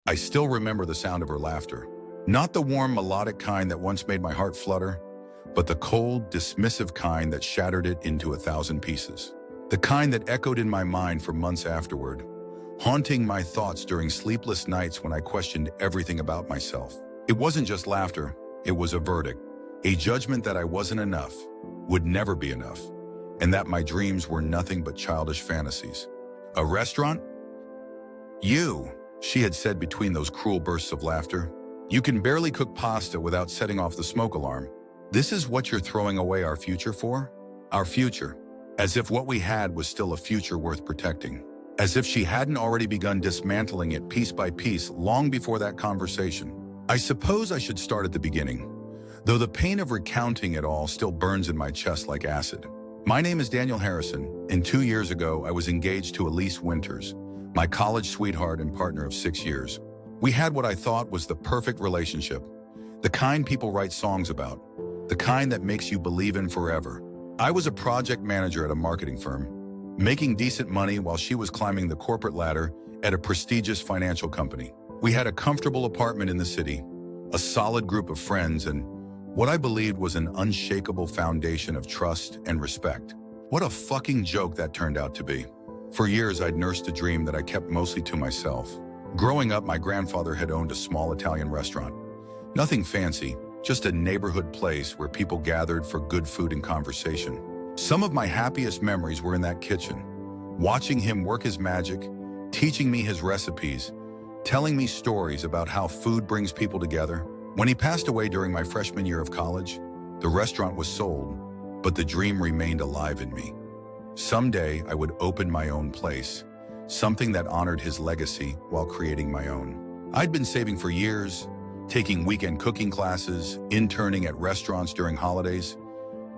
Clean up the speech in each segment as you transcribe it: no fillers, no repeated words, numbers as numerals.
I still remember the sound of her laughter. Not the warm, melodic kind that once made my heart flutter, but the cold, dismissive kind that shattered it into 1,000 pieces. The kind that echoed in my mind for months afterward, haunting my thoughts during sleepless nights when I questioned everything about myself. It wasn't just laughter, it was a verdict, a judgment that I wasn't enough, would never be enough, and that my dreams were nothing but childish fantasies. A restaurant? You, she had said between those cruel bursts of laughter. You can barely cook pasta without setting off the smoke alarm. This is what you're throwing away our future for? Our future. As if what we had was still a future worth protecting. As if she hadn't already begun dismantling it piece by piece long before that conversation. I suppose I should start at the beginning, though the pain of recounting it all still burns in my chest like acid. My name is Daniel Harrison, and 2 years ago I was engaged to Elise Winters, my college sweetheart and partner of 6 years. We had what I thought was the perfect relationship, the kind people write songs about, the kind that makes you believe in forever. I was a project manager at a marketing firm, making decent money while she was climbing the corporate ladder at a prestigious financial company. We had a comfortable apartment in the city, a solid group of friends, and what I believed was an unshakable foundation of trust and respect. What a fucking joke that turned out to be. For years, I'd nursed a dream that I kept mostly to myself. Growing up, my grandfather had owned a small Italian restaurant. Nothing fancy, just a neighborhood place where people gathered for good food and conversation. Some of my happiest memories were in that kitchen, watching him work his magic, teaching me his recipes, telling me stories about how food brings people together. When he passed away during my freshman year of college, the restaurant was sold, but the dream remained alive in me. Someday, I would open my own place, something that honored his legacy while creating my own. I'd been saving for years, taking weekend cooking classes, interning at restaurants during holidays,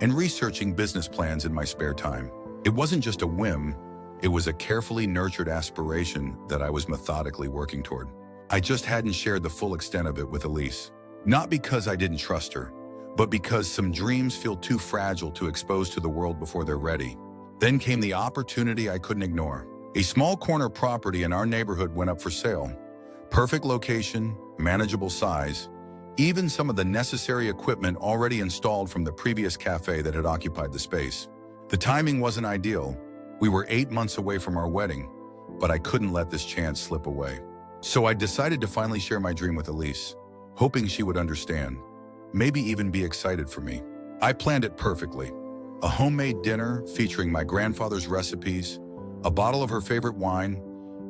and researching business plans in my spare time. It wasn't just a whim, it was a carefully nurtured aspiration that I was methodically working toward. I just hadn't shared the full extent of it with Elise. Not because I didn't trust her, but because some dreams feel too fragile to expose to the world before they're ready. Then came the opportunity I couldn't ignore. A small corner property in our neighborhood went up for sale. Perfect location, manageable size, even some of the necessary equipment already installed from the previous cafe that had occupied the space. The timing wasn't ideal. We were 8 months away from our wedding, but I couldn't let this chance slip away. So I decided to finally share my dream with Elise, hoping she would understand, maybe even be excited for me. I planned it perfectly. A homemade dinner featuring my grandfather's recipes, a bottle of her favorite wine,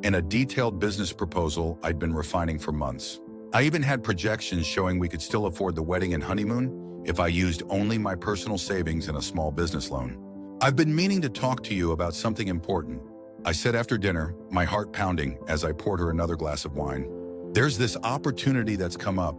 and a detailed business proposal I'd been refining for months. I even had projections showing we could still afford the wedding and honeymoon if I used only my personal savings and a small business loan. I've been meaning to talk to you about something important, I said after dinner, my heart pounding as I poured her another glass of wine. There's this opportunity that's come up,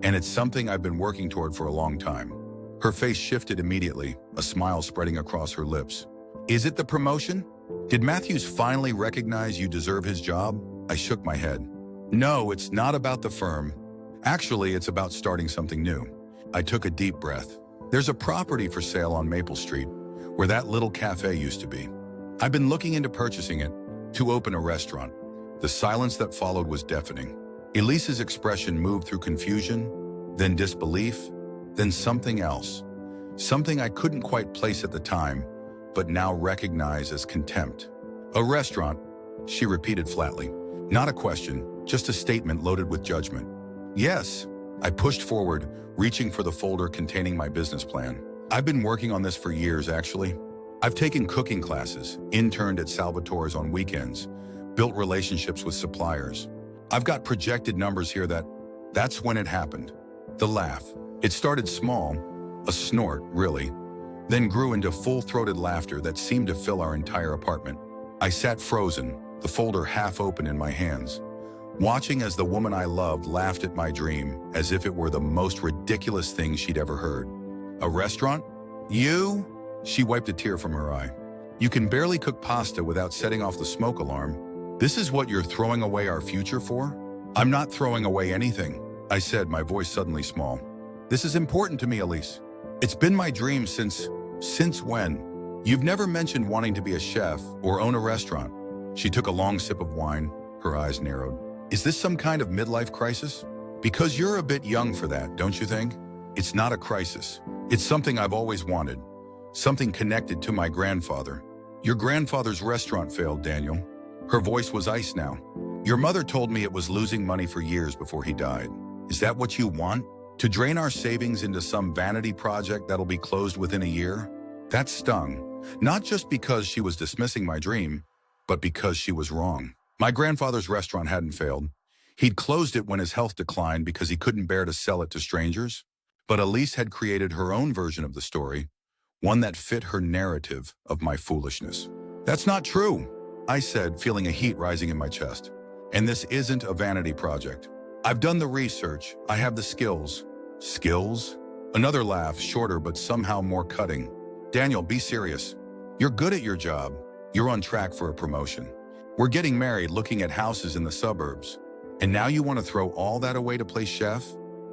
and it's something I've been working toward for a long time. Her face shifted immediately, a smile spreading across her lips. Is it the promotion? Did Matthews finally recognize you deserve his job? I shook my head. No, it's not about the firm. Actually, it's about starting something new. I took a deep breath. There's a property for sale on Maple Street, where that little cafe used to be. I've been looking into purchasing it to open a restaurant. The silence that followed was deafening. Elise's expression moved through confusion, then disbelief, then something else. Something I couldn't quite place at the time, but now recognize as contempt. A restaurant, she repeated flatly. Not a question, just a statement loaded with judgment. Yes, I pushed forward, reaching for the folder containing my business plan. I've been working on this for years, actually. I've taken cooking classes, interned at Salvatore's on weekends, built relationships with suppliers. I've got projected numbers here that's when it happened. The laugh. It started small, a snort, really, then grew into full-throated laughter that seemed to fill our entire apartment. I sat frozen, the folder half open in my hands, watching as the woman I loved laughed at my dream as if it were the most ridiculous thing she'd ever heard. A restaurant? You? She wiped a tear from her eye. You can barely cook pasta without setting off the smoke alarm. This is what you're throwing away our future for? I'm not throwing away anything, I said, my voice suddenly small. This is important to me, Elise. It's been my dream since when? You've never mentioned wanting to be a chef or own a restaurant. She took a long sip of wine, her eyes narrowed. Is this some kind of midlife crisis? Because you're a bit young for that, don't you think? It's not a crisis. It's something I've always wanted. Something connected to my grandfather. Your grandfather's restaurant failed, Daniel. Her voice was ice now. Your mother told me it was losing money for years before he died. Is that what you want? To drain our savings into some vanity project that'll be closed within a year? That stung. Not just because she was dismissing my dream, but because she was wrong. My grandfather's restaurant hadn't failed. He'd closed it when his health declined because he couldn't bear to sell it to strangers. But Elise had created her own version of the story, one that fit her narrative of my foolishness. That's not true, I said, feeling a heat rising in my chest. And this isn't a vanity project. I've done the research. I have the skills. Skills? Another laugh, shorter but somehow more cutting. Daniel, be serious. You're good at your job. You're on track for a promotion. We're getting married, looking at houses in the suburbs. And now you want to throw all that away to play chef?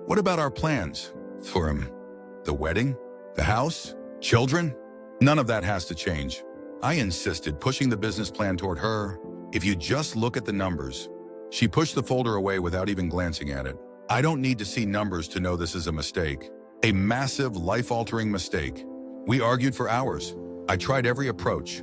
What about our plans? For the wedding? The house? Children? None of that has to change. I insisted, pushing the business plan toward her. If you just look at the numbers. She pushed the folder away without even glancing at it. I don't need to see numbers to know this is a mistake. A massive, life-altering mistake. We argued for hours. I tried every approach.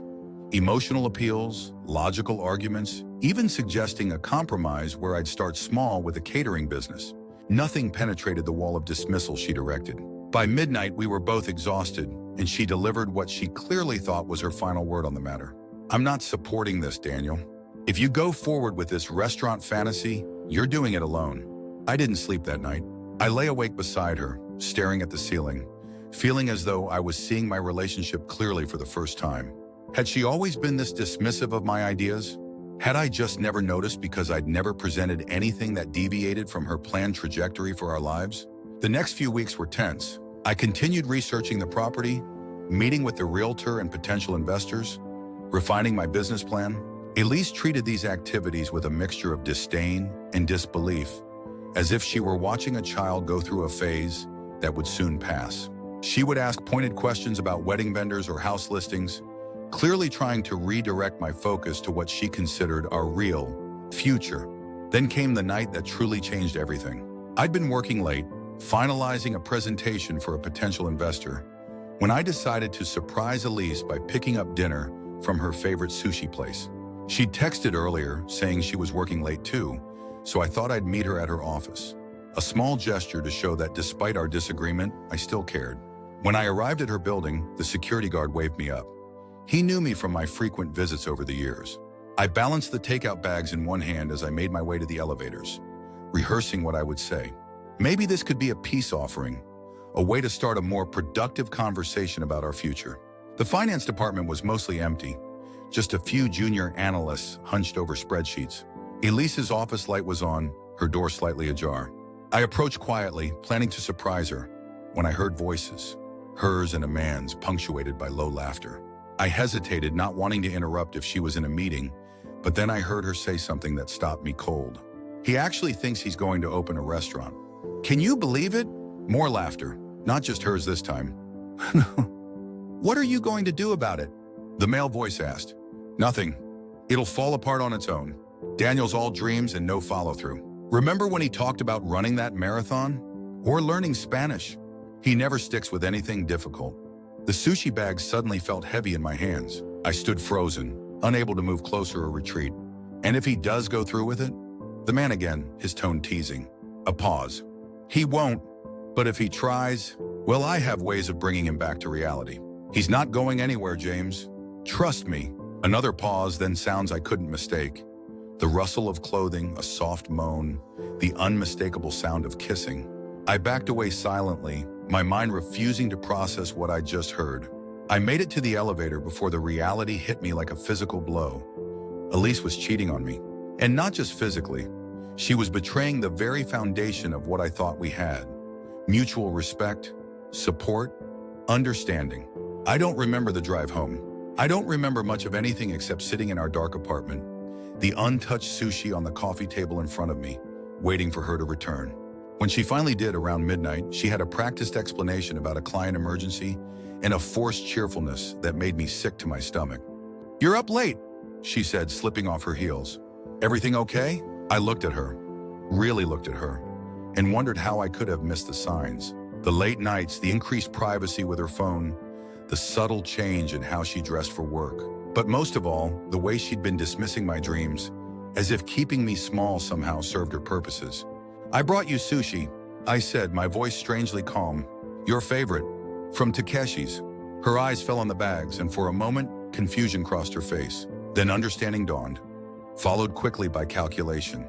Emotional appeals, logical arguments, even suggesting a compromise where I'd start small with a catering business. Nothing penetrated the wall of dismissal she directed. By midnight, we were both exhausted, and she delivered what she clearly thought was her final word on the matter. I'm not supporting this, Daniel. If you go forward with this restaurant fantasy, you're doing it alone. I didn't sleep that night. I lay awake beside her, staring at the ceiling, feeling as though I was seeing my relationship clearly for the first time. Had she always been this dismissive of my ideas? Had I just never noticed because I'd never presented anything that deviated from her planned trajectory for our lives? The next few weeks were tense. I continued researching the property, meeting with the realtor and potential investors, refining my business plan. Elise treated these activities with a mixture of disdain and disbelief, as if she were watching a child go through a phase that would soon pass. She would ask pointed questions about wedding vendors or house listings, clearly trying to redirect my focus to what she considered our real future. Then came the night that truly changed everything. I'd been working late, finalizing a presentation for a potential investor, when I decided to surprise Elise by picking up dinner from her favorite sushi place. She'd texted earlier saying she was working late too, so I thought I'd meet her at her office. A small gesture to show that despite our disagreement, I still cared. When I arrived at her building, the security guard waved me up. He knew me from my frequent visits over the years. I balanced the takeout bags in one hand as I made my way to the elevators, rehearsing what I would say. Maybe this could be a peace offering, a way to start a more productive conversation about our future. The finance department was mostly empty, just a few junior analysts hunched over spreadsheets. Elise's office light was on, her door slightly ajar. I approached quietly, planning to surprise her, when I heard voices, hers and a man's, punctuated by low laughter. I hesitated, not wanting to interrupt if she was in a meeting, but then I heard her say something that stopped me cold. He actually thinks he's going to open a restaurant. Can you believe it? More laughter, not just hers this time. What are you going to do about it? The male voice asked. Nothing. It'll fall apart on its own. Daniel's all dreams and no follow-through. Remember when he talked about running that marathon? Or learning Spanish? He never sticks with anything difficult. The sushi bag suddenly felt heavy in my hands. I stood frozen, unable to move closer or retreat. And if he does go through with it? The man again, his tone teasing. A pause. He won't, but if he tries, well, I have ways of bringing him back to reality. He's not going anywhere, James. Trust me. Another pause, then sounds I couldn't mistake. The rustle of clothing, a soft moan, the unmistakable sound of kissing. I backed away silently, my mind refusing to process what I just heard. I made it to the elevator before the reality hit me like a physical blow. Elise was cheating on me. And not just physically. She was betraying the very foundation of what I thought we had. Mutual respect, support, understanding. I don't remember the drive home. I don't remember much of anything except sitting in our dark apartment, the untouched sushi on the coffee table in front of me, waiting for her to return. When she finally did around midnight, she had a practiced explanation about a client emergency and a forced cheerfulness that made me sick to my stomach. "You're up late," she said, slipping off her heels. "Everything okay?" I looked at her, really looked at her, and wondered how I could have missed the signs. The late nights, the increased privacy with her phone, the subtle change in how she dressed for work. But most of all, the way she'd been dismissing my dreams, as if keeping me small somehow served her purposes. "I brought you sushi," I said, my voice strangely calm. "Your favorite, from Takeshi's." Her eyes fell on the bags, and for a moment, confusion crossed her face. Then understanding dawned, followed quickly by calculation.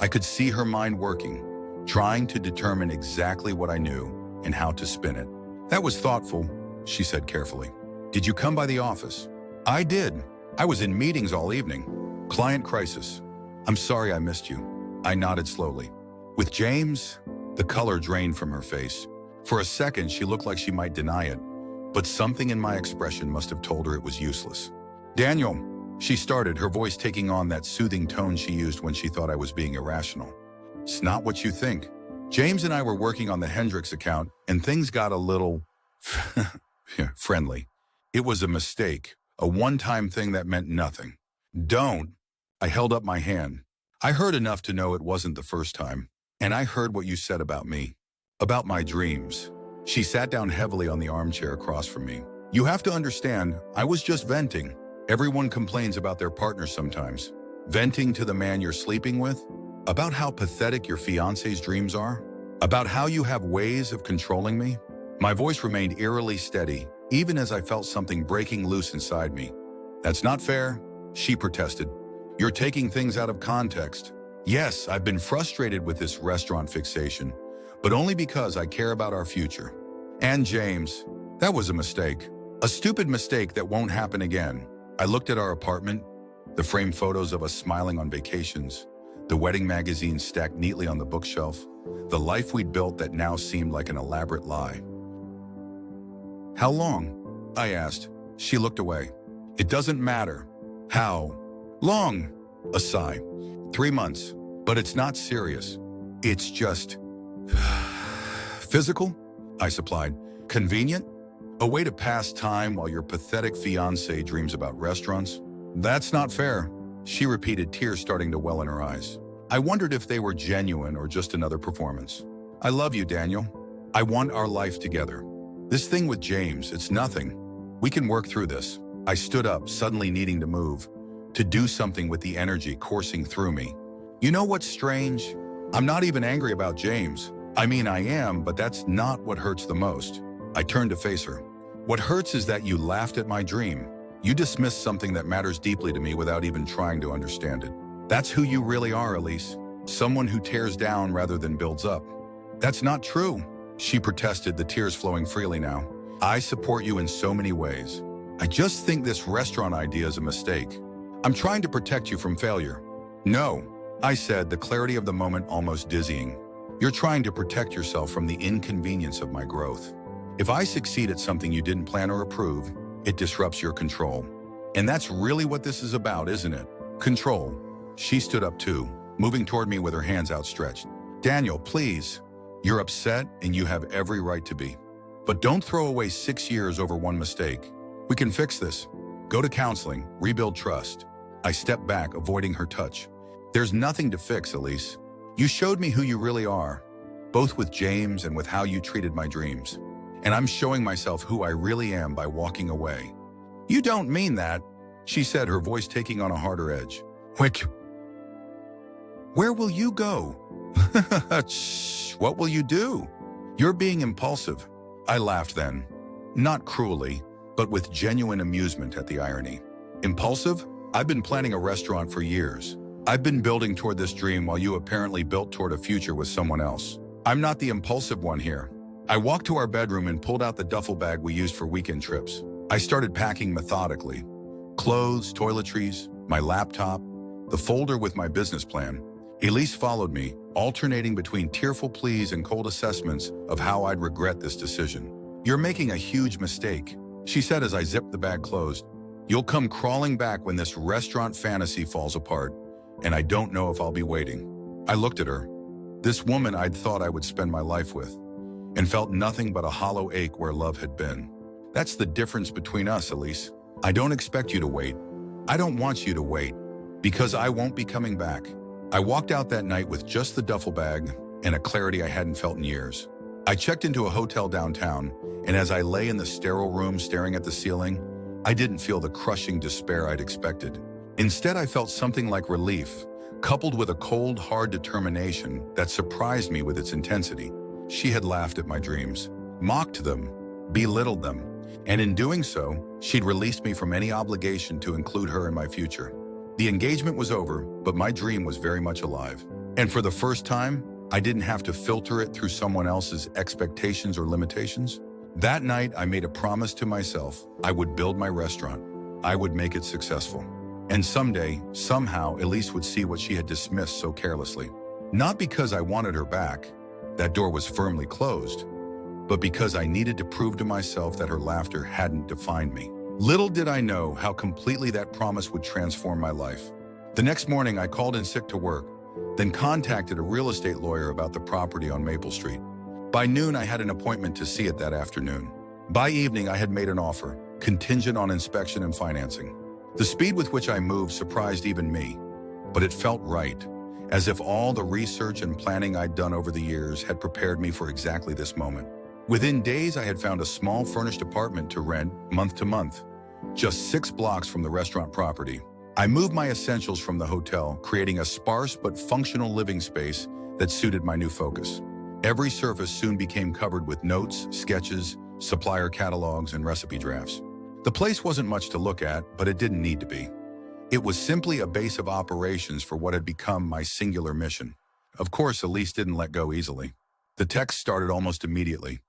I could see her mind working, trying to determine exactly what I knew and how to spin it. "That was thoughtful," she said carefully. "Did you come by the office?" "I did. I was in meetings all evening. Client crisis. I'm sorry I missed you." I nodded slowly. With James, the color drained from her face. For a second, she looked like she might deny it, but something in my expression must have told her it was useless. "Daniel," she started, her voice taking on that soothing tone she used when she thought I was being irrational. "It's not what you think. James and I were working on the Hendricks account, and things got a little friendly. It was a mistake, a one-time thing that meant nothing." "Don't." I held up my hand. "I heard enough to know it wasn't the first time. And I heard what you said about me. About my dreams." She sat down heavily on the armchair across from me. "You have to understand, I was just venting. Everyone complains about their partner sometimes. Venting to the man you're sleeping with? About how pathetic your fiancé's dreams are? About how you have ways of controlling me?" My voice remained eerily steady, even as I felt something breaking loose inside me. "That's not fair," she protested. "You're taking things out of context. Yes, I've been frustrated with this restaurant fixation, but only because I care about our future. And James, that was a mistake. A stupid mistake that won't happen again." I looked at our apartment, the framed photos of us smiling on vacations, the wedding magazines stacked neatly on the bookshelf, the life we'd built that now seemed like an elaborate lie. "How long?" I asked. She looked away. "It doesn't matter." "How long?" A sigh. 3 months. But it's not serious. It's just physical, I supplied. "Convenient? A way to pass time while your pathetic fiancé dreams about restaurants?" "That's not fair," she repeated, tears starting to well in her eyes. I wondered if they were genuine or just another performance. "I love you, Daniel. I want our life together. This thing with James, it's nothing. We can work through this." I stood up, suddenly needing to move, to do something with the energy coursing through me. "You know what's strange? I'm not even angry about James. I mean, I am, but that's not what hurts the most." I turned to face her. "What hurts is that you laughed at my dream. You dismissed something that matters deeply to me without even trying to understand it. That's who you really are, Elise. Someone who tears down rather than builds up." "That's not true," she protested, the tears flowing freely now. "I support you in so many ways. I just think this restaurant idea is a mistake. I'm trying to protect you from failure." "No," I said, the clarity of the moment almost dizzying. "You're trying to protect yourself from the inconvenience of my growth. If I succeed at something you didn't plan or approve, it disrupts your control. And that's really what this is about, isn't it? Control." She stood up too, moving toward me with her hands outstretched. "Daniel, please. You're upset and you have every right to be. But don't throw away 6 years over one mistake. We can fix this. Go to counseling, rebuild trust." I stepped back, avoiding her touch. "There's nothing to fix, Elise. You showed me who you really are, both with James and with how you treated my dreams. And I'm showing myself who I really am by walking away." "You don't mean that," she said, her voice taking on a harder edge. "Where will you go?" "What will you do? You're being impulsive." I laughed then, not cruelly, but with genuine amusement at the irony. "Impulsive? I've been planning a restaurant for years. I've been building toward this dream while you apparently built toward a future with someone else. I'm not the impulsive one here." I walked to our bedroom and pulled out the duffel bag we used for weekend trips. I started packing methodically. Clothes, toiletries, my laptop, the folder with my business plan. Elise followed me, alternating between tearful pleas and cold assessments of how I'd regret this decision. "You're making a huge mistake," she said as I zipped the bag closed. "You'll come crawling back when this restaurant fantasy falls apart, and I don't know if I'll be waiting." I looked at her, this woman I'd thought I would spend my life with, and felt nothing but a hollow ache where love had been. "That's the difference between us, Elise. I don't expect you to wait. I don't want you to wait, because I won't be coming back. I walked out that night with just the duffel bag and a clarity I hadn't felt in years. I checked into a hotel downtown, and as I lay in the sterile room staring at the ceiling, I didn't feel the crushing despair I'd expected. Instead, I felt something like relief, coupled with a cold, hard determination that surprised me with its intensity. She had laughed at my dreams, mocked them, belittled them, and in doing so, she'd released me from any obligation to include her in my future. The engagement was over, but my dream was very much alive. And for the first time, I didn't have to filter it through someone else's expectations or limitations. That night, I made a promise to myself I would build my restaurant. I would make it successful. And someday, somehow, Elise would see what she had dismissed so carelessly. Not because I wanted her back, that door was firmly closed, but because I needed to prove to myself that her laughter hadn't defined me. Little did I know how completely that promise would transform my life. The next morning, I called in sick to work, then contacted a real estate lawyer about the property on Maple Street. By noon, I had an appointment to see it that afternoon. By evening, I had made an offer, contingent on inspection and financing. The speed with which I moved surprised even me, but it felt right, as if all the research and planning I'd done over the years had prepared me for exactly this moment. Within days, I had found a small furnished apartment to rent month to month, just 6 blocks from the restaurant property. I moved my essentials from the hotel, creating a sparse but functional living space that suited my new focus. Every surface soon became covered with notes, sketches, supplier catalogs, and recipe drafts. The place wasn't much to look at, but it didn't need to be. It was simply a base of operations for what had become my singular mission. Of course, Elise didn't let go easily. The text started almost immediately.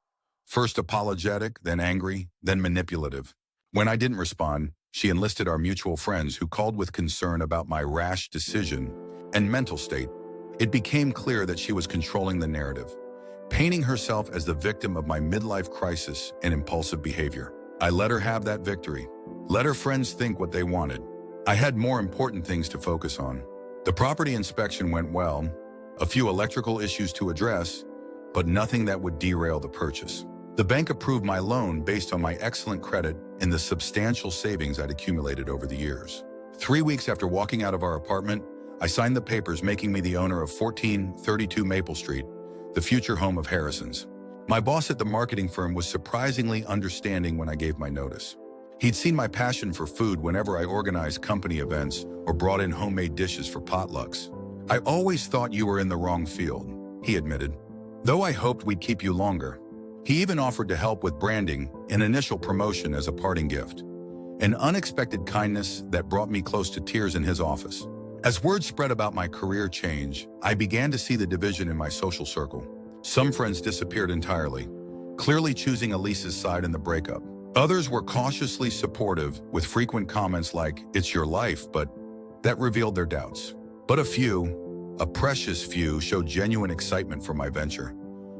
First apologetic, then angry, then manipulative. When I didn't respond, she enlisted our mutual friends who called with concern about my rash decision and mental state. It became clear that she was controlling the narrative, painting herself as the victim of my midlife crisis and impulsive behavior. I let her have that victory. Let her friends think what they wanted. I had more important things to focus on. The property inspection went well, a few electrical issues to address, but nothing that would derail the purchase. The bank approved my loan based on my excellent credit and the substantial savings I'd accumulated over the years. 3 weeks after walking out of our apartment, I signed the papers making me the owner of 1432 Maple Street, the future home of Harrison's. My boss at the marketing firm was surprisingly understanding when I gave my notice. He'd seen my passion for food whenever I organized company events or brought in homemade dishes for potlucks. "I always thought you were in the wrong field," he admitted, "though I hoped we'd keep you longer." He even offered to help with branding and initial promotion as a parting gift. An unexpected kindness that brought me close to tears in his office. As word spread about my career change, I began to see the division in my social circle. Some friends disappeared entirely, clearly choosing Elise's side in the breakup. Others were cautiously supportive with frequent comments like, "It's your life," but that revealed their doubts. But a precious few, showed genuine excitement for my venture,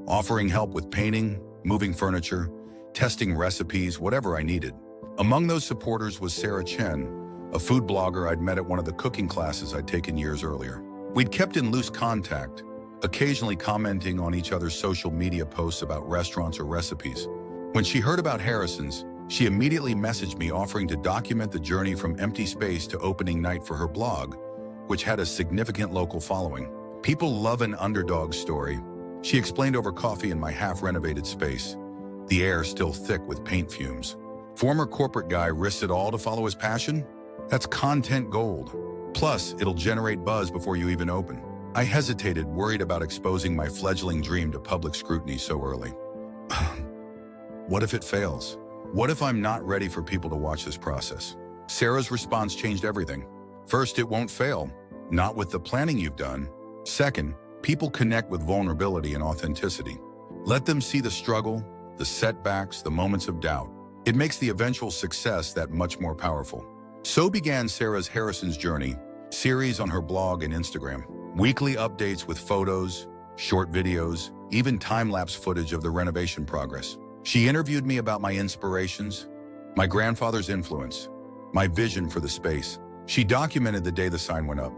offering help with painting, moving furniture, testing recipes, whatever I needed. Among those supporters was Sarah Chen, a food blogger I'd met at one of the cooking classes I'd taken years earlier. We'd kept in loose contact, occasionally commenting on each other's social media posts about restaurants or recipes. When she heard about Harrison's, she immediately messaged me offering to document the journey from empty space to opening night for her blog, which had a significant local following. "People love an underdog story," she explained over coffee in my half-renovated space, the air still thick with paint fumes. "Former corporate guy risks it all to follow his passion? That's content gold. Plus, it'll generate buzz before you even open." I hesitated, worried about exposing my fledgling dream to public scrutiny so early. What if it fails? What if I'm not ready for people to watch this process? Sarah's response changed everything. First, it won't fail. Not with the planning you've done. Second, people connect with vulnerability and authenticity. Let them see the struggle, the setbacks, the moments of doubt. It makes the eventual success that much more powerful. So began Sarah's Harrison's Journey, series on her blog and Instagram. Weekly updates with photos, short videos, even time-lapse footage of the renovation progress. She interviewed me about my inspirations, my grandfather's influence, my vision for the space. She documented the day the sign went up,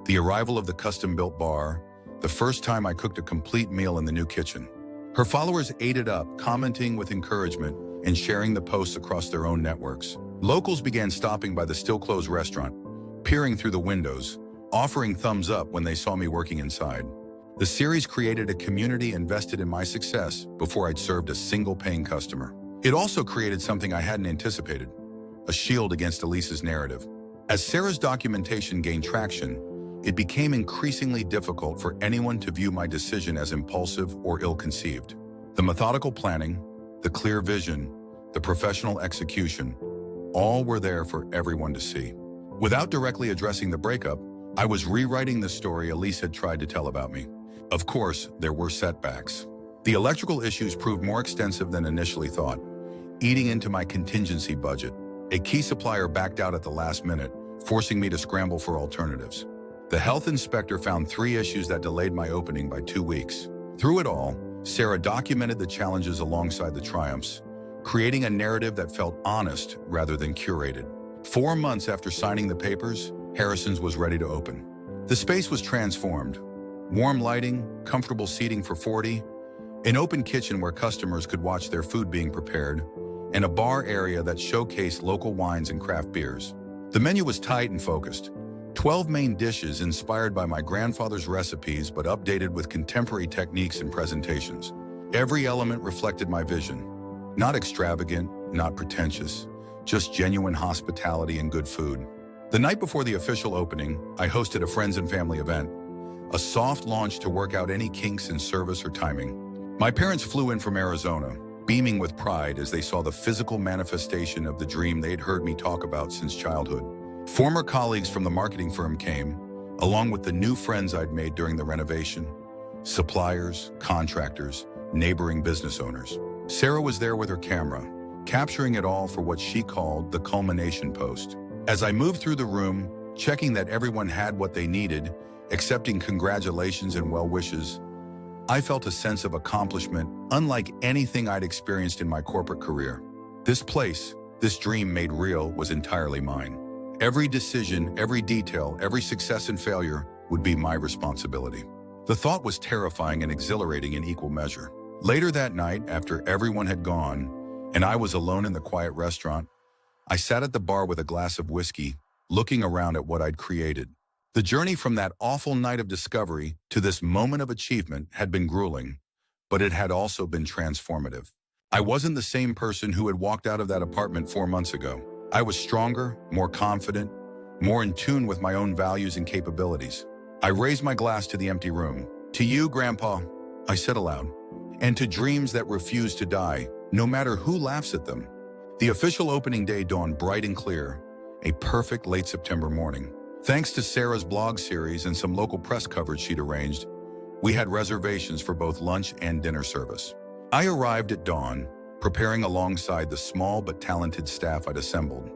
the arrival of the custom-built bar, the first time I cooked a complete meal in the new kitchen. Her followers ate it up, commenting with encouragement and sharing the posts across their own networks. Locals began stopping by the still-closed restaurant, peering through the windows, offering thumbs up when they saw me working inside. The series created a community invested in my success before I'd served a single paying customer. It also created something I hadn't anticipated, a shield against Elise's narrative. As Sarah's documentation gained traction, it became increasingly difficult for anyone to view my decision as impulsive or ill-conceived. The methodical planning, the clear vision, the professional execution, all were there for everyone to see. Without directly addressing the breakup, I was rewriting the story Elise had tried to tell about me. Of course, there were setbacks. The electrical issues proved more extensive than initially thought, eating into my contingency budget. A key supplier backed out at the last minute, forcing me to scramble for alternatives. The health inspector found 3 issues that delayed my opening by 2 weeks. Through it all, Sarah documented the challenges alongside the triumphs, creating a narrative that felt honest rather than curated. 4 months after signing the papers, Harrison's was ready to open. The space was transformed. Warm lighting, comfortable seating for 40, an open kitchen where customers could watch their food being prepared, and a bar area that showcased local wines and craft beers. The menu was tight and focused. 12 main dishes inspired by my grandfather's recipes but updated with contemporary techniques and presentations. Every element reflected my vision. Not extravagant, not pretentious, just genuine hospitality and good food. The night before the official opening, I hosted a friends and family event, a soft launch to work out any kinks in service or timing. My parents flew in from Arizona, beaming with pride as they saw the physical manifestation of the dream they'd heard me talk about since childhood. Former colleagues from the marketing firm came, along with the new friends I'd made during the renovation, suppliers, contractors, neighboring business owners. Sarah was there with her camera, capturing it all for what she called the culmination post. As I moved through the room, checking that everyone had what they needed, accepting congratulations and well wishes, I felt a sense of accomplishment unlike anything I'd experienced in my corporate career. This place, this dream made real, was entirely mine. Every decision, every detail, every success and failure would be my responsibility. The thought was terrifying and exhilarating in equal measure. Later that night, after everyone had gone, and I was alone in the quiet restaurant, I sat at the bar with a glass of whiskey, looking around at what I'd created. The journey from that awful night of discovery to this moment of achievement had been grueling, but it had also been transformative. I wasn't the same person who had walked out of that apartment 4 months ago. I was stronger, more confident, more in tune with my own values and capabilities. I raised my glass to the empty room. "To you, Grandpa," I said aloud, "and to dreams that refuse to die, no matter who laughs at them." The official opening day dawned bright and clear, a perfect late September morning. Thanks to Sarah's blog series and some local press coverage she'd arranged, we had reservations for both lunch and dinner service. I arrived at dawn, preparing alongside the small but talented staff I'd assembled.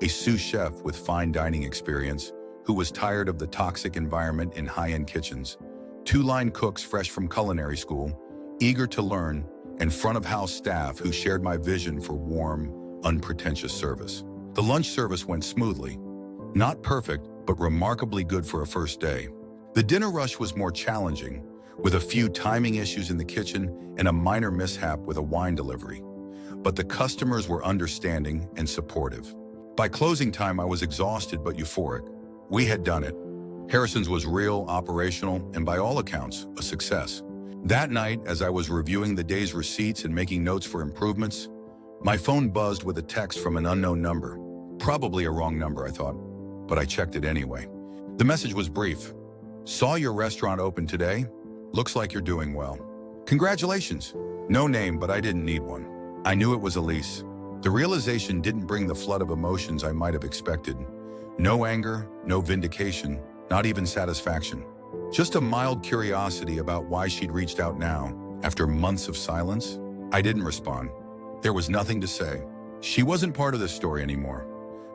A sous chef with fine dining experience who was tired of the toxic environment in high-end kitchens, 2 line cooks fresh from culinary school, eager to learn, and front-of-house staff who shared my vision for warm, unpretentious service. The lunch service went smoothly. Not perfect, but remarkably good for a first day. The dinner rush was more challenging, with a few timing issues in the kitchen and a minor mishap with a wine delivery. But the customers were understanding and supportive. By closing time, I was exhausted but euphoric. We had done it. Harrison's was real, operational, and by all accounts, a success. That night, as I was reviewing the day's receipts and making notes for improvements, my phone buzzed with a text from an unknown number. Probably a wrong number, I thought, but I checked it anyway. The message was brief. "Saw your restaurant open today. Looks like you're doing well. Congratulations." No name, but I didn't need one. I knew it was Elise. The realization didn't bring the flood of emotions I might have expected. No anger, no vindication, not even satisfaction. Just a mild curiosity about why she'd reached out now, after months of silence. I didn't respond. There was nothing to say. She wasn't part of this story anymore.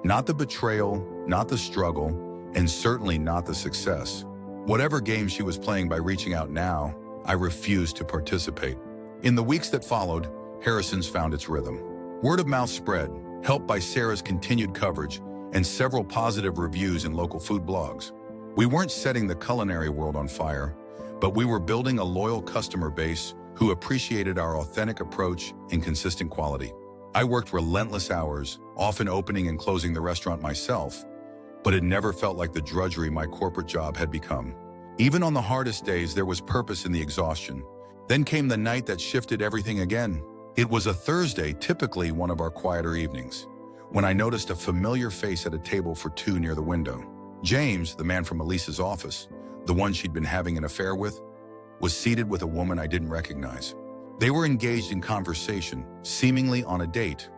Not the betrayal, not the struggle, and certainly not the success. Whatever game she was playing by reaching out now, I refused to participate. In the weeks that followed, Harrison's found its rhythm. Word of mouth spread, helped by Sarah's continued coverage and several positive reviews in local food blogs. We weren't setting the culinary world on fire, but we were building a loyal customer base who appreciated our authentic approach and consistent quality. I worked relentless hours, often opening and closing the restaurant myself, but it never felt like the drudgery my corporate job had become. Even on the hardest days, there was purpose in the exhaustion. Then came the night that shifted everything again. It was a Thursday, typically one of our quieter evenings, when I noticed a familiar face at a table for two near the window. James, the man from Elise's office, the one she'd been having an affair with, was seated with a woman I didn't recognize. They were engaged in conversation, seemingly on a date,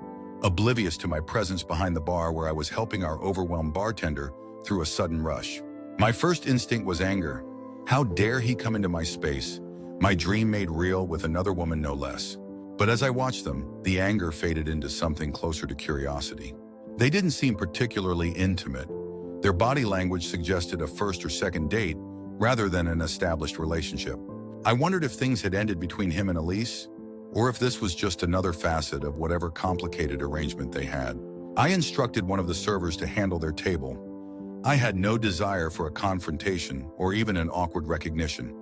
oblivious to my presence behind the bar where I was helping our overwhelmed bartender through a sudden rush. My first instinct was anger. How dare he come into my space, my dream made real with another woman no less. But as I watched them, the anger faded into something closer to curiosity. They didn't seem particularly intimate. Their body language suggested a first or second date rather than an established relationship. I wondered if things had ended between him and Elise, or if this was just another facet of whatever complicated arrangement they had. I instructed one of the servers to handle their table. I had no desire for a confrontation or even an awkward recognition,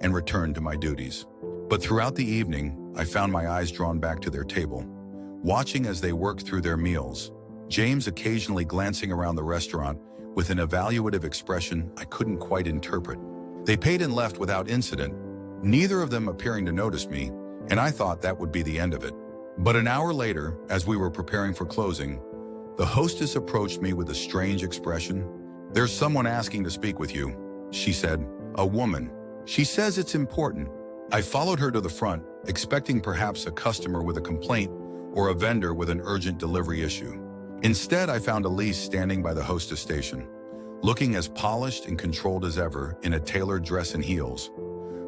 and returned to my duties. But throughout the evening, I found my eyes drawn back to their table, watching as they worked through their meals, James occasionally glancing around the restaurant with an evaluative expression I couldn't quite interpret. They paid and left without incident, neither of them appearing to notice me, and I thought that would be the end of it. But an hour later, as we were preparing for closing, the hostess approached me with a strange expression. "There's someone asking to speak with you," she said. "A woman. She says it's important." I followed her to the front, expecting perhaps a customer with a complaint or a vendor with an urgent delivery issue. Instead, I found Elise standing by the hostess station, looking as polished and controlled as ever in a tailored dress and heels,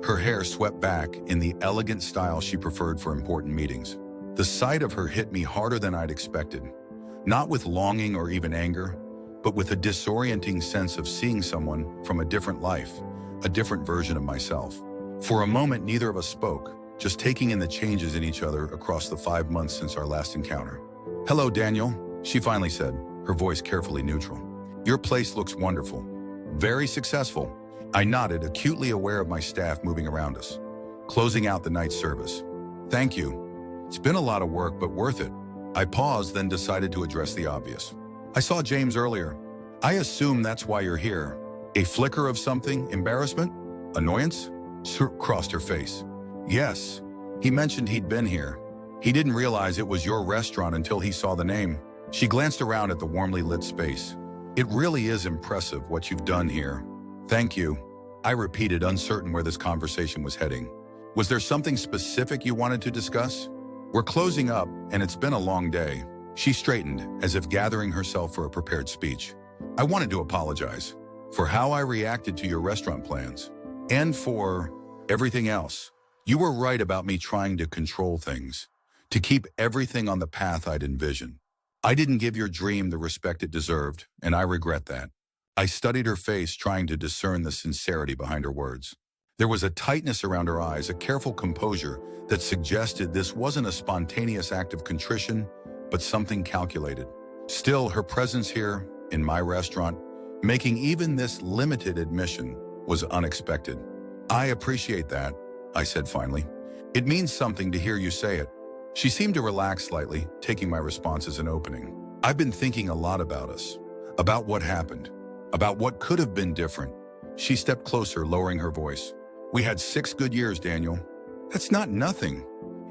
her hair swept back in the elegant style she preferred for important meetings. The sight of her hit me harder than I'd expected, not with longing or even anger, but with a disorienting sense of seeing someone from a different life, a different version of myself. For a moment, neither of us spoke, just taking in the changes in each other across the 5 months since our last encounter. "Hello, Daniel," she finally said, her voice carefully neutral. "Your place looks wonderful. Very successful." I nodded, acutely aware of my staff moving around us, closing out the night service. "Thank you. It's been a lot of work, but worth it." I paused, then decided to address the obvious. "I saw James earlier. I assume that's why you're here." A flicker of something, embarrassment, annoyance, crossed her face. "Yes, he mentioned he'd been here. He didn't realize it was your restaurant until he saw the name." She glanced around at the warmly lit space. "It really is impressive what you've done here." "Thank you," I repeated, uncertain where this conversation was heading. "Was there something specific you wanted to discuss?" "We're closing up, and it's been a long day." She straightened, as if gathering herself for a prepared speech. "I wanted to apologize for how I reacted to your restaurant plans, and for everything else. You were right about me trying to control things, to keep everything on the path I'd envisioned. I didn't give your dream the respect it deserved, and I regret that." I studied her face, trying to discern the sincerity behind her words. There was a tightness around her eyes, a careful composure that suggested this wasn't a spontaneous act of contrition, but something calculated. Still, her presence here, in my restaurant, making even this limited admission, was unexpected. "I appreciate that," I said finally. "It means something to hear you say it." She seemed to relax slightly, taking my response as an opening. "I've been thinking a lot about us, about what happened, about what could have been different." She stepped closer, lowering her voice. "We had 6 good years, Daniel. That's not nothing.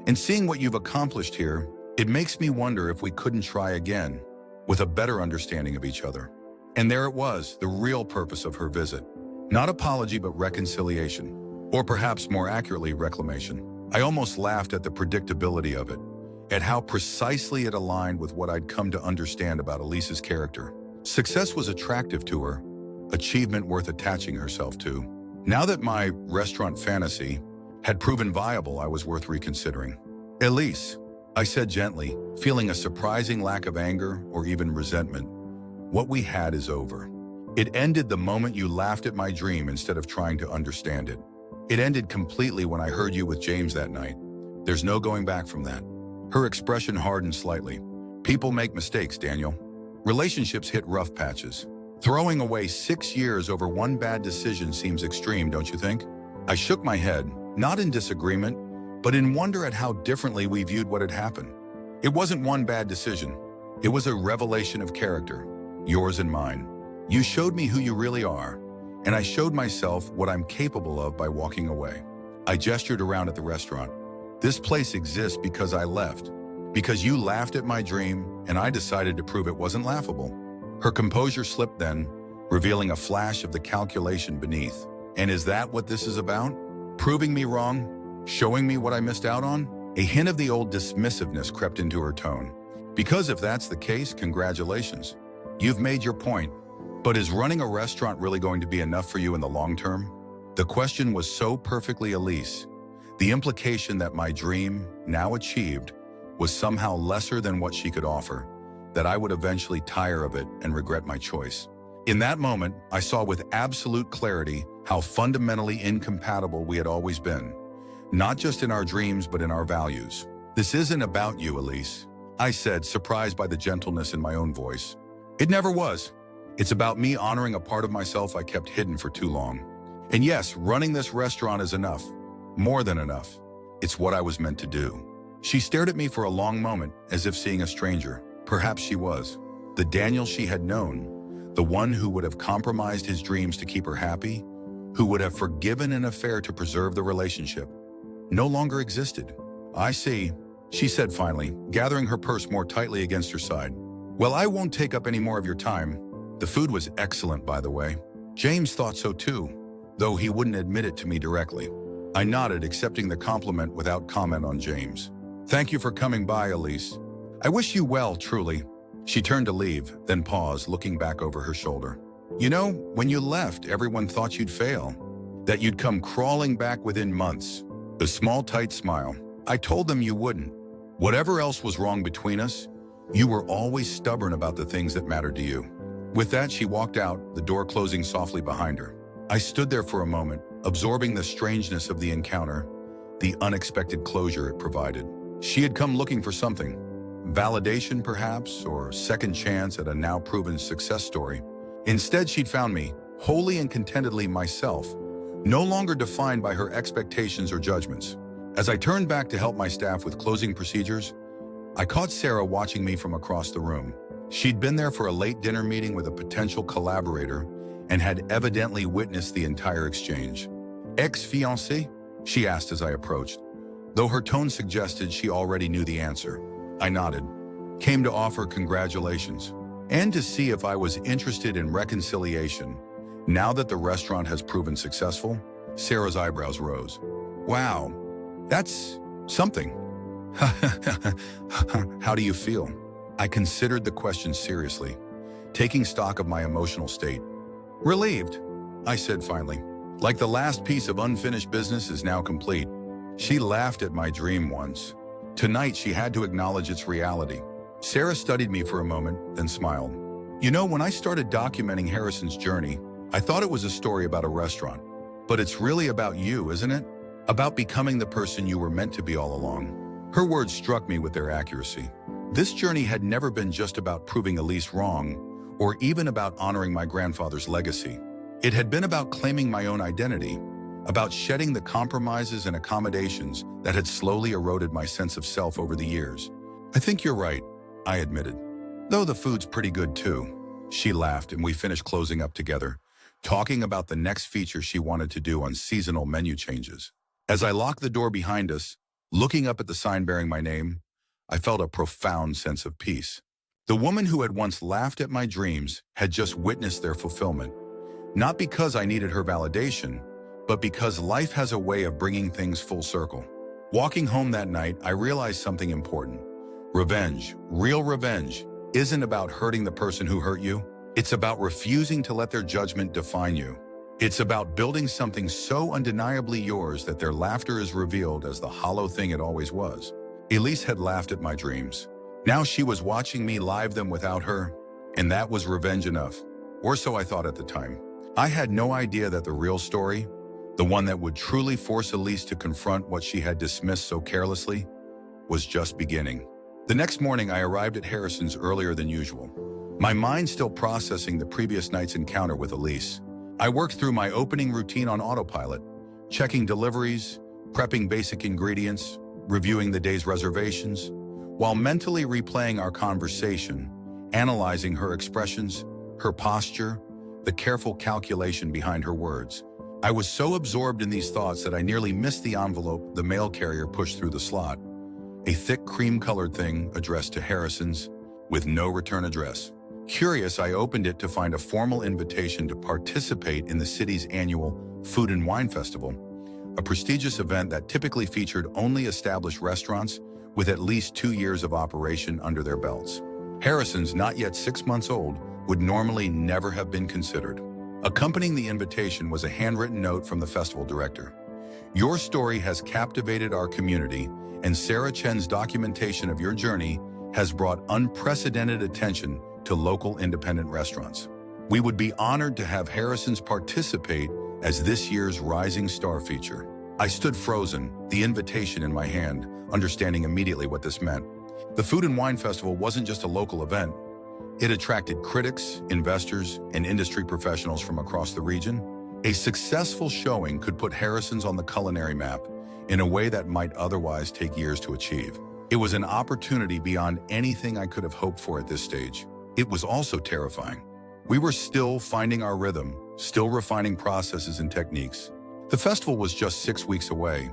And seeing what you've accomplished here, it makes me wonder if we couldn't try again, with a better understanding of each other." And there it was, the real purpose of her visit. Not apology, but reconciliation. Or perhaps more accurately, reclamation. I almost laughed at the predictability of it, at how precisely it aligned with what I'd come to understand about Elise's character. Success was attractive to her, achievement worth attaching herself to. Now that my restaurant fantasy had proven viable, I was worth reconsidering. "Elise," I said gently, feeling a surprising lack of anger or even resentment, "what we had is over. It ended the moment you laughed at my dream instead of trying to understand it. It ended completely when I heard you with James that night. There's no going back from that." Her expression hardened slightly. "People make mistakes, Daniel. Relationships hit rough patches. Throwing away 6 years over one bad decision seems extreme, don't you think?" I shook my head, not in disagreement, but in wonder at how differently we viewed what had happened. It wasn't one bad decision. It was a revelation of character, yours and mine. You showed me who you really are, and I showed myself what I'm capable of by walking away. I gestured around at the restaurant. This place exists because I left, because you laughed at my dream, and I decided to prove it wasn't laughable. Her composure slipped then, revealing a flash of the calculation beneath. And is that what this is about? Proving me wrong? Showing me what I missed out on? A hint of the old dismissiveness crept into her tone. Because if that's the case, congratulations. You've made your point. But is running a restaurant really going to be enough for you in the long term? The question was so perfectly Elise. The implication that my dream, now achieved, was somehow lesser than what she could offer, that I would eventually tire of it and regret my choice. In that moment, I saw with absolute clarity how fundamentally incompatible we had always been, not just in our dreams but in our values. This isn't about you, Elise, I said, surprised by the gentleness in my own voice. It never was. It's about me honoring a part of myself I kept hidden for too long. And yes, running this restaurant is enough. More than enough. It's what I was meant to do. She stared at me for a long moment, as if seeing a stranger. Perhaps she was. The Daniel she had known, the one who would have compromised his dreams to keep her happy, who would have forgiven an affair to preserve the relationship, no longer existed. I see, she said finally, gathering her purse more tightly against her side. Well, I won't take up any more of your time. The food was excellent, by the way. James thought so too, though he wouldn't admit it to me directly. I nodded, accepting the compliment without comment on James. Thank you for coming by, Elise. I wish you well, truly. She turned to leave, then paused, looking back over her shoulder. You know, when you left, everyone thought you'd fail, that you'd come crawling back within months. A small, tight smile. I told them you wouldn't. Whatever else was wrong between us, you were always stubborn about the things that mattered to you. With that, she walked out, the door closing softly behind her. I stood there for a moment, absorbing the strangeness of the encounter, the unexpected closure it provided. She had come looking for something. Validation, perhaps, or second chance at a now-proven success story. Instead, she'd found me, wholly and contentedly myself, no longer defined by her expectations or judgments. As I turned back to help my staff with closing procedures, I caught Sarah watching me from across the room. She'd been there for a late dinner meeting with a potential collaborator and had evidently witnessed the entire exchange. Ex-fiancé? She asked as I approached, though her tone suggested she already knew the answer. I nodded. Came to offer congratulations and to see if I was interested in reconciliation. Now that the restaurant has proven successful, Sarah's eyebrows rose. Wow, that's something. How do you feel? I considered the question seriously, taking stock of my emotional state. Relieved, I said finally. Like the last piece of unfinished business is now complete. She laughed at my dream once. Tonight she had to acknowledge its reality. Sarah studied me for a moment, then smiled. You know, when I started documenting Harrison's journey, I thought it was a story about a restaurant. But it's really about you, isn't it? About becoming the person you were meant to be all along. Her words struck me with their accuracy. This journey had never been just about proving Elise wrong, or even about honoring my grandfather's legacy. It had been about claiming my own identity, about shedding the compromises and accommodations that had slowly eroded my sense of self over the years. I think you're right, I admitted. Though the food's pretty good too. She laughed and we finished closing up together, talking about the next feature she wanted to do on seasonal menu changes. As I locked the door behind us, looking up at the sign bearing my name, I felt a profound sense of peace. The woman who had once laughed at my dreams had just witnessed their fulfillment. Not because I needed her validation, but because life has a way of bringing things full circle. Walking home that night, I realized something important. Revenge, real revenge, isn't about hurting the person who hurt you. It's about refusing to let their judgment define you. It's about building something so undeniably yours that their laughter is revealed as the hollow thing it always was. Elise had laughed at my dreams. Now she was watching me live them without her, and that was revenge enough. Or so I thought at the time. I had no idea that the real story, the one that would truly force Elise to confront what she had dismissed so carelessly, was just beginning. The next morning, I arrived at Harrison's earlier than usual, my mind still processing the previous night's encounter with Elise. I worked through my opening routine on autopilot, checking deliveries, prepping basic ingredients, reviewing the day's reservations, while mentally replaying our conversation, analyzing her expressions, her posture, the careful calculation behind her words. I was so absorbed in these thoughts that I nearly missed the envelope the mail carrier pushed through the slot. A thick cream-colored thing addressed to Harrison's, with no return address. Curious, I opened it to find a formal invitation to participate in the city's annual Food and Wine Festival, a prestigious event that typically featured only established restaurants with at least 2 years of operation under their belts. Harrison's, not yet 6 months old, would normally never have been considered. Accompanying the invitation was a handwritten note from the festival director. Your story has captivated our community, and Sarah Chen's documentation of your journey has brought unprecedented attention to local independent restaurants. We would be honored to have Harrison's participate as this year's Rising Star feature. I stood frozen, the invitation in my hand, understanding immediately what this meant. The Food and Wine Festival wasn't just a local event. It attracted critics, investors, and industry professionals from across the region. A successful showing could put Harrison's on the culinary map in a way that might otherwise take years to achieve. It was an opportunity beyond anything I could have hoped for at this stage. It was also terrifying. We were still finding our rhythm, still refining processes and techniques. The festival was just 6 weeks away,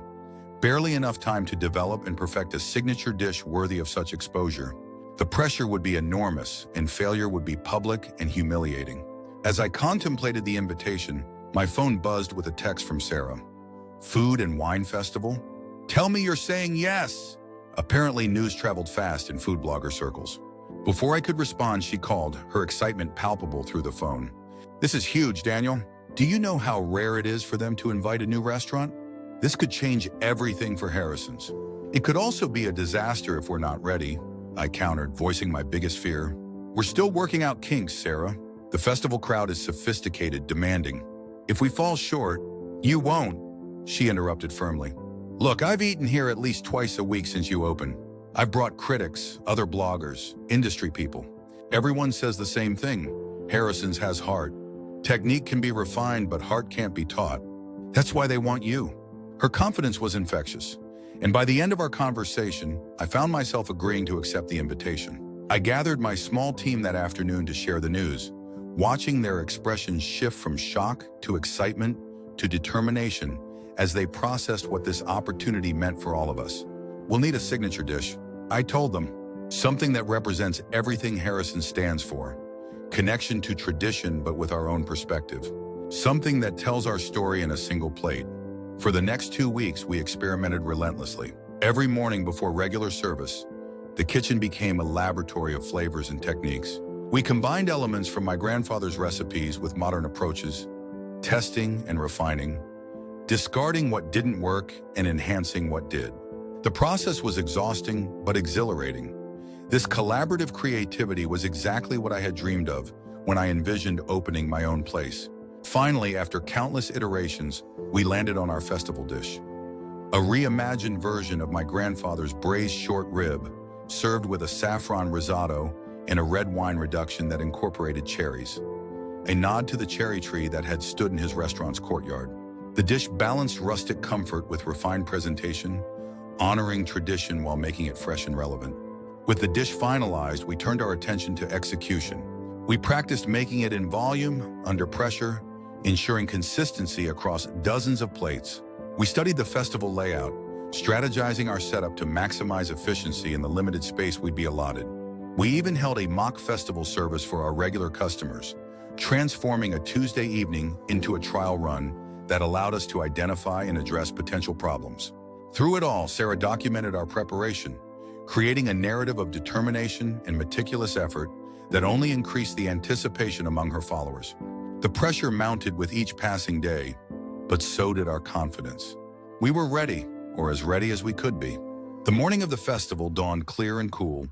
barely enough time to develop and perfect a signature dish worthy of such exposure. The pressure would be enormous, and failure would be public and humiliating. As I contemplated the invitation, my phone buzzed with a text from Sarah. Food and Wine Festival? Tell me you're saying yes! Apparently, news traveled fast in food blogger circles. Before I could respond, she called, her excitement palpable through the phone. This is huge, Daniel. Do you know how rare it is for them to invite a new restaurant? This could change everything for Harrison's. It could also be a disaster if we're not ready, I countered, voicing my biggest fear. We're still working out kinks, Sarah. The festival crowd is sophisticated, demanding. If we fall short, you won't, she interrupted firmly. Look, I've eaten here at least twice a week since you opened. I've brought critics, other bloggers, industry people. Everyone says the same thing. Harrison's has heart. Technique can be refined, but heart can't be taught. That's why they want you. Her confidence was infectious. And by the end of our conversation, I found myself agreeing to accept the invitation. I gathered my small team that afternoon to share the news, watching their expressions shift from shock to excitement to determination as they processed what this opportunity meant for all of us. We'll need a signature dish, I told them, something that represents everything Harrison stands for. Connection to tradition, but with our own perspective. Something that tells our story in a single plate. For the next 2 weeks, we experimented relentlessly. Every morning before regular service, the kitchen became a laboratory of flavors and techniques. We combined elements from my grandfather's recipes with modern approaches, testing and refining, discarding what didn't work and enhancing what did. The process was exhausting but exhilarating. This collaborative creativity was exactly what I had dreamed of when I envisioned opening my own place. Finally, after countless iterations, we landed on our festival dish. A reimagined version of my grandfather's braised short rib, served with a saffron risotto and a red wine reduction that incorporated cherries. A nod to the cherry tree that had stood in his restaurant's courtyard. The dish balanced rustic comfort with refined presentation, honoring tradition while making it fresh and relevant. With the dish finalized, we turned our attention to execution. We practiced making it in volume, under pressure, ensuring consistency across dozens of plates. We studied the festival layout, strategizing our setup to maximize efficiency in the limited space we'd be allotted. We even held a mock festival service for our regular customers, transforming a Tuesday evening into a trial run that allowed us to identify and address potential problems. Through it all, Sarah documented our preparation, creating a narrative of determination and meticulous effort that only increased the anticipation among her followers. The pressure mounted with each passing day, but so did our confidence. We were ready, or as ready as we could be. The morning of the festival dawned clear and cool,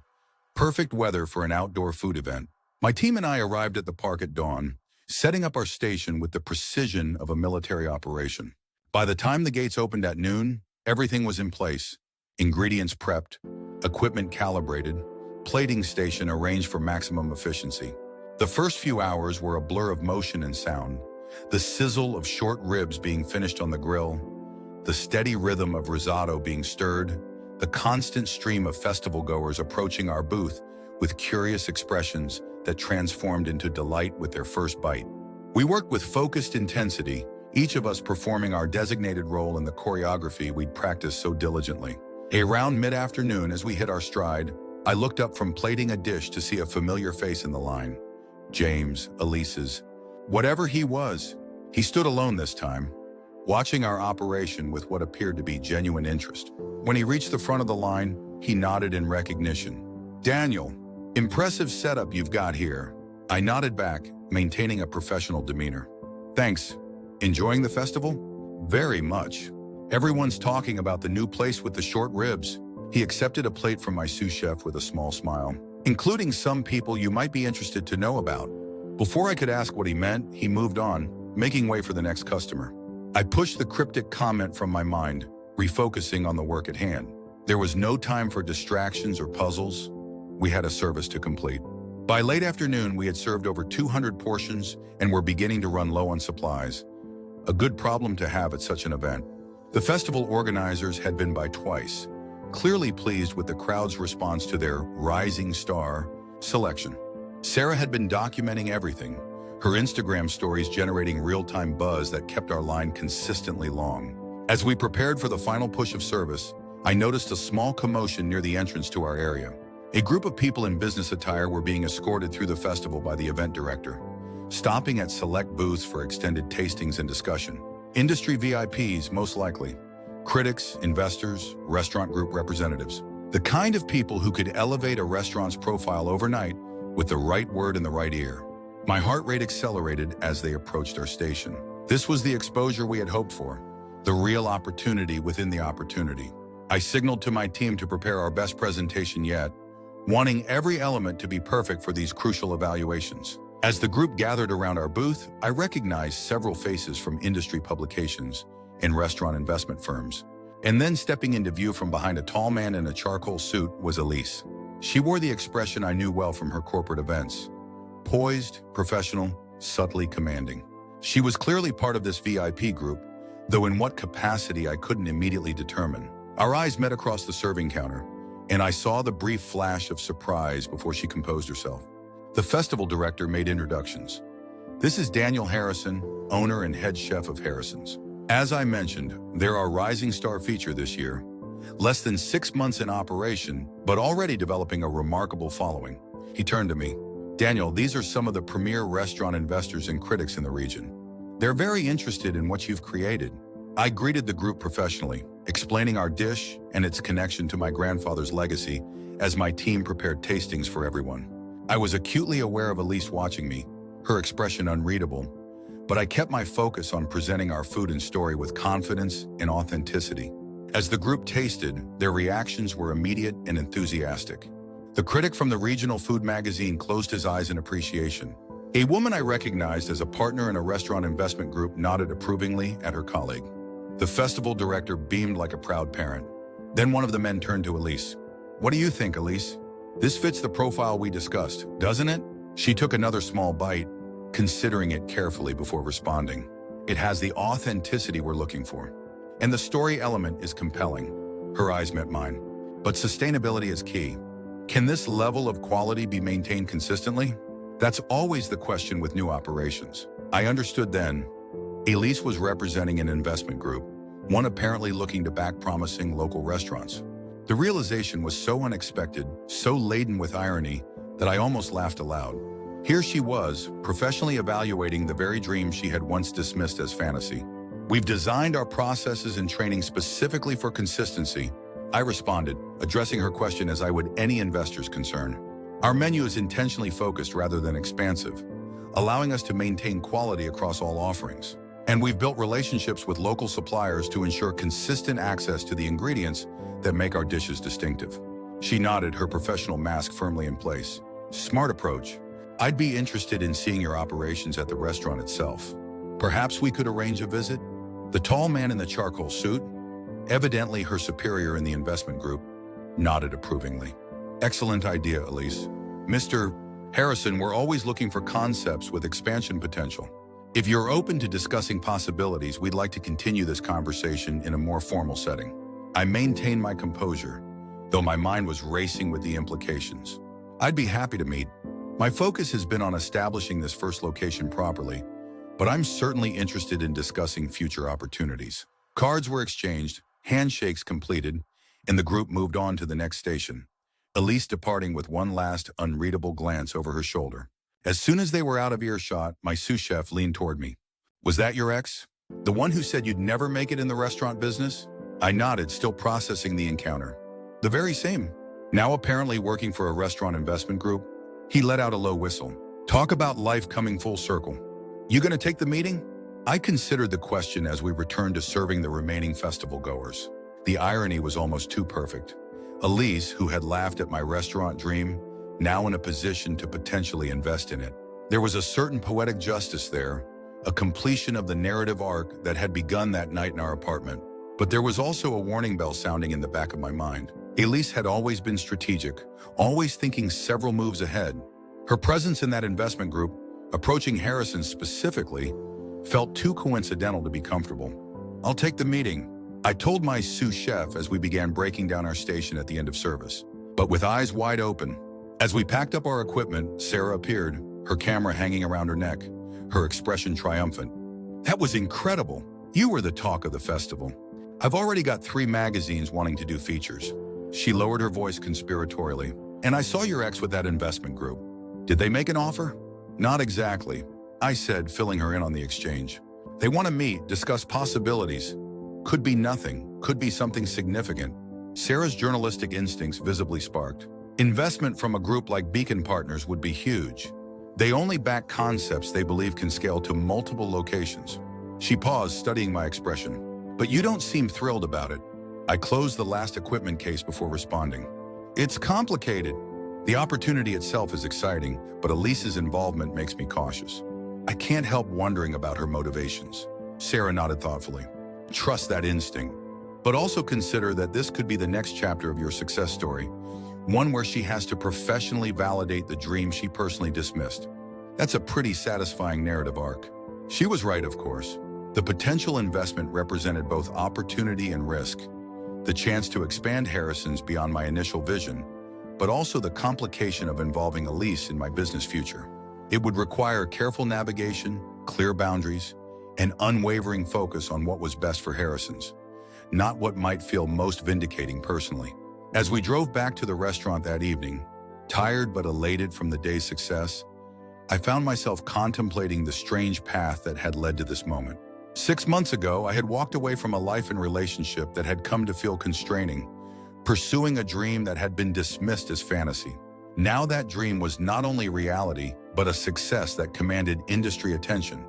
perfect weather for an outdoor food event. My team and I arrived at the park at dawn, setting up our station with the precision of a military operation. By the time the gates opened at noon, everything was in place. Ingredients prepped, equipment calibrated, plating station arranged for maximum efficiency. The first few hours were a blur of motion and sound, the sizzle of short ribs being finished on the grill, the steady rhythm of risotto being stirred, the constant stream of festival goers approaching our booth with curious expressions that transformed into delight with their first bite. We worked with focused intensity, each of us performing our designated role in the choreography we'd practiced so diligently. Around mid-afternoon, as we hit our stride, I looked up from plating a dish to see a familiar face in the line. James, Elise's. Whatever he was, he stood alone this time, watching our operation with what appeared to be genuine interest. When he reached the front of the line, he nodded in recognition. "Daniel, impressive setup you've got here." I nodded back, maintaining a professional demeanor. "Thanks. Enjoying the festival?" "Very much. Everyone's talking about the new place with the short ribs." He accepted a plate from my sous chef with a small smile. "Including some people you might be interested to know about." Before I could ask what he meant, he moved on, making way for the next customer. I pushed the cryptic comment from my mind, refocusing on the work at hand. There was no time for distractions or puzzles. We had a service to complete. By late afternoon, we had served over 200 portions and were beginning to run low on supplies. A good problem to have at such an event. The festival organizers had been by twice, clearly pleased with the crowd's response to their rising star selection. Sarah had been documenting everything, her Instagram stories generating real-time buzz that kept our line consistently long. As we prepared for the final push of service, I noticed a small commotion near the entrance to our area. A group of people in business attire were being escorted through the festival by the event director, stopping at select booths for extended tastings and discussion. Industry VIPs, most likely. Critics, investors, restaurant group representatives. The kind of people who could elevate a restaurant's profile overnight with the right word in the right ear. My heart rate accelerated as they approached our station. This was the exposure we had hoped for, the real opportunity within the opportunity. I signaled to my team to prepare our best presentation yet, wanting every element to be perfect for these crucial evaluations. As the group gathered around our booth, I recognized several faces from industry publications and restaurant investment firms. And then stepping into view from behind a tall man in a charcoal suit was Elise. She wore the expression I knew well from her corporate events. Poised, professional, subtly commanding. She was clearly part of this VIP group, though in what capacity I couldn't immediately determine. Our eyes met across the serving counter, and I saw the brief flash of surprise before she composed herself. The festival director made introductions. "This is Daniel Harrison, owner and head chef of Harrison's. As I mentioned, they're our Rising Star feature this year. Less than 6 months in operation, but already developing a remarkable following." He turned to me. "Daniel, these are some of the premier restaurant investors and critics in the region. They're very interested in what you've created." I greeted the group professionally, explaining our dish and its connection to my grandfather's legacy as my team prepared tastings for everyone. I was acutely aware of Elise watching me, her expression unreadable, but I kept my focus on presenting our food and story with confidence and authenticity. As the group tasted, their reactions were immediate and enthusiastic. The critic from the regional food magazine closed his eyes in appreciation. A woman I recognized as a partner in a restaurant investment group nodded approvingly at her colleague. The festival director beamed like a proud parent. Then one of the men turned to Elise. "What do you think, Elise? This fits the profile we discussed, doesn't it?" She took another small bite, considering it carefully before responding. "It has the authenticity we're looking for. And the story element is compelling." Her eyes met mine. "But sustainability is key. Can this level of quality be maintained consistently?" That's always the question with new operations. I understood then. Elise was representing an investment group, one apparently looking to back promising local restaurants. The realization was so unexpected, so laden with irony, that I almost laughed aloud. Here she was, professionally evaluating the very dream she had once dismissed as fantasy. "We've designed our processes and training specifically for consistency," I responded, addressing her question as I would any investor's concern. "Our menu is intentionally focused rather than expansive, allowing us to maintain quality across all offerings. And we've built relationships with local suppliers to ensure consistent access to the ingredients that make our dishes distinctive." She nodded, her professional mask firmly in place. "Smart approach. I'd be interested in seeing your operations at the restaurant itself. Perhaps we could arrange a visit?" The tall man in the charcoal suit, evidently her superior in the investment group, nodded approvingly. "Excellent idea, Elise. Mr. Harrison, we're always looking for concepts with expansion potential. If you're open to discussing possibilities, we'd like to continue this conversation in a more formal setting." I maintained my composure, though my mind was racing with the implications. "I'd be happy to meet. My focus has been on establishing this first location properly, but I'm certainly interested in discussing future opportunities. Cards were exchanged, handshakes completed, and the group moved on to the next station, Elise departing with one last unreadable glance over her shoulder. As soon as they were out of earshot, my sous chef leaned toward me. "Was that your ex? The one who said you'd never make it in the restaurant business?" I nodded, still processing the encounter. "The very same. Now apparently working for a restaurant investment group." He let out a low whistle. "Talk about life coming full circle. You gonna take the meeting?" I considered the question as we returned to serving the remaining festival goers. The irony was almost too perfect. Elise, who had laughed at my restaurant dream, now in a position to potentially invest in it. There was a certain poetic justice there, a completion of the narrative arc that had begun that night in our apartment. But there was also a warning bell sounding in the back of my mind. Elise had always been strategic, always thinking several moves ahead. Her presence in that investment group, approaching Harrison specifically, felt too coincidental to be comfortable. "I'll take the meeting," I told my sous chef as we began breaking down our station at the end of service. But with eyes wide open, as we packed up our equipment, Sarah appeared, her camera hanging around her neck, her expression triumphant. "That was incredible. You were the talk of the festival. I've already got 3 magazines wanting to do features." She lowered her voice conspiratorially. "And I saw your ex with that investment group. Did they make an offer?" "Not exactly," I said, filling her in on the exchange. "They want to meet, discuss possibilities. Could be nothing, could be something significant." Sarah's journalistic instincts visibly sparked. "Investment from a group like Beacon Partners would be huge. They only back concepts they believe can scale to multiple locations." She paused, studying my expression. "But you don't seem thrilled about it." I closed the last equipment case before responding. "It's complicated. The opportunity itself is exciting, but Elise's involvement makes me cautious. I can't help wondering about her motivations." Sarah nodded thoughtfully. "Trust that instinct. But also consider that this could be the next chapter of your success story, one where she has to professionally validate the dream she personally dismissed. That's a pretty satisfying narrative arc." She was right, of course. The potential investment represented both opportunity and risk, the chance to expand Harrison's beyond my initial vision, but also the complication of involving Elise in my business future. It would require careful navigation, clear boundaries, and unwavering focus on what was best for Harrison's, not what might feel most vindicating personally. As we drove back to the restaurant that evening, tired but elated from the day's success, I found myself contemplating the strange path that had led to this moment. 6 months ago, I had walked away from a life and relationship that had come to feel constraining, pursuing a dream that had been dismissed as fantasy. Now that dream was not only reality, but a success that commanded industry attention,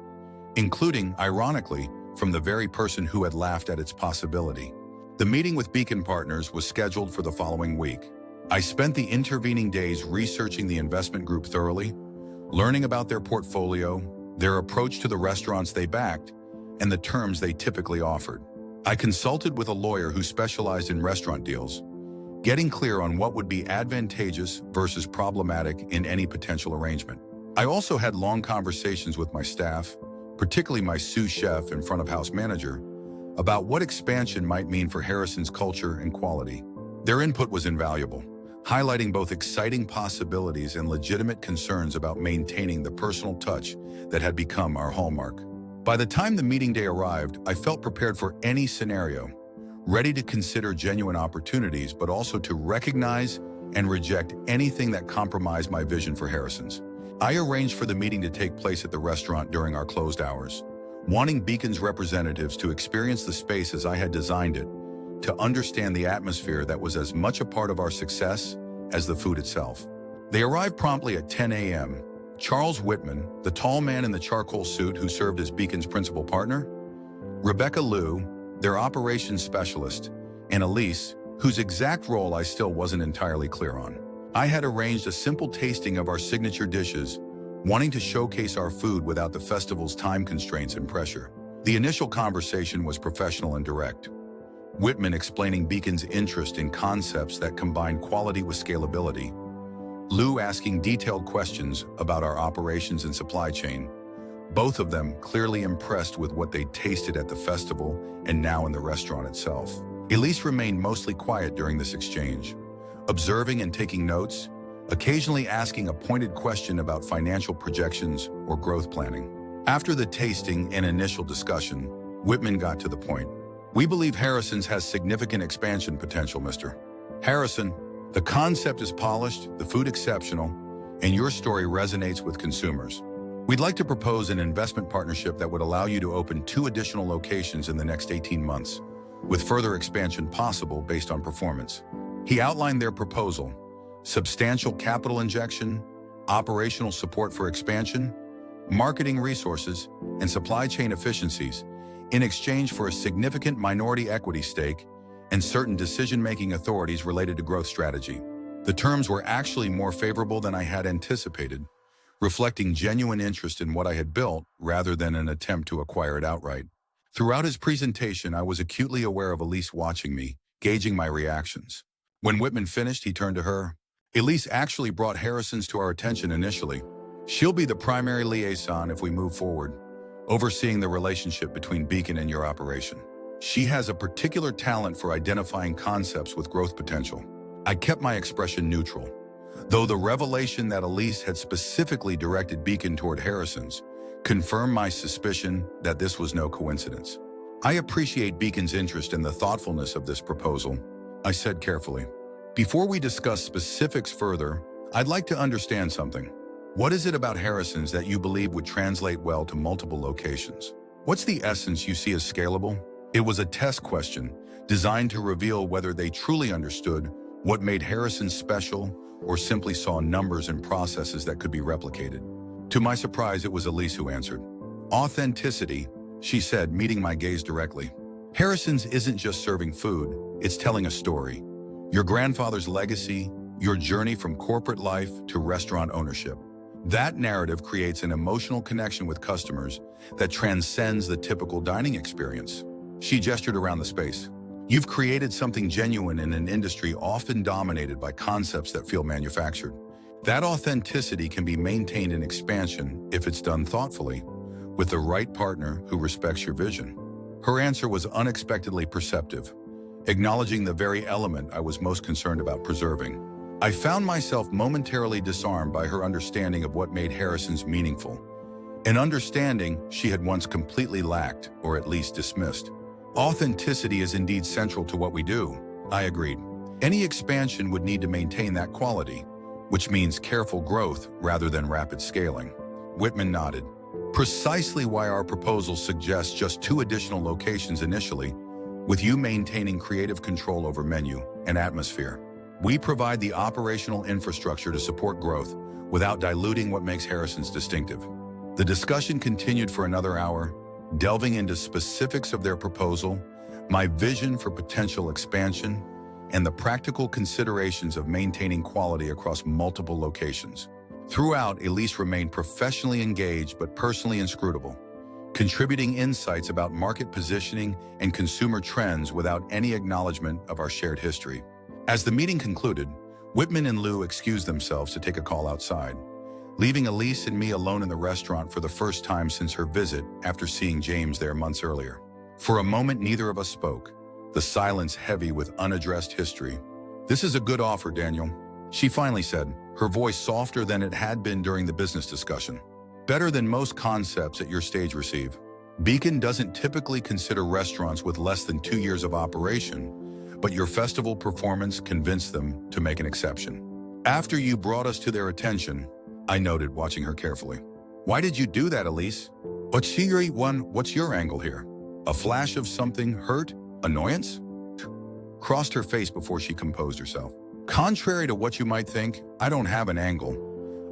including, ironically, from the very person who had laughed at its possibility. The meeting with Beacon Partners was scheduled for the following week. I spent the intervening days researching the investment group thoroughly, learning about their portfolio, their approach to the restaurants they backed, and the terms they typically offered. I consulted with a lawyer who specialized in restaurant deals, getting clear on what would be advantageous versus problematic in any potential arrangement. I also had long conversations with my staff, particularly my sous chef and front-of-house manager, about what expansion might mean for Harrison's culture and quality. Their input was invaluable, highlighting both exciting possibilities and legitimate concerns about maintaining the personal touch that had become our hallmark. By the time the meeting day arrived, I felt prepared for any scenario, ready to consider genuine opportunities, but also to recognize and reject anything that compromised my vision for Harrison's. I arranged for the meeting to take place at the restaurant during our closed hours, wanting Beacon's representatives to experience the space as I had designed it, to understand the atmosphere that was as much a part of our success as the food itself. They arrived promptly at 10 a.m. Charles Whitman, the tall man in the charcoal suit who served as Beacon's principal partner, Rebecca Liu, their operations specialist, and Elise, whose exact role I still wasn't entirely clear on. I had arranged a simple tasting of our signature dishes, wanting to showcase our food without the festival's time constraints and pressure. The initial conversation was professional and direct, Whitman explaining Beacon's interest in concepts that combine quality with scalability, Liu asking detailed questions about our operations and supply chain, both of them clearly impressed with what they tasted at the festival and now in the restaurant itself. Elise remained mostly quiet during this exchange, observing and taking notes, occasionally asking a pointed question about financial projections or growth planning. After the tasting and initial discussion, Whitman got to the point. We believe Harrison's has significant expansion potential, Mr. Harrison. The concept is polished, the food exceptional, and your story resonates with consumers. We'd like to propose an investment partnership that would allow you to open 2 additional locations in the next 18 months, with further expansion possible based on performance. He outlined their proposal: substantial capital injection, operational support for expansion, marketing resources, and supply chain efficiencies in exchange for a significant minority equity stake and certain decision-making authorities related to growth strategy. The terms were actually more favorable than I had anticipated, reflecting genuine interest in what I had built rather than an attempt to acquire it outright. Throughout his presentation, I was acutely aware of Elise watching me, gauging my reactions. When Whitman finished, he turned to her. Elise actually brought Harrison's to our attention initially. She'll be the primary liaison if we move forward, overseeing the relationship between Beacon and your operation. She has a particular talent for identifying concepts with growth potential. I kept my expression neutral, though the revelation that Elise had specifically directed Beacon toward Harrison's confirmed my suspicion that this was no coincidence. I appreciate Beacon's interest in the thoughtfulness of this proposal, I said carefully. Before we discuss specifics further, I'd like to understand something. What is it about Harrison's that you believe would translate well to multiple locations? What's the essence you see as scalable? It was a test question designed to reveal whether they truly understood what made Harrison special or simply saw numbers and processes that could be replicated. To my surprise, it was Elise who answered. Authenticity, she said, meeting my gaze directly. Harrison's isn't just serving food, it's telling a story. Your grandfather's legacy, your journey from corporate life to restaurant ownership. That narrative creates an emotional connection with customers that transcends the typical dining experience. She gestured around the space. You've created something genuine in an industry often dominated by concepts that feel manufactured. That authenticity can be maintained in expansion if it's done thoughtfully, with the right partner who respects your vision. Her answer was unexpectedly perceptive, acknowledging the very element I was most concerned about preserving. I found myself momentarily disarmed by her understanding of what made Harrison's meaningful, an understanding she had once completely lacked, or at least dismissed. Authenticity is indeed central to what we do, I agreed. Any expansion would need to maintain that quality, which means careful growth rather than rapid scaling. Whitman nodded. Precisely why our proposal suggests just 2 additional locations initially, with you maintaining creative control over menu and atmosphere. We provide the operational infrastructure to support growth without diluting what makes Harrison's distinctive. The discussion continued for another hour, delving into specifics of their proposal, my vision for potential expansion, and the practical considerations of maintaining quality across multiple locations. Throughout, Elise remained professionally engaged but personally inscrutable, contributing insights about market positioning and consumer trends without any acknowledgement of our shared history. As the meeting concluded, Whitman and Lou excused themselves to take a call outside, leaving Elise and me alone in the restaurant for the first time since her visit after seeing James there months earlier. For a moment, neither of us spoke, the silence heavy with unaddressed history. "This is a good offer, Daniel," she finally said, her voice softer than it had been during the business discussion. "Better than most concepts at your stage receive. Beacon doesn't typically consider restaurants with less than 2 years of operation, but your festival performance convinced them to make an exception. After you brought us to their attention," I noted, watching her carefully. "Why did you do that, Elise? What's your angle here? A flash of something hurt? Annoyance?" Crossed her face before she composed herself. "Contrary to what you might think, I don't have an angle.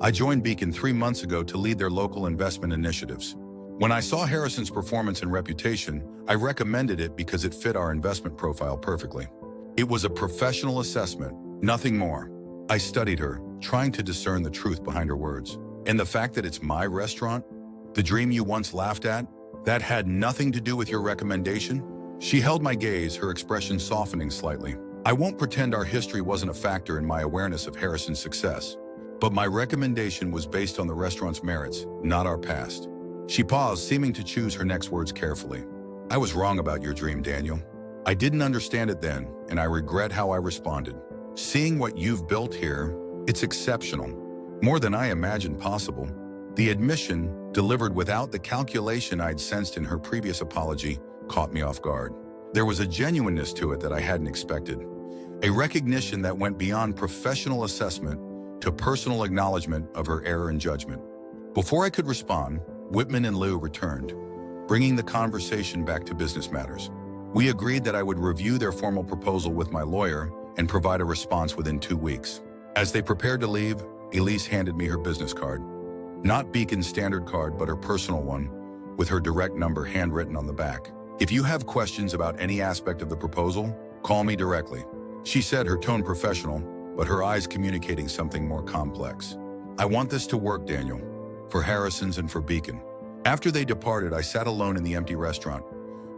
I joined Beacon 3 months ago to lead their local investment initiatives. When I saw Harrison's performance and reputation, I recommended it because it fit our investment profile perfectly. It was a professional assessment, nothing more." I studied her, trying to discern the truth behind her words. "And the fact that it's my restaurant, the dream you once laughed at, that had nothing to do with your recommendation?" She held my gaze, her expression softening slightly. "I won't pretend our history wasn't a factor in my awareness of Harrison's success, but my recommendation was based on the restaurant's merits, not our past." She paused, seeming to choose her next words carefully. "I was wrong about your dream, Daniel. I didn't understand it then, and I regret how I responded. Seeing what you've built here, it's exceptional. More than I imagined possible." The admission, delivered without the calculation I'd sensed in her previous apology, caught me off guard. There was a genuineness to it that I hadn't expected, a recognition that went beyond professional assessment to personal acknowledgement of her error in judgment. Before I could respond, Whitman and Liu returned, bringing the conversation back to business matters. We agreed that I would review their formal proposal with my lawyer and provide a response within 2 weeks. As they prepared to leave, Elise handed me her business card. Not Beacon's standard card, but her personal one, with her direct number handwritten on the back. "If you have questions about any aspect of the proposal, call me directly," she said, her tone professional, but her eyes communicating something more complex. "I want this to work, Daniel, for Harrison's and for Beacon." After they departed, I sat alone in the empty restaurant,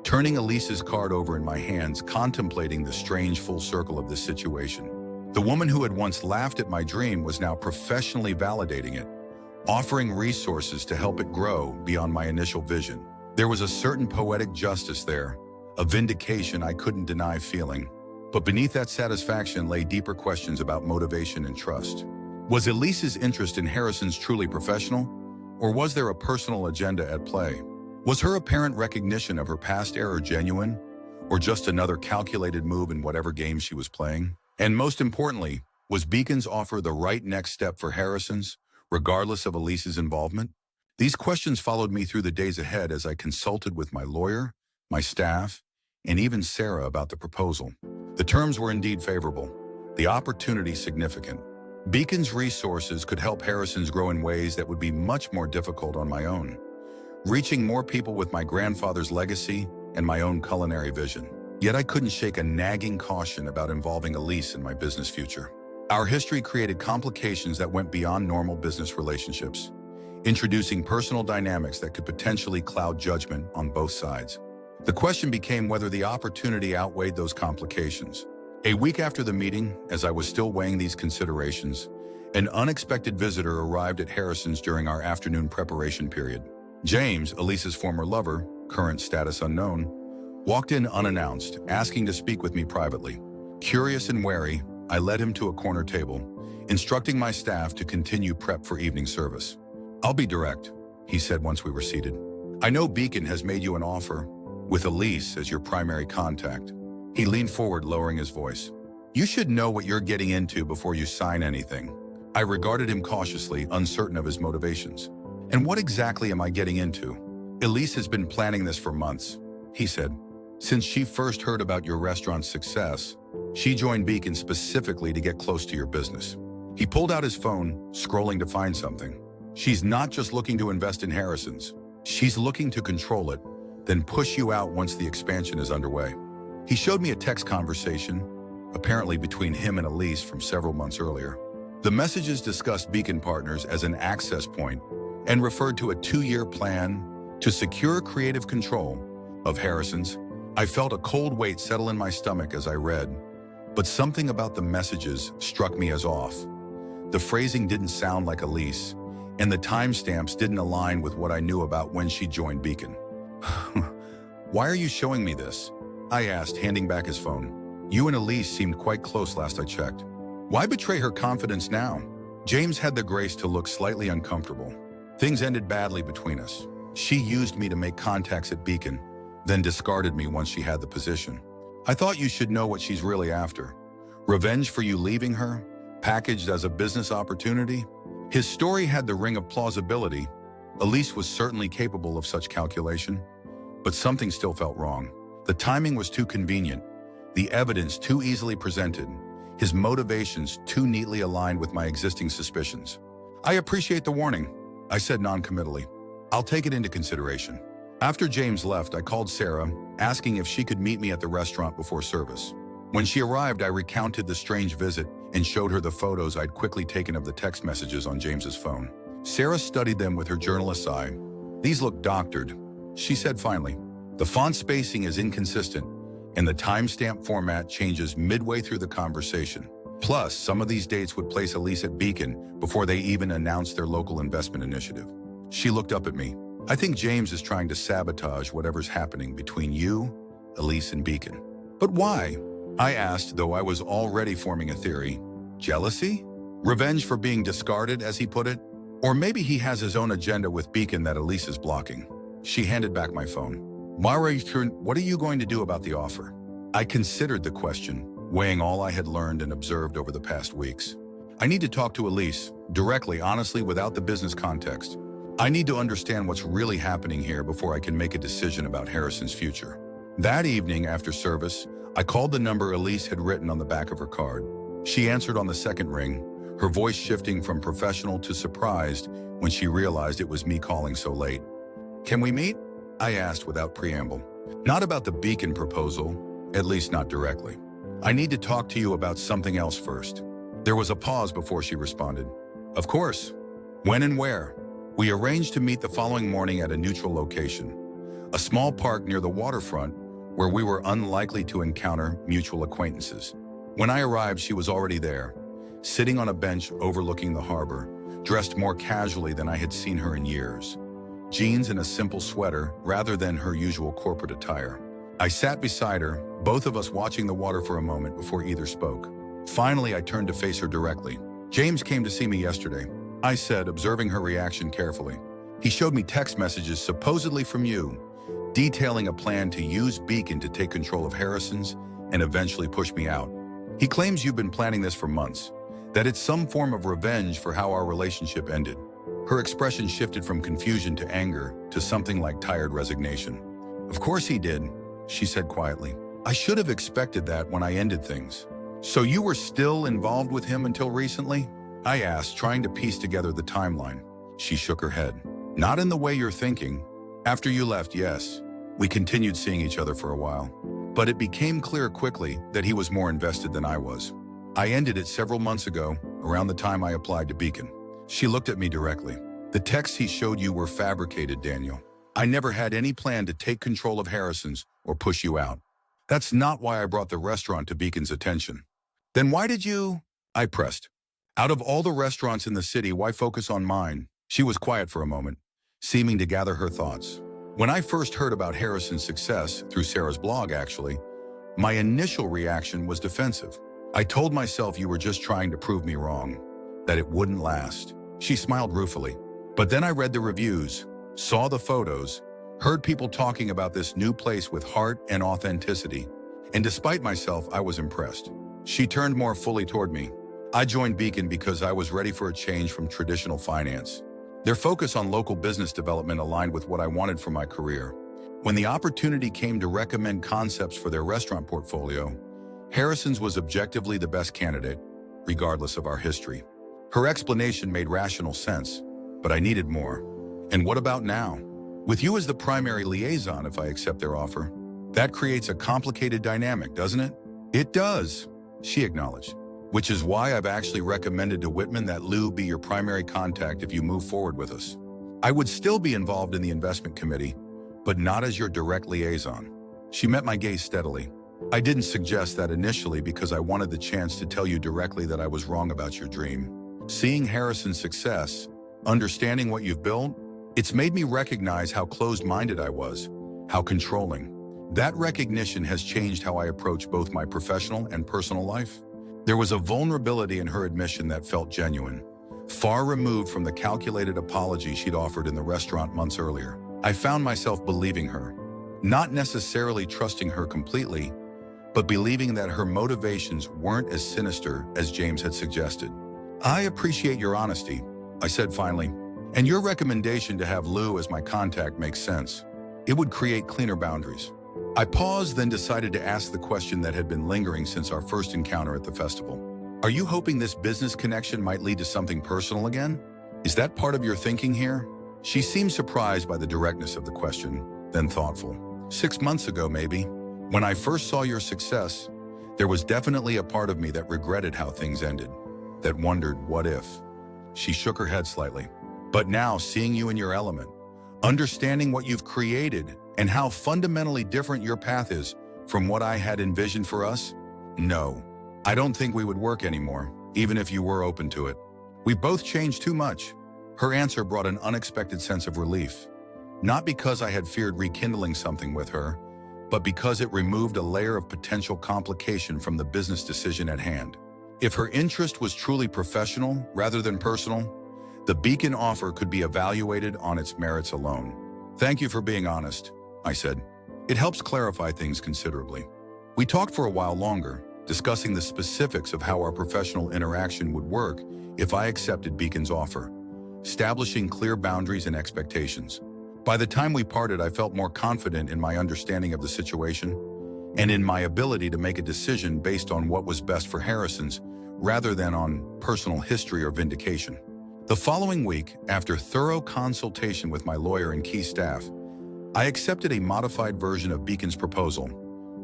turning Elise's card over in my hands, contemplating the strange full circle of this situation. The woman who had once laughed at my dream was now professionally validating it, offering resources to help it grow beyond my initial vision. There was a certain poetic justice there, a vindication I couldn't deny feeling. But beneath that satisfaction lay deeper questions about motivation and trust. Was Elise's interest in Harrison's truly professional, or was there a personal agenda at play? Was her apparent recognition of her past error genuine, or just another calculated move in whatever game she was playing? And most importantly, was Beacon's offer the right next step for Harrison's, regardless of Elise's involvement? These questions followed me through the days ahead as I consulted with my lawyer, my staff, and even Sarah about the proposal. The terms were indeed favorable, the opportunity significant. Beacon's resources could help Harrison's grow in ways that would be much more difficult on my own, reaching more people with my grandfather's legacy and my own culinary vision. Yet I couldn't shake a nagging caution about involving Elise in my business future. Our history created complications that went beyond normal business relationships, introducing personal dynamics that could potentially cloud judgment on both sides. The question became whether the opportunity outweighed those complications. A week after the meeting, as I was still weighing these considerations, an unexpected visitor arrived at Harrison's during our afternoon preparation period. James, Elise's former lover, current status unknown, walked in unannounced, asking to speak with me privately. Curious and wary, I led him to a corner table, instructing my staff to continue prep for evening service. "I'll be direct," he said once we were seated. "I know Beacon has made you an offer, with Elise as your primary contact." He leaned forward, lowering his voice. "You should know what you're getting into before you sign anything." I regarded him cautiously, uncertain of his motivations. "And what exactly am I getting into?" "Elise has been planning this for months," he said. "Since she first heard about your restaurant's success, she joined Beacon specifically to get close to your business." He pulled out his phone, scrolling to find something. "She's not just looking to invest in Harrison's. She's looking to control it, then push you out once the expansion is underway." He showed me a text conversation, apparently between him and Elise from several months earlier. The messages discussed Beacon Partners as an access point and referred to a 2-year plan to secure creative control of Harrison's. I felt a cold weight settle in my stomach as I read, but something about the messages struck me as off. The phrasing didn't sound like Elise, and the timestamps didn't align with what I knew about when she joined Beacon. "Why are you showing me this?" I asked, handing back his phone. "You and Elise seemed quite close last I checked. Why betray her confidence now?" James had the grace to look slightly uncomfortable. "Things ended badly between us. She used me to make contacts at Beacon, then discarded me once she had the position. I thought you should know what she's really after. Revenge for you leaving her, packaged as a business opportunity?" His story had the ring of plausibility. Elise was certainly capable of such calculation, but something still felt wrong. The timing was too convenient, the evidence too easily presented, his motivations too neatly aligned with my existing suspicions. "I appreciate the warning," I said non-committally. "I'll take it into consideration." After James left, I called Sarah, asking if she could meet me at the restaurant before service. When she arrived, I recounted the strange visit and showed her the photos I'd quickly taken of the text messages on James's phone. Sarah studied them with her journalist's eye. "These look doctored," she said finally. "The font spacing is inconsistent, and the timestamp format changes midway through the conversation. Plus, some of these dates would place Elise at Beacon before they even announced their local investment initiative." She looked up at me. "I think James is trying to sabotage whatever's happening between you, Elise, and Beacon." "But why?" I asked, though I was already forming a theory. "Jealousy? Revenge for being discarded, as he put it?" Or maybe he has his own agenda with Beacon that Elise is blocking. She handed back my phone. Mara, what are you going to do about the offer? I considered the question, weighing all I had learned and observed over the past weeks. I need to talk to Elise, directly, honestly, without the business context. I need to understand what's really happening here before I can make a decision about Harrison's future. That evening, after service, I called the number Elise had written on the back of her card. She answered on the second ring, her voice shifting from professional to surprised when she realized it was me calling so late. Can we meet? I asked without preamble. Not about the Beacon proposal, at least not directly. I need to talk to you about something else first. There was a pause before she responded. Of course. When and where? We arranged to meet the following morning at a neutral location, a small park near the waterfront where we were unlikely to encounter mutual acquaintances. When I arrived, she was already there, sitting on a bench overlooking the harbor, dressed more casually than I had seen her in years. Jeans and a simple sweater rather than her usual corporate attire. I sat beside her, both of us watching the water for a moment before either spoke. Finally, I turned to face her directly. James came to see me yesterday, I said, observing her reaction carefully. He showed me text messages supposedly from you, detailing a plan to use Beacon to take control of Harrison's and eventually push me out. He claims you've been planning this for months, that it's some form of revenge for how our relationship ended. Her expression shifted from confusion to anger to something like tired resignation. Of course he did, she said quietly. I should have expected that when I ended things. So you were still involved with him until recently? I asked, trying to piece together the timeline. She shook her head. Not in the way you're thinking. After you left, yes. We continued seeing each other for a while. But it became clear quickly that he was more invested than I was. I ended it several months ago, around the time I applied to Beacon. She looked at me directly. The texts he showed you were fabricated, Daniel. I never had any plan to take control of Harrison's or push you out. That's not why I brought the restaurant to Beacon's attention. Then why did you? I pressed. Out of all the restaurants in the city, why focus on mine? She was quiet for a moment, seeming to gather her thoughts. When I first heard about Harrison's success, through Sarah's blog actually, my initial reaction was defensive. I told myself you were just trying to prove me wrong, that it wouldn't last. She smiled ruefully. But then I read the reviews, saw the photos, heard people talking about this new place with heart and authenticity, and despite myself, I was impressed. She turned more fully toward me. I joined Beacon because I was ready for a change from traditional finance. Their focus on local business development aligned with what I wanted for my career. When the opportunity came to recommend concepts for their restaurant portfolio, Harrison's was objectively the best candidate, regardless of our history. Her explanation made rational sense, but I needed more. And what about now? With you as the primary liaison, if I accept their offer, that creates a complicated dynamic, doesn't it? It does, she acknowledged. Which is why I've actually recommended to Whitman that Lou be your primary contact if you move forward with us. I would still be involved in the investment committee, but not as your direct liaison. She met my gaze steadily. I didn't suggest that initially because I wanted the chance to tell you directly that I was wrong about your dream. Seeing Harrison's success, understanding what you've built, it's made me recognize how closed-minded I was, how controlling. That recognition has changed how I approach both my professional and personal life. There was a vulnerability in her admission that felt genuine, far removed from the calculated apology she'd offered in the restaurant months earlier. I found myself believing her, not necessarily trusting her completely, but believing that her motivations weren't as sinister as James had suggested. I appreciate your honesty, I said finally, and your recommendation to have Lou as my contact makes sense. It would create cleaner boundaries. I paused, then decided to ask the question that had been lingering since our first encounter at the festival. Are you hoping this business connection might lead to something personal again? Is that part of your thinking here? She seemed surprised by the directness of the question, then thoughtful. 6 months ago, maybe, when I first saw your success, there was definitely a part of me that regretted how things ended, that wondered, what if? She shook her head slightly. But now, seeing you in your element, understanding what you've created, and how fundamentally different your path is from what I had envisioned for us? No, I don't think we would work anymore, even if you were open to it. We've both changed too much. Her answer brought an unexpected sense of relief. Not because I had feared rekindling something with her, but because it removed a layer of potential complication from the business decision at hand. If her interest was truly professional rather than personal, The Beacon offer could be evaluated on its merits alone. "Thank you for being honest," I said. "It helps clarify things considerably." We talked for a while longer, discussing the specifics of how our professional interaction would work if I accepted Beacon's offer, establishing clear boundaries and expectations. By the time we parted, I felt more confident in my understanding of the situation and in my ability to make a decision based on what was best for Harrison's rather than on personal history or vindication. The following week, after thorough consultation with my lawyer and key staff, I accepted a modified version of Beacon's proposal,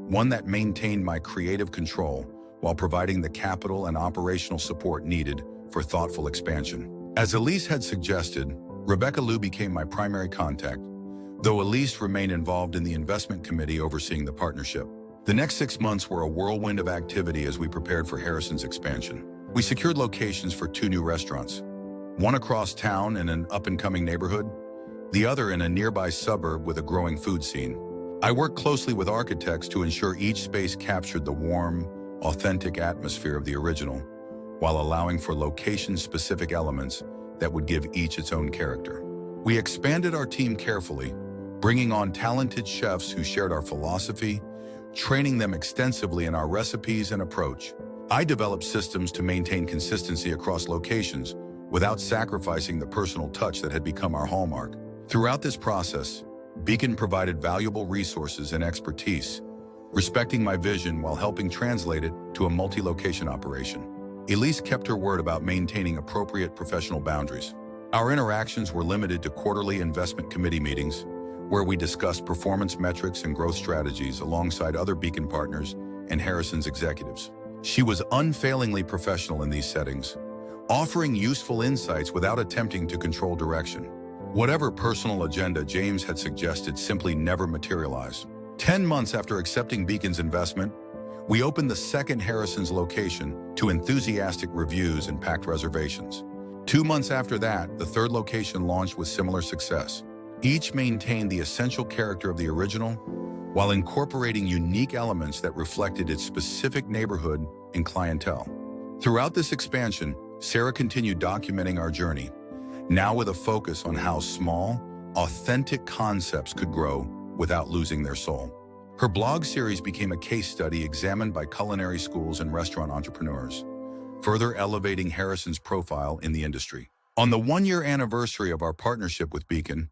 one that maintained my creative control while providing the capital and operational support needed for thoughtful expansion. As Elise had suggested, Rebecca Liu became my primary contact, though Elise remained involved in the investment committee overseeing the partnership. The next 6 months were a whirlwind of activity as we prepared for Harrison's expansion. We secured locations for 2 new restaurants, one across town in an up-and-coming neighborhood, the other in a nearby suburb with a growing food scene. I worked closely with architects to ensure each space captured the warm, authentic atmosphere of the original, while allowing for location-specific elements that would give each its own character. We expanded our team carefully, bringing on talented chefs who shared our philosophy, training them extensively in our recipes and approach. I developed systems to maintain consistency across locations without sacrificing the personal touch that had become our hallmark. Throughout this process, Beacon provided valuable resources and expertise, respecting my vision while helping translate it to a multi-location operation. Elise kept her word about maintaining appropriate professional boundaries. Our interactions were limited to quarterly investment committee meetings, where we discussed performance metrics and growth strategies alongside other Beacon partners and Harrison's executives. She was unfailingly professional in these settings, offering useful insights without attempting to control direction. Whatever personal agenda James had suggested simply never materialized. 10 months after accepting Beacon's investment, we opened the second Harrison's location to enthusiastic reviews and packed reservations. 2 months after that, the third location launched with similar success. Each maintained the essential character of the original, while incorporating unique elements that reflected its specific neighborhood and clientele. Throughout this expansion, Sarah continued documenting our journey, now with a focus on how small, authentic concepts could grow without losing their soul. Her blog series became a case study examined by culinary schools and restaurant entrepreneurs, further elevating Harrison's profile in the industry. On the 1-year anniversary of our partnership with Beacon,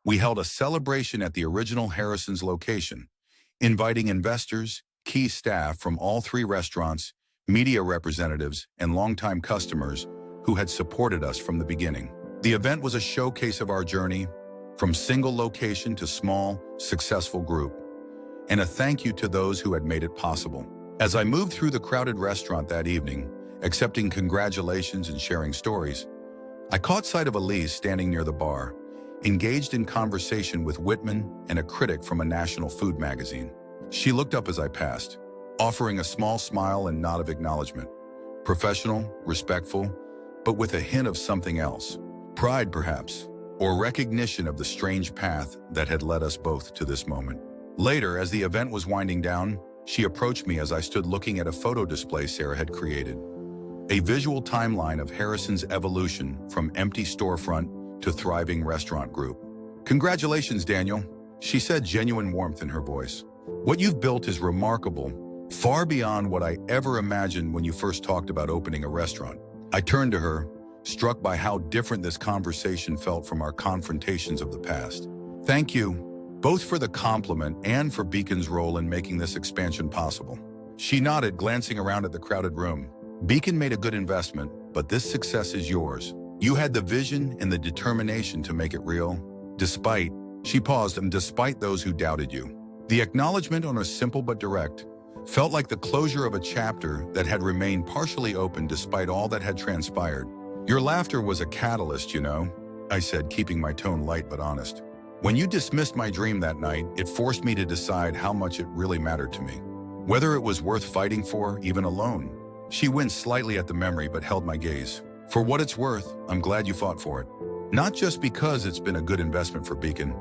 we held a celebration at the original Harrison's location, inviting investors, key staff from all 3 restaurants, media representatives, and longtime customers who had supported us from the beginning. The event was a showcase of our journey, from single location to small, successful group, and a thank you to those who had made it possible. As I moved through the crowded restaurant that evening, accepting congratulations and sharing stories, I caught sight of Elise standing near the bar, engaged in conversation with Whitman and a critic from a national food magazine. She looked up as I passed, offering a small smile and nod of acknowledgement. Professional, respectful, but with a hint of something else. Pride, perhaps, or recognition of the strange path that had led us both to this moment. Later, as the event was winding down, she approached me as I stood looking at a photo display Sarah had created. A visual timeline of Harrison's evolution from empty storefront to thriving restaurant group. "Congratulations, Daniel," she said, genuine warmth in her voice. "What you've built is remarkable, far beyond what I ever imagined when you first talked about opening a restaurant." I turned to her, struck by how different this conversation felt from our confrontations of the past. "Thank you, both for the compliment and for Beacon's role in making this expansion possible." She nodded, glancing around at the crowded room. "Beacon made a good investment, but this success is yours. You had the vision and the determination to make it real, despite," she paused, "and despite those who doubted you." The acknowledgement, on a simple but direct, felt like the closure of a chapter that had remained partially open despite all that had transpired. "Your laughter was a catalyst, you know," I said, keeping my tone light but honest. "When you dismissed my dream that night, it forced me to decide how much it really mattered to me. Whether it was worth fighting for, even alone." She winced slightly at the memory but held my gaze. "For what it's worth, I'm glad you fought for it. Not just because it's been a good investment for Beacon,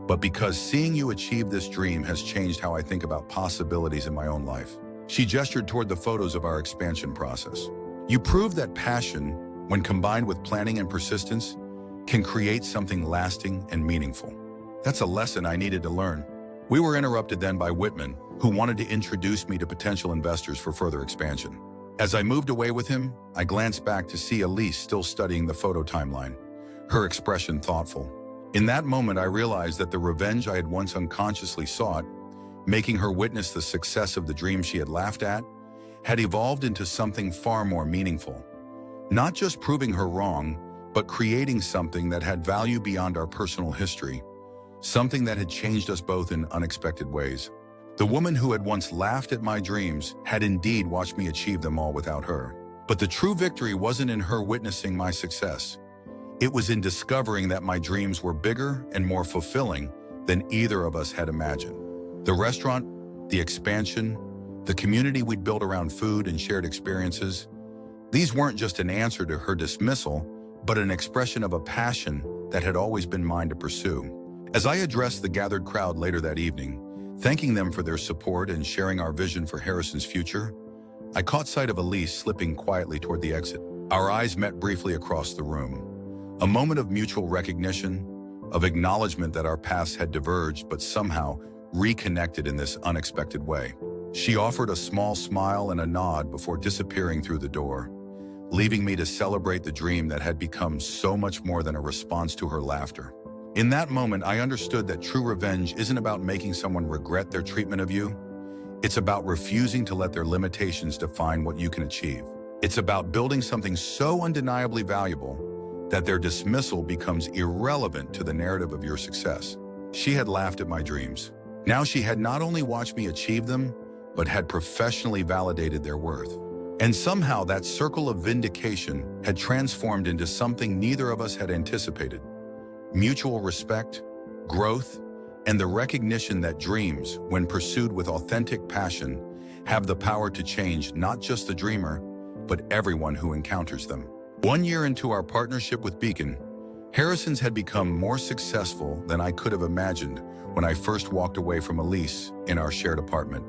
but because seeing you achieve this dream has changed how I think about possibilities in my own life." She gestured toward the photos of our expansion process. "You proved that passion, when combined with planning and persistence, can create something lasting and meaningful. That's a lesson I needed to learn. We were interrupted then by Whitman, who wanted to introduce me to potential investors for further expansion. As I moved away with him, I glanced back to see Elise still studying the photo timeline, her expression thoughtful. In that moment, I realized that the revenge I had once unconsciously sought, making her witness the success of the dream she had laughed at, had evolved into something far more meaningful. Not just proving her wrong, but creating something that had value beyond our personal history, something that had changed us both in unexpected ways. The woman who had once laughed at my dreams had indeed watched me achieve them all without her. But the true victory wasn't in her witnessing my success. It was in discovering that my dreams were bigger and more fulfilling than either of us had imagined. The restaurant, the expansion, the community we'd built around food and shared experiences, these weren't just an answer to her dismissal, but an expression of a passion that had always been mine to pursue. As I addressed the gathered crowd later that evening, thanking them for their support and sharing our vision for Harrison's future, I caught sight of Elise slipping quietly toward the exit. Our eyes met briefly across the room. A moment of mutual recognition, of acknowledgement that our paths had diverged but somehow reconnected in this unexpected way. She offered a small smile and a nod before disappearing through the door, leaving me to celebrate the dream that had become so much more than a response to her laughter. In that moment, I understood that true revenge isn't about making someone regret their treatment of you. It's about refusing to let their limitations define what you can achieve. It's about building something so undeniably valuable that their dismissal becomes irrelevant to the narrative of your success. She had laughed at my dreams. Now she had not only watched me achieve them, but had professionally validated their worth. And somehow that circle of vindication had transformed into something neither of us had anticipated. Mutual respect, growth, and the recognition that dreams, when pursued with authentic passion, have the power to change not just the dreamer, but everyone who encounters them. 1 year into our partnership with Beacon, Harrison's had become more successful than I could have imagined when I first walked away from Elise in our shared apartment.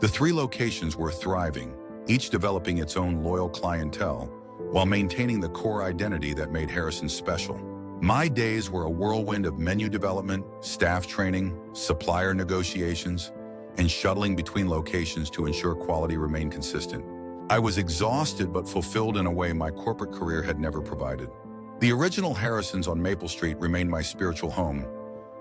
The 3 locations were thriving, each developing its own loyal clientele, while maintaining the core identity that made Harrison special. My days were a whirlwind of menu development, staff training, supplier negotiations, and shuttling between locations to ensure quality remained consistent. I was exhausted but fulfilled in a way my corporate career had never provided. The original Harrison's on Maple Street remained my spiritual home,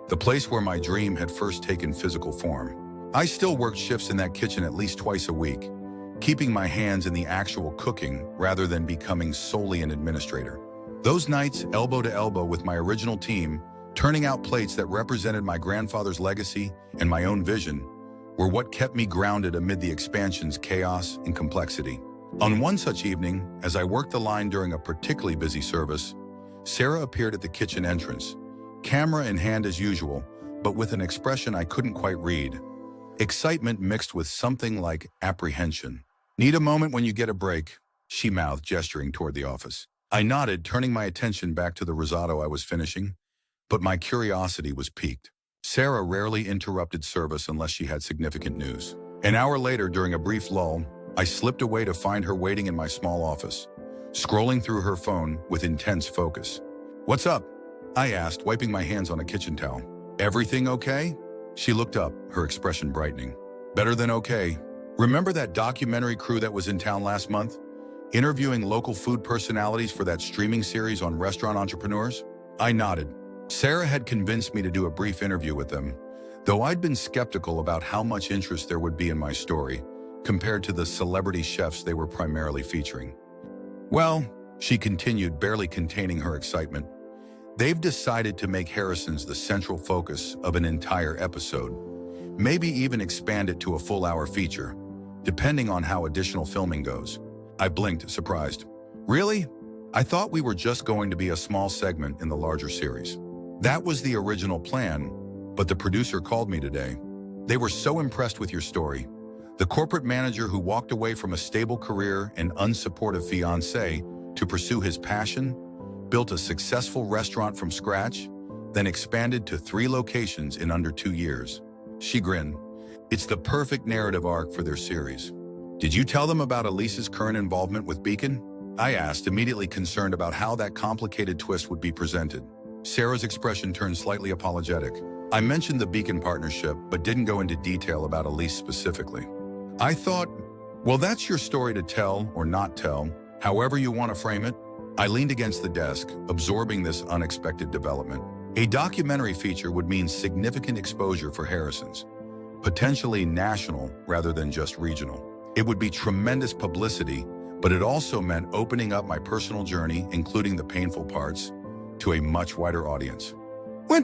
the place where my dream had first taken physical form. I still worked shifts in that kitchen at least twice a week, keeping my hands in the actual cooking rather than becoming solely an administrator. Those nights, elbow to elbow with my original team, turning out plates that represented my grandfather's legacy and my own vision, were what kept me grounded amid the expansion's chaos and complexity. On one such evening, as I worked the line during a particularly busy service, Sarah appeared at the kitchen entrance, camera in hand as usual, but with an expression I couldn't quite read. Excitement mixed with something like apprehension. "Need a moment when you get a break," she mouthed, gesturing toward the office. I nodded, turning my attention back to the risotto I was finishing, but my curiosity was piqued. Sarah rarely interrupted service unless she had significant news. An hour later, during a brief lull, I slipped away to find her waiting in my small office, scrolling through her phone with intense focus. "What's up?" I asked, wiping my hands on a kitchen towel. "Everything okay?" She looked up, her expression brightening. "Better than okay. Remember that documentary crew that was in town last month? Interviewing local food personalities for that streaming series on restaurant entrepreneurs?" I nodded. Sarah had convinced me to do a brief interview with them, though I'd been skeptical about how much interest there would be in my story compared to the celebrity chefs they were primarily featuring. "Well," she continued, barely containing her excitement, "they've decided to make Harrison's the central focus of an entire episode, maybe even expand it to a full-hour feature, depending on how additional filming goes." I blinked, surprised. "Really? I thought we were just going to be a small segment in the larger series." "That was the original plan, but the producer called me today. They were so impressed with your story. The corporate manager who walked away from a stable career and unsupportive fiancé to pursue his passion, built a successful restaurant from scratch, then expanded to 3 locations in under 2 years." She grinned. "It's the perfect narrative arc for their series." "Did you tell them about Elise's current involvement with Beacon?" I asked, immediately concerned about how that complicated twist would be presented. Sarah's expression turned slightly apologetic. I mentioned the Beacon partnership, but didn't go into detail about Elise specifically. I thought, well, that's your story to tell or not tell, however you want to frame it. I leaned against the desk, absorbing this unexpected development. A documentary feature would mean significant exposure for Harrisons, potentially national rather than just regional. It would be tremendous publicity, but it also meant opening up my personal journey, including the painful parts, to a much wider audience. When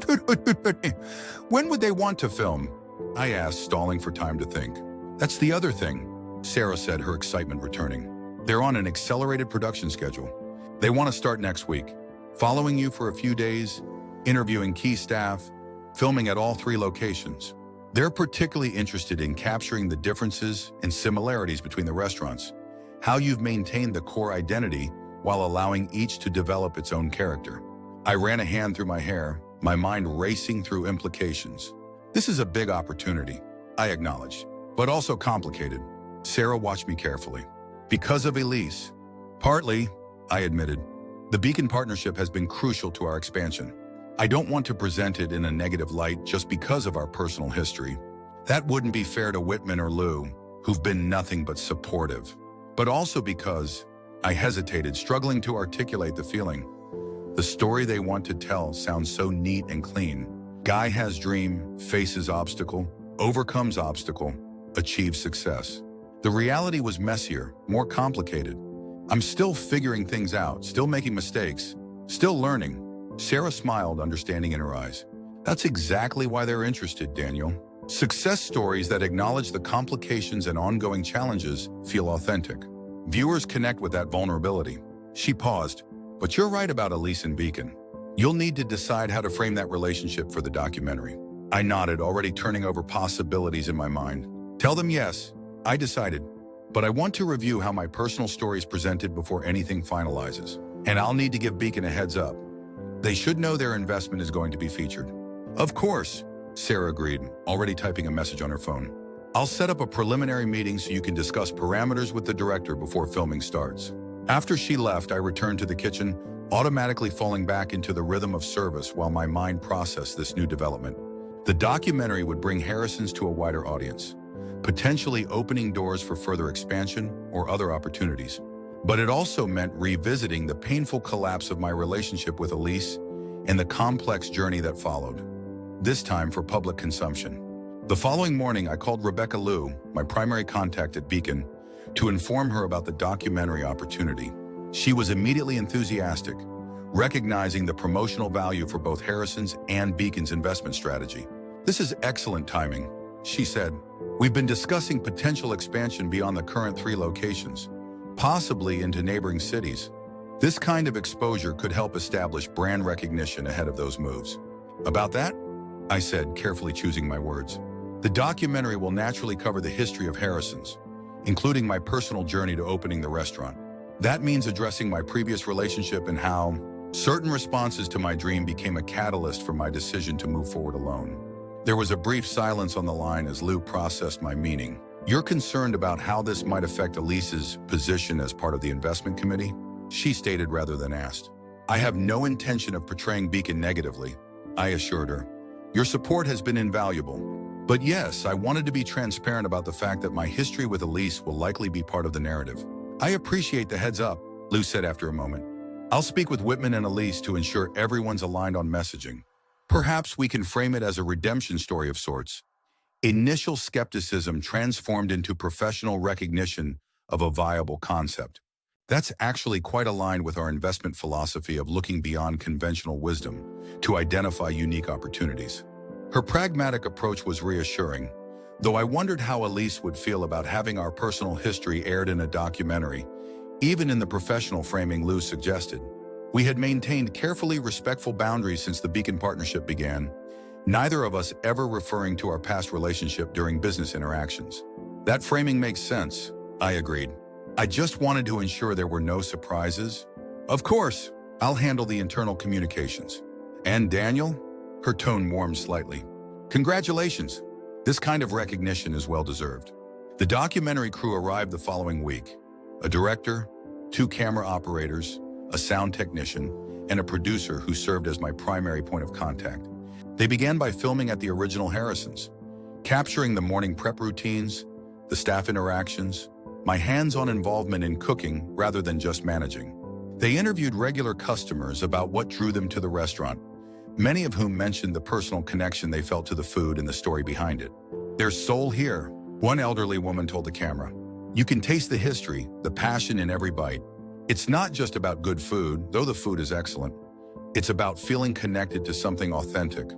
would they want to film? I asked, stalling for time to think. That's the other thing, Sarah said, her excitement returning. They're on an accelerated production schedule. They want to start next week, following you for a few days, interviewing key staff, filming at all 3 locations. They're particularly interested in capturing the differences and similarities between the restaurants, how you've maintained the core identity while allowing each to develop its own character. I ran a hand through my hair, my mind racing through implications. This is a big opportunity, I acknowledged, but also complicated. Sarah watched me carefully. Because of Elise. Partly, I admitted. The Beacon partnership has been crucial to our expansion. I don't want to present it in a negative light just because of our personal history. That wouldn't be fair to Whitman or Lou, who've been nothing but supportive. But also because I hesitated, struggling to articulate the feeling. The story they want to tell sounds so neat and clean. Guy has dream, faces obstacle, overcomes obstacle, achieves success. The reality was messier, more complicated. I'm still figuring things out, still making mistakes, still learning. Sarah smiled, understanding in her eyes. That's exactly why they're interested, Daniel. Success stories that acknowledge the complications and ongoing challenges feel authentic. Viewers connect with that vulnerability. She paused. But you're right about Elise and Beacon. You'll need to decide how to frame that relationship for the documentary. I nodded, already turning over possibilities in my mind. Tell them yes, I decided. But I want to review how my personal story is presented before anything finalizes. And I'll need to give Beacon a heads up. They should know their investment is going to be featured. Of course, Sarah agreed, already typing a message on her phone. I'll set up a preliminary meeting so you can discuss parameters with the director before filming starts. After she left, I returned to the kitchen, automatically falling back into the rhythm of service while my mind processed this new development. The documentary would bring Harrisons to a wider audience, potentially opening doors for further expansion or other opportunities. But it also meant revisiting the painful collapse of my relationship with Elise and the complex journey that followed, this time for public consumption. The following morning, I called Rebecca Liu, my primary contact at Beacon, to inform her about the documentary opportunity. She was immediately enthusiastic, recognizing the promotional value for both Harrison's and Beacon's investment strategy. This is excellent timing, she said. We've been discussing potential expansion beyond the current 3 locations, possibly into neighboring cities. This kind of exposure could help establish brand recognition ahead of those moves. About that? I said, carefully choosing my words. The documentary will naturally cover the history of Harrison's, including my personal journey to opening the restaurant. That means addressing my previous relationship and how certain responses to my dream became a catalyst for my decision to move forward alone. There was a brief silence on the line as Lou processed my meaning. You're concerned about how this might affect Elise's position as part of the investment committee? She stated rather than asked. I have no intention of portraying Beacon negatively, I assured her. Your support has been invaluable. But yes, I wanted to be transparent about the fact that my history with Elise will likely be part of the narrative. I appreciate the heads up, Lou said after a moment. I'll speak with Whitman and Elise to ensure everyone's aligned on messaging. Perhaps we can frame it as a redemption story of sorts. Initial skepticism transformed into professional recognition of a viable concept. That's actually quite aligned with our investment philosophy of looking beyond conventional wisdom to identify unique opportunities. Her pragmatic approach was reassuring, though I wondered how Elise would feel about having our personal history aired in a documentary, even in the professional framing Lou suggested. We had maintained carefully respectful boundaries since the Beacon partnership began, neither of us ever referring to our past relationship during business interactions. That framing makes sense, I agreed. I just wanted to ensure there were no surprises. Of course, I'll handle the internal communications. And Daniel? Her tone warmed slightly. Congratulations. This kind of recognition is well-deserved. The documentary crew arrived the following week. A director, 2 camera operators, a sound technician, and a producer who served as my primary point of contact. They began by filming at the original Harrison's, capturing the morning prep routines, the staff interactions, my hands-on involvement in cooking rather than just managing. They interviewed regular customers about what drew them to the restaurant, many of whom mentioned the personal connection they felt to the food and the story behind it. "There's soul here," one elderly woman told the camera. "You can taste the history, the passion in every bite. It's not just about good food, though the food is excellent. It's about feeling connected to something authentic."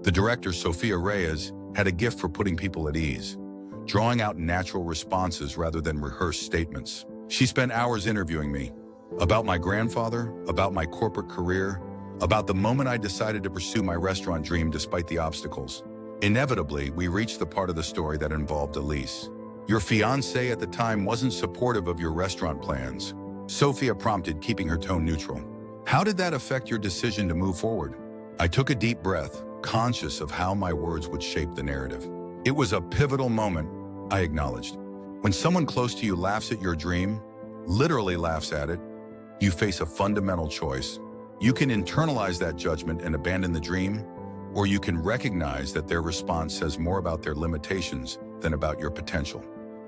The director, Sofia Reyes, had a gift for putting people at ease, drawing out natural responses rather than rehearsed statements. She spent hours interviewing me about my grandfather, about my corporate career, about the moment I decided to pursue my restaurant dream despite the obstacles. Inevitably, we reached the part of the story that involved Elise. "Your fiancé at the time wasn't supportive of your restaurant plans," Sofia prompted, keeping her tone neutral. "How did that affect your decision to move forward?" I took a deep breath, conscious of how my words would shape the narrative. "It was a pivotal moment," I acknowledged. "When someone close to you laughs at your dream, literally laughs at it, you face a fundamental choice. You can internalize that judgment and abandon the dream, or you can recognize that their response says more about their limitations than about your potential."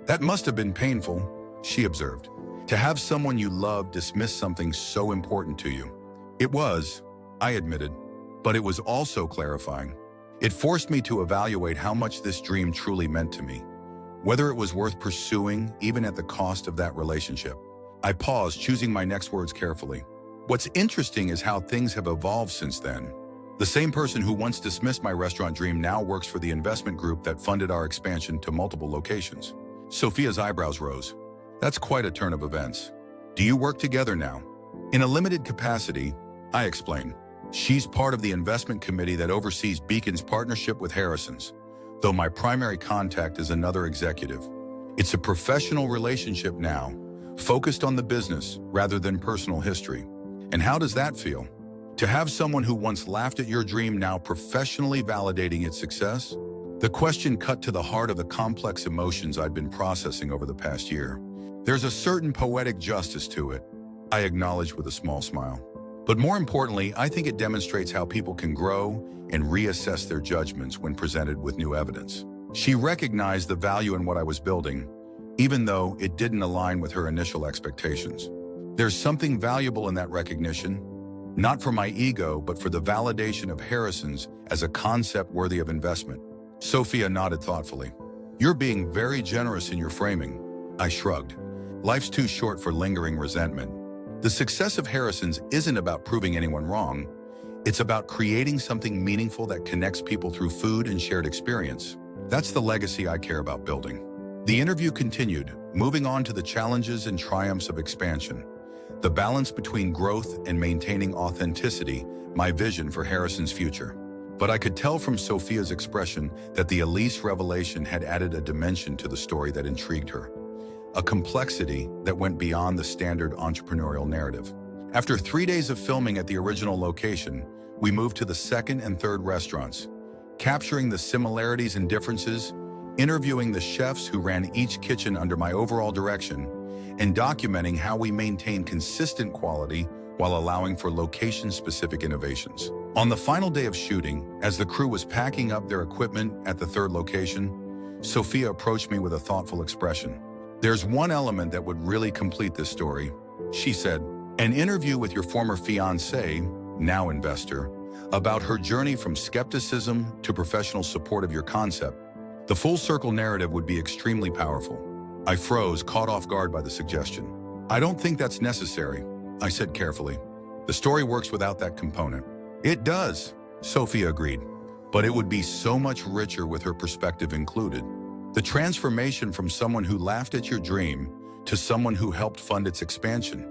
"That must have been painful," she observed, "to have someone you love dismiss something so important to you." "It was," I admitted, "but it was also clarifying. It forced me to evaluate how much this dream truly meant to me, whether it was worth pursuing even at the cost of that relationship." I paused, choosing my next words carefully. "What's interesting is how things have evolved since then. The same person who once dismissed my restaurant dream now works for the investment group that funded our expansion to multiple locations." Sofia's eyebrows rose. "That's quite a turn of events. Do you work together now?" "In a limited capacity," I explained. "She's part of the investment committee that oversees Beacon's partnership with Harrison's, though my primary contact is another executive. It's a professional relationship now, focused on the business rather than personal history." "And how does that feel? To have someone who once laughed at your dream now professionally validating its success?" The question cut to the heart of the complex emotions I'd been processing over the past year. "There's a certain poetic justice to it," I acknowledged with a small smile. "But more importantly, I think it demonstrates how people can grow and reassess their judgments when presented with new evidence." She recognized the value in what I was building, even though it didn't align with her initial expectations. "There's something valuable in that recognition, not for my ego, but for the validation of Harrison's as a concept worthy of investment." Sofia nodded thoughtfully. "You're being very generous in your framing." I shrugged. "Life's too short for lingering resentment. The success of Harrison's isn't about proving anyone wrong. It's about creating something meaningful that connects people through food and shared experience. That's the legacy I care about building." The interview continued, moving on to the challenges and triumphs of expansion, the balance between growth and maintaining authenticity, my vision for Harrison's future. But I could tell from Sofia's expression that the Elise revelation had added a dimension to the story that intrigued her, a complexity that went beyond the standard entrepreneurial narrative. After 3 days of filming at the original location, we moved to the second and third restaurants, capturing the similarities and differences, interviewing the chefs who ran each kitchen under my overall direction, and documenting how we maintain consistent quality while allowing for location-specific innovations. On the final day of shooting, as the crew was packing up their equipment at the third location, Sofia approached me with a thoughtful expression. "There's one element that would really complete this story," she said. "An interview with your former fiancé, now investor, about her journey from skepticism to professional support of your concept. The full circle narrative would be extremely powerful." I froze, caught off guard by the suggestion. "I don't think that's necessary," I said carefully. "The story works without that component." "It does," Sofia agreed, "but it would be so much richer with her perspective included. The transformation from someone who laughed at your dream to someone who helped fund its expansion.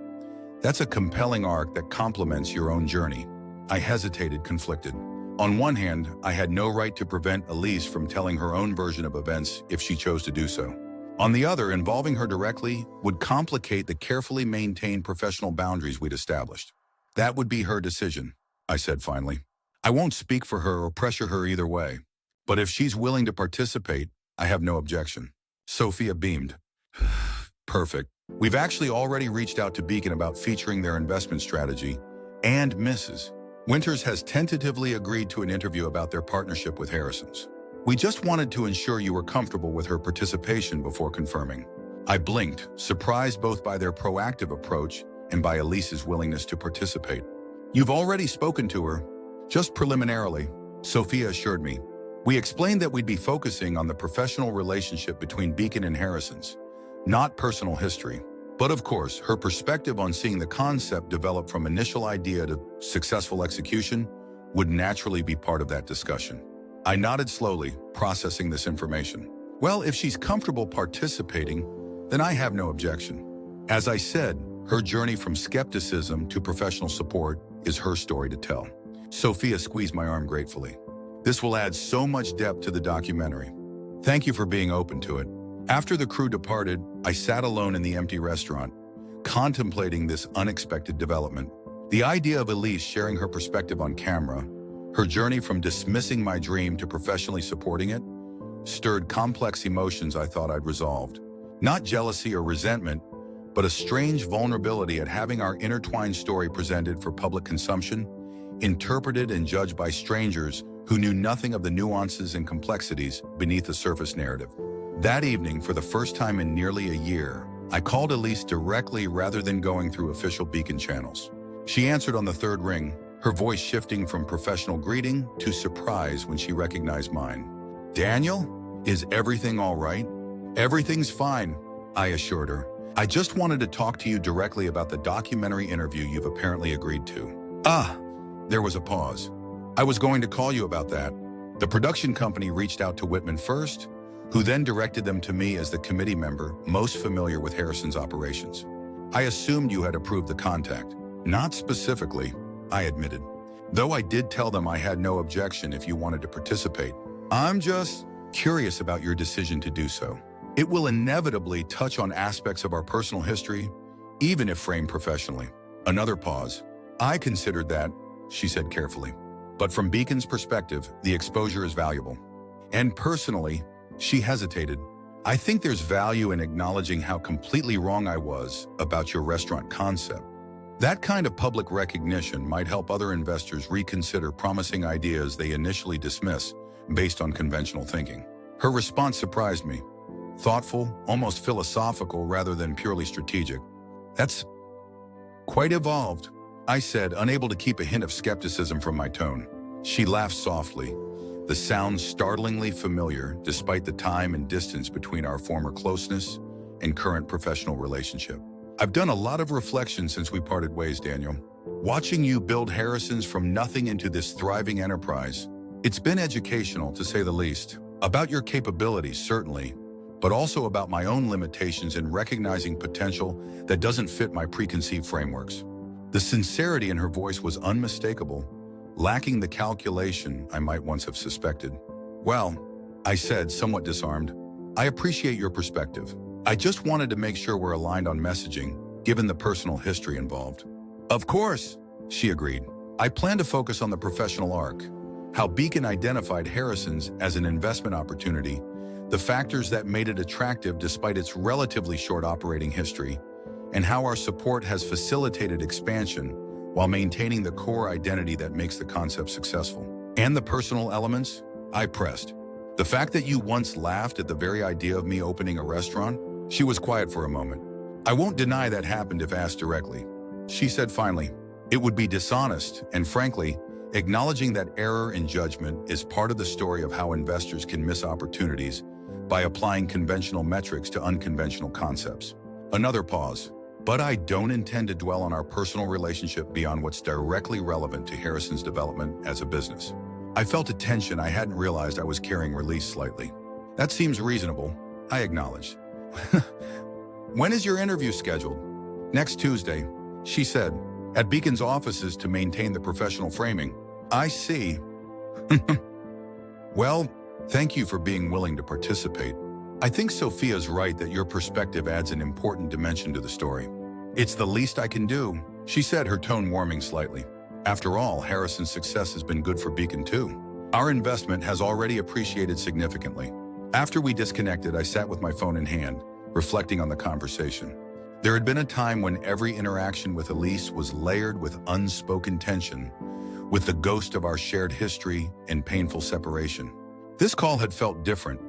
That's a compelling arc that complements your own journey." I hesitated, conflicted. On one hand, I had no right to prevent Elise from telling her own version of events if she chose to do so. On the other, involving her directly would complicate the carefully maintained professional boundaries we'd established. "That would be her decision," I said finally. "I won't speak for her or pressure her either way. But if she's willing to participate, I have no objection." Sofia beamed. "Perfect. We've actually already reached out to Beacon about featuring their investment strategy, and Mrs. Winters has tentatively agreed to an interview about their partnership with Harrison's. We just wanted to ensure you were comfortable with her participation before confirming. I blinked, surprised both by their proactive approach and by Elise's willingness to participate. You've already spoken to her, just preliminarily, Sophia assured me. We explained that we'd be focusing on the professional relationship between Beacon and Harrison's, not personal history. But of course, her perspective on seeing the concept develop from initial idea to successful execution would naturally be part of that discussion. I nodded slowly, processing this information. Well, if she's comfortable participating, then I have no objection. As I said, her journey from skepticism to professional support is her story to tell. Sophia squeezed my arm gratefully. This will add so much depth to the documentary. Thank you for being open to it. After the crew departed, I sat alone in the empty restaurant, contemplating this unexpected development. The idea of Elise sharing her perspective on camera, her journey from dismissing my dream to professionally supporting it, stirred complex emotions I thought I'd resolved. Not jealousy or resentment, but a strange vulnerability at having our intertwined story presented for public consumption, interpreted and judged by strangers who knew nothing of the nuances and complexities beneath the surface narrative. That evening, for the first time in nearly a year, I called Elise directly rather than going through official Beacon channels. She answered on the third ring, her voice shifting from professional greeting to surprise when she recognized mine. Daniel, is everything all right? Everything's fine, I assured her. I just wanted to talk to you directly about the documentary interview you've apparently agreed to. There was a pause. I was going to call you about that. The production company reached out to Whitman first, who then directed them to me as the committee member most familiar with Harrison's operations. I assumed you had approved the contact. Not specifically, I admitted. Though I did tell them I had no objection if you wanted to participate. I'm just curious about your decision to do so. It will inevitably touch on aspects of our personal history, even if framed professionally. Another pause. I considered that, she said carefully. But from Beacon's perspective, the exposure is valuable. And personally, she hesitated. I think there's value in acknowledging how completely wrong I was about your restaurant concept. That kind of public recognition might help other investors reconsider promising ideas they initially dismiss based on conventional thinking. Her response surprised me. Thoughtful, almost philosophical rather than purely strategic. That's quite evolved, I said, unable to keep a hint of skepticism from my tone. She laughed softly, the sound startlingly familiar despite the time and distance between our former closeness and current professional relationship. I've done a lot of reflection since we parted ways, Daniel. Watching you build Harrison's from nothing into this thriving enterprise, it's been educational to say the least. About your capabilities, certainly, but also about my own limitations in recognizing potential that doesn't fit my preconceived frameworks. The sincerity in her voice was unmistakable, lacking the calculation I might once have suspected. Well, I said, somewhat disarmed, I appreciate your perspective. I just wanted to make sure we're aligned on messaging, given the personal history involved. Of course, she agreed. I plan to focus on the professional arc, how Beacon identified Harrison's as an investment opportunity, the factors that made it attractive despite its relatively short operating history, and how our support has facilitated expansion while maintaining the core identity that makes the concept successful. And the personal elements, I pressed. The fact that you once laughed at the very idea of me opening a restaurant, she was quiet for a moment. I won't deny that happened if asked directly. She said finally, it would be dishonest, and frankly, acknowledging that error in judgment is part of the story of how investors can miss opportunities by applying conventional metrics to unconventional concepts. Another pause. But I don't intend to dwell on our personal relationship beyond what's directly relevant to Harrison's development as a business. I felt a tension I hadn't realized I was carrying released slightly. That seems reasonable, I acknowledged. When is your interview scheduled? Next Tuesday, she said, at Beacon's offices to maintain the professional framing. I see. Well, thank you for being willing to participate. I think Sophia's right that your perspective adds an important dimension to the story. It's the least I can do, she said, her tone warming slightly. After all, Harrison's success has been good for Beacon too. Our investment has already appreciated significantly. After we disconnected, I sat with my phone in hand, reflecting on the conversation. There had been a time when every interaction with Elise was layered with unspoken tension, with the ghost of our shared history and painful separation. This call had felt different,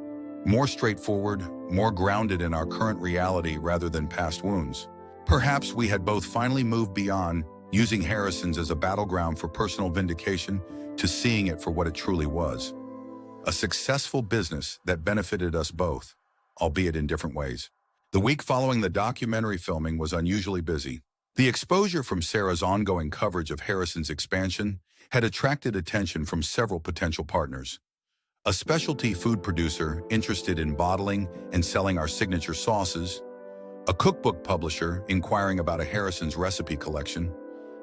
more straightforward, more grounded in our current reality rather than past wounds. Perhaps we had both finally moved beyond using Harrison's as a battleground for personal vindication to seeing it for what it truly was. A successful business that benefited us both, albeit in different ways. The week following the documentary filming was unusually busy. The exposure from Sarah's ongoing coverage of Harrison's expansion had attracted attention from several potential partners. A specialty food producer interested in bottling and selling our signature sauces, a cookbook publisher inquiring about a Harrison's recipe collection,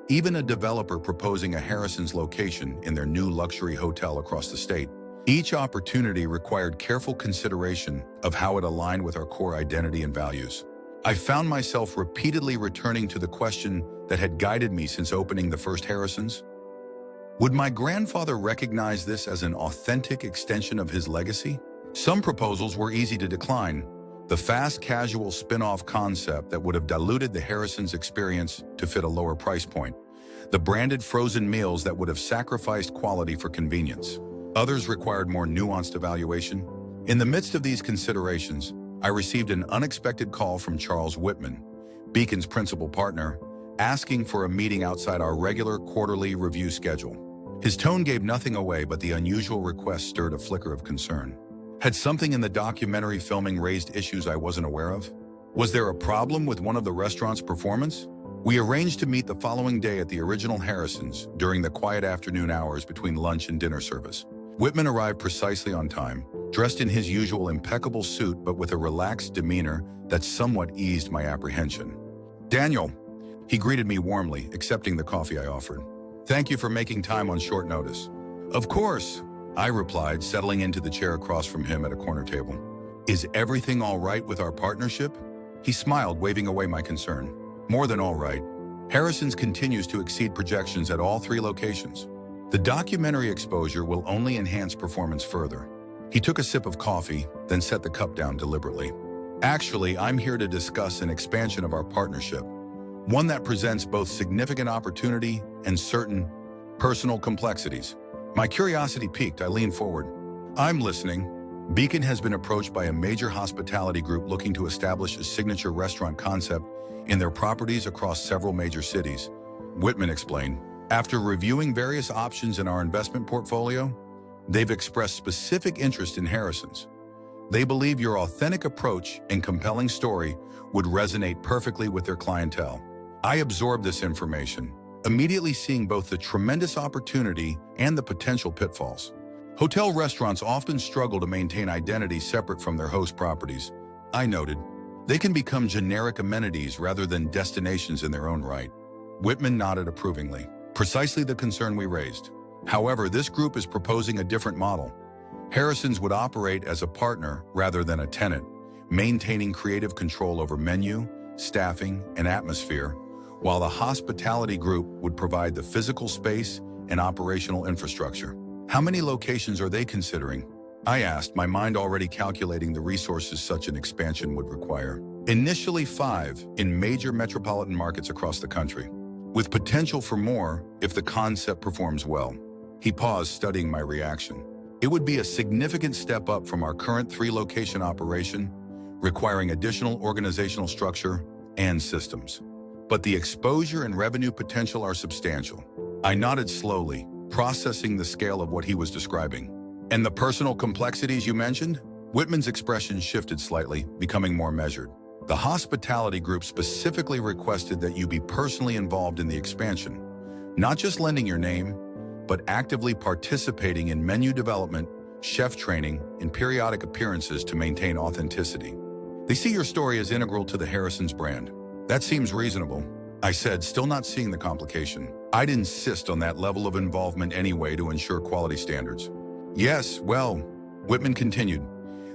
even a developer proposing a Harrison's location in their new luxury hotel across the state. Each opportunity required careful consideration of how it aligned with our core identity and values. I found myself repeatedly returning to the question that had guided me since opening the first Harrison's. Would my grandfather recognize this as an authentic extension of his legacy? Some proposals were easy to decline. The fast casual spin-off concept that would have diluted the Harrison's experience to fit a lower price point. The branded frozen meals that would have sacrificed quality for convenience. Others required more nuanced evaluation. In the midst of these considerations, I received an unexpected call from Charles Whitman, Beacon's principal partner, asking for a meeting outside our regular quarterly review schedule. His tone gave nothing away, but the unusual request stirred a flicker of concern. Had something in the documentary filming raised issues I wasn't aware of? Was there a problem with one of the restaurant's performance? We arranged to meet the following day at the original Harrison's during the quiet afternoon hours between lunch and dinner service. Whitman arrived precisely on time, dressed in his usual impeccable suit but with a relaxed demeanor that somewhat eased my apprehension. "Daniel," he greeted me warmly, accepting the coffee I offered. "Thank you for making time on short notice." "Of course," I replied, settling into the chair across from him at a corner table. "Is everything all right with our partnership?" He smiled, waving away my concern. "More than all right. Harrison's continues to exceed projections at all 3 locations. The documentary exposure will only enhance performance further." He took a sip of coffee, then set the cup down deliberately. "Actually, I'm here to discuss an expansion of our partnership, one that presents both significant opportunity and certain personal complexities." My curiosity piqued. I leaned forward. "I'm listening." Beacon has been approached by a major hospitality group looking to establish a signature restaurant concept in their properties across several major cities, Whitman explained. "After reviewing various options in our investment portfolio, they've expressed specific interest in Harrison's. They believe your authentic approach and compelling story would resonate perfectly with their clientele." I absorbed this information, immediately seeing both the tremendous opportunity and the potential pitfalls. Hotel restaurants often struggle to maintain identity separate from their host properties, I noted. They can become generic amenities rather than destinations in their own right. Whitman nodded approvingly. Precisely the concern we raised. However, this group is proposing a different model. Harrison's would operate as a partner rather than a tenant, maintaining creative control over menu, staffing, and atmosphere, while the hospitality group would provide the physical space and operational infrastructure. "How many locations are they considering?" I asked, my mind already calculating the resources such an expansion would require. "Initially 5 in major metropolitan markets across the country, with potential for more if the concept performs well." He paused, studying my reaction. "It would be a significant step up from our current 3-location operation, requiring additional organizational structure and systems. But the exposure and revenue potential are substantial." I nodded slowly, processing the scale of what he was describing. "And the personal complexities you mentioned?" Whitman's expression shifted slightly, becoming more measured. "The hospitality group specifically requested that you be personally involved in the expansion, not just lending your name, but actively participating in menu development, chef training, and periodic appearances to maintain authenticity. They see your story as integral to the Harrison's brand." "That seems reasonable," I said, still not seeing the complication. I'd insist on that level of involvement anyway to ensure quality standards. "Yes, well," Whitman continued,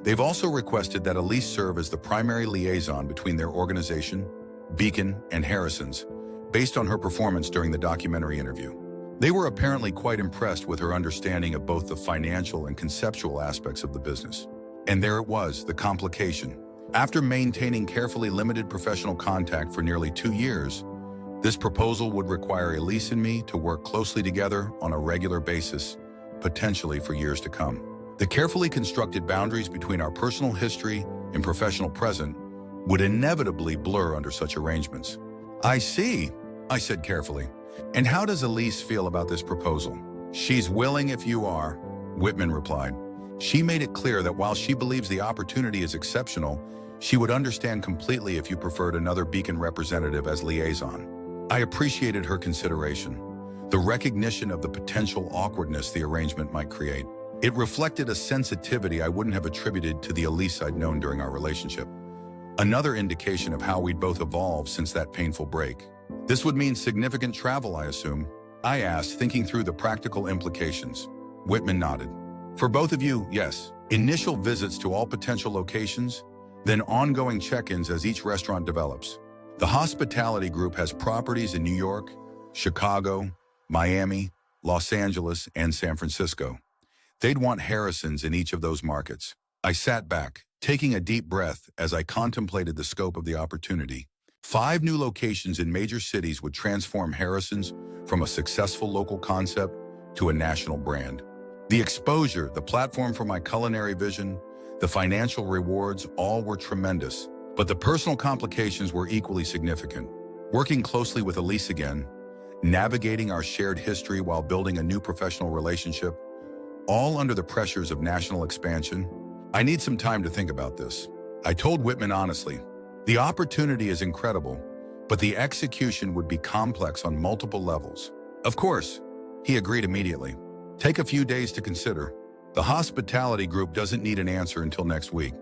"they've also requested that Elise serve as the primary liaison between their organization, Beacon, and Harrison's, based on her performance during the documentary interview. They were apparently quite impressed with her understanding of both the financial and conceptual aspects of the business." And there it was, the complication. After maintaining carefully limited professional contact for nearly 2 years, this proposal would require Elise and me to work closely together on a regular basis, potentially for years to come. The carefully constructed boundaries between our personal history and professional present would inevitably blur under such arrangements. I see, I said carefully. And how does Elise feel about this proposal? She's willing if you are, Whitman replied. She made it clear that while she believes the opportunity is exceptional, she would understand completely if you preferred another Beacon representative as liaison. I appreciated her consideration, the recognition of the potential awkwardness the arrangement might create. It reflected a sensitivity I wouldn't have attributed to the Elise I'd known during our relationship. Another indication of how we'd both evolved since that painful break. This would mean significant travel, I assume? I asked, thinking through the practical implications. Whitman nodded. For both of you, yes. Initial visits to all potential locations, then ongoing check-ins as each restaurant develops. The hospitality group has properties in New York, Chicago, Miami, Los Angeles, and San Francisco. They'd want Harrisons in each of those markets. I sat back, taking a deep breath as I contemplated the scope of the opportunity. 5 new locations in major cities would transform Harrisons from a successful local concept to a national brand. The exposure, the platform for my culinary vision, the financial rewards, all were tremendous. But the personal complications were equally significant. Working closely with Elise again, navigating our shared history while building a new professional relationship, all under the pressures of national expansion. I need some time to think about this. I told Whitman honestly, the opportunity is incredible, but the execution would be complex on multiple levels. Of course, he agreed immediately. Take a few days to consider. The hospitality group doesn't need an answer until next week.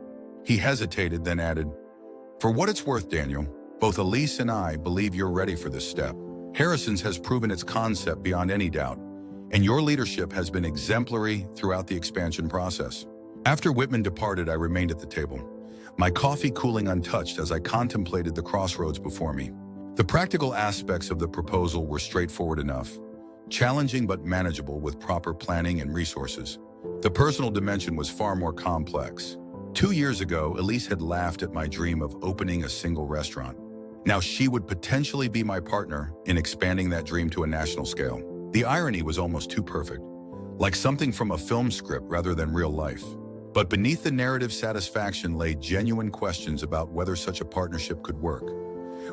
He hesitated, then added, for what it's worth, Daniel, both Elise and I believe you're ready for this step. Harrison's has proven its concept beyond any doubt, and your leadership has been exemplary throughout the expansion process. After Whitman departed, I remained at the table, my coffee cooling untouched as I contemplated the crossroads before me. The practical aspects of the proposal were straightforward enough, challenging but manageable with proper planning and resources. The personal dimension was far more complex. 2 years ago, Elise had laughed at my dream of opening a single restaurant. Now she would potentially be my partner in expanding that dream to a national scale. The irony was almost too perfect, like something from a film script rather than real life. But beneath the narrative satisfaction lay genuine questions about whether such a partnership could work,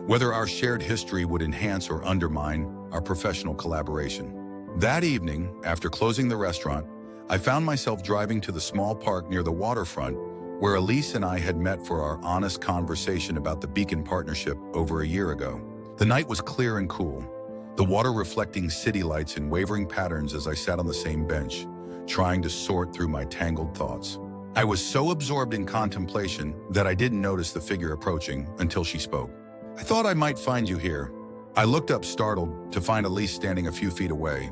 whether our shared history would enhance or undermine our professional collaboration. That evening, after closing the restaurant, I found myself driving to the small park near the waterfront where Elise and I had met for our honest conversation about the Beacon partnership over a year ago. The night was clear and cool, the water reflecting city lights in wavering patterns as I sat on the same bench, trying to sort through my tangled thoughts. I was so absorbed in contemplation that I didn't notice the figure approaching until she spoke. I thought I might find you here. I looked up startled to find Elise standing a few feet away,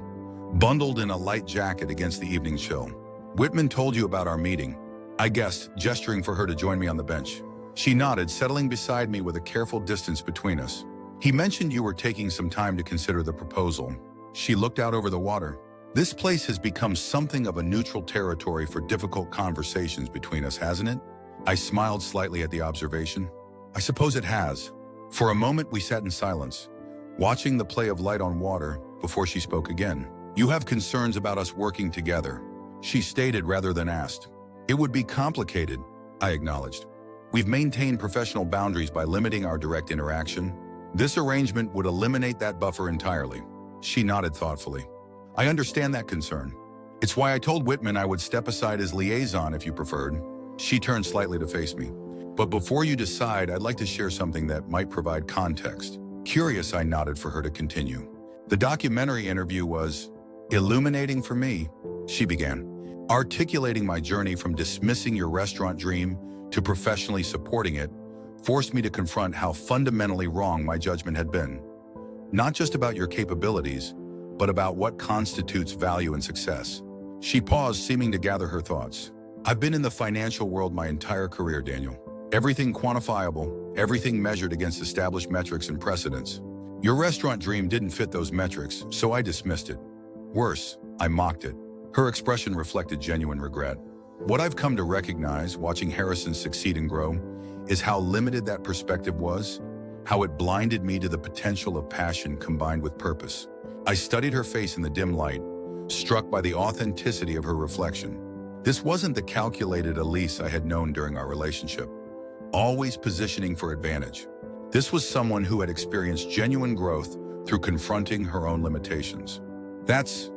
bundled in a light jacket against the evening chill. Whitman told you about our meeting, I guessed, gesturing for her to join me on the bench. She nodded, settling beside me with a careful distance between us. He mentioned you were taking some time to consider the proposal. She looked out over the water. This place has become something of a neutral territory for difficult conversations between us, hasn't it? I smiled slightly at the observation. I suppose it has. For a moment, we sat in silence, watching the play of light on water before she spoke again. You have concerns about us working together, she stated rather than asked. It would be complicated, I acknowledged. We've maintained professional boundaries by limiting our direct interaction. This arrangement would eliminate that buffer entirely. She nodded thoughtfully. I understand that concern. It's why I told Whitman I would step aside as liaison if you preferred. She turned slightly to face me. But before you decide, I'd like to share something that might provide context. Curious, I nodded for her to continue. The documentary interview was illuminating for me, she began. Articulating my journey from dismissing your restaurant dream to professionally supporting it forced me to confront how fundamentally wrong my judgment had been. Not just about your capabilities, but about what constitutes value and success. She paused, seeming to gather her thoughts. I've been in the financial world my entire career, Daniel. Everything quantifiable, everything measured against established metrics and precedents. Your restaurant dream didn't fit those metrics, so I dismissed it. Worse, I mocked it. Her expression reflected genuine regret. What I've come to recognize, watching Harrison succeed and grow, is how limited that perspective was, how it blinded me to the potential of passion combined with purpose. I studied her face in the dim light, struck by the authenticity of her reflection. This wasn't the calculated Elise I had known during our relationship, always positioning for advantage. This was someone who had experienced genuine growth through confronting her own limitations. That's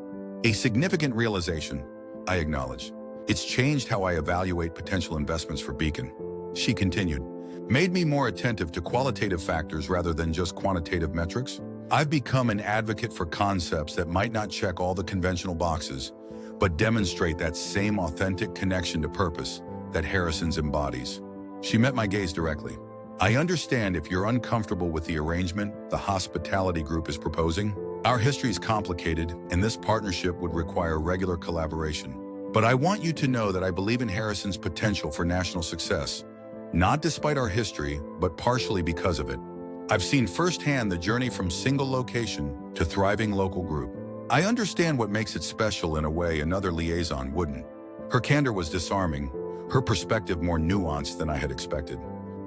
a significant realization, I acknowledge. It's changed how I evaluate potential investments for Beacon. She continued, made me more attentive to qualitative factors rather than just quantitative metrics. I've become an advocate for concepts that might not check all the conventional boxes, but demonstrate that same authentic connection to purpose that Harrison's embodies. She met my gaze directly. I understand if you're uncomfortable with the arrangement the hospitality group is proposing. Our history is complicated, and this partnership would require regular collaboration. But I want you to know that I believe in Harrison's potential for national success, not despite our history, but partially because of it. I've seen firsthand the journey from single location to thriving local group. I understand what makes it special in a way another liaison wouldn't. Her candor was disarming, her perspective more nuanced than I had expected.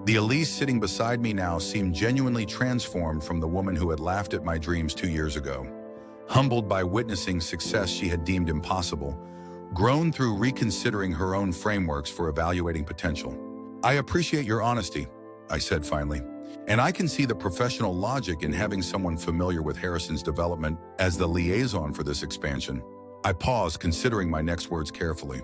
The Elise sitting beside me now seemed genuinely transformed from the woman who had laughed at my dreams 2 years ago. Humbled by witnessing success she had deemed impossible, grown through reconsidering her own frameworks for evaluating potential. I appreciate your honesty, I said finally, and I can see the professional logic in having someone familiar with Harrison's development as the liaison for this expansion. I paused, considering my next words carefully.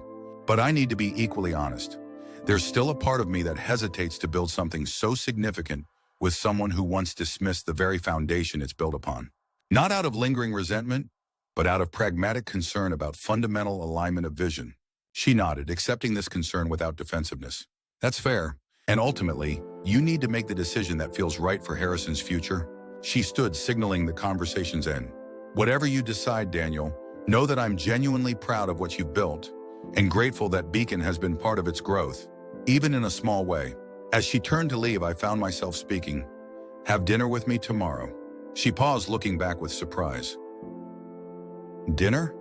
But I need to be equally honest. There's still a part of me that hesitates to build something so significant with someone who once dismissed the very foundation it's built upon. Not out of lingering resentment, but out of pragmatic concern about fundamental alignment of vision. She nodded, accepting this concern without defensiveness. That's fair. And ultimately, you need to make the decision that feels right for Harrison's future. She stood, signaling the conversation's end. Whatever you decide, Daniel, know that I'm genuinely proud of what you've built and grateful that Beacon has been part of its growth, even in a small way. As she turned to leave, I found myself speaking. Have dinner with me tomorrow. She paused, looking back with surprise. Dinner?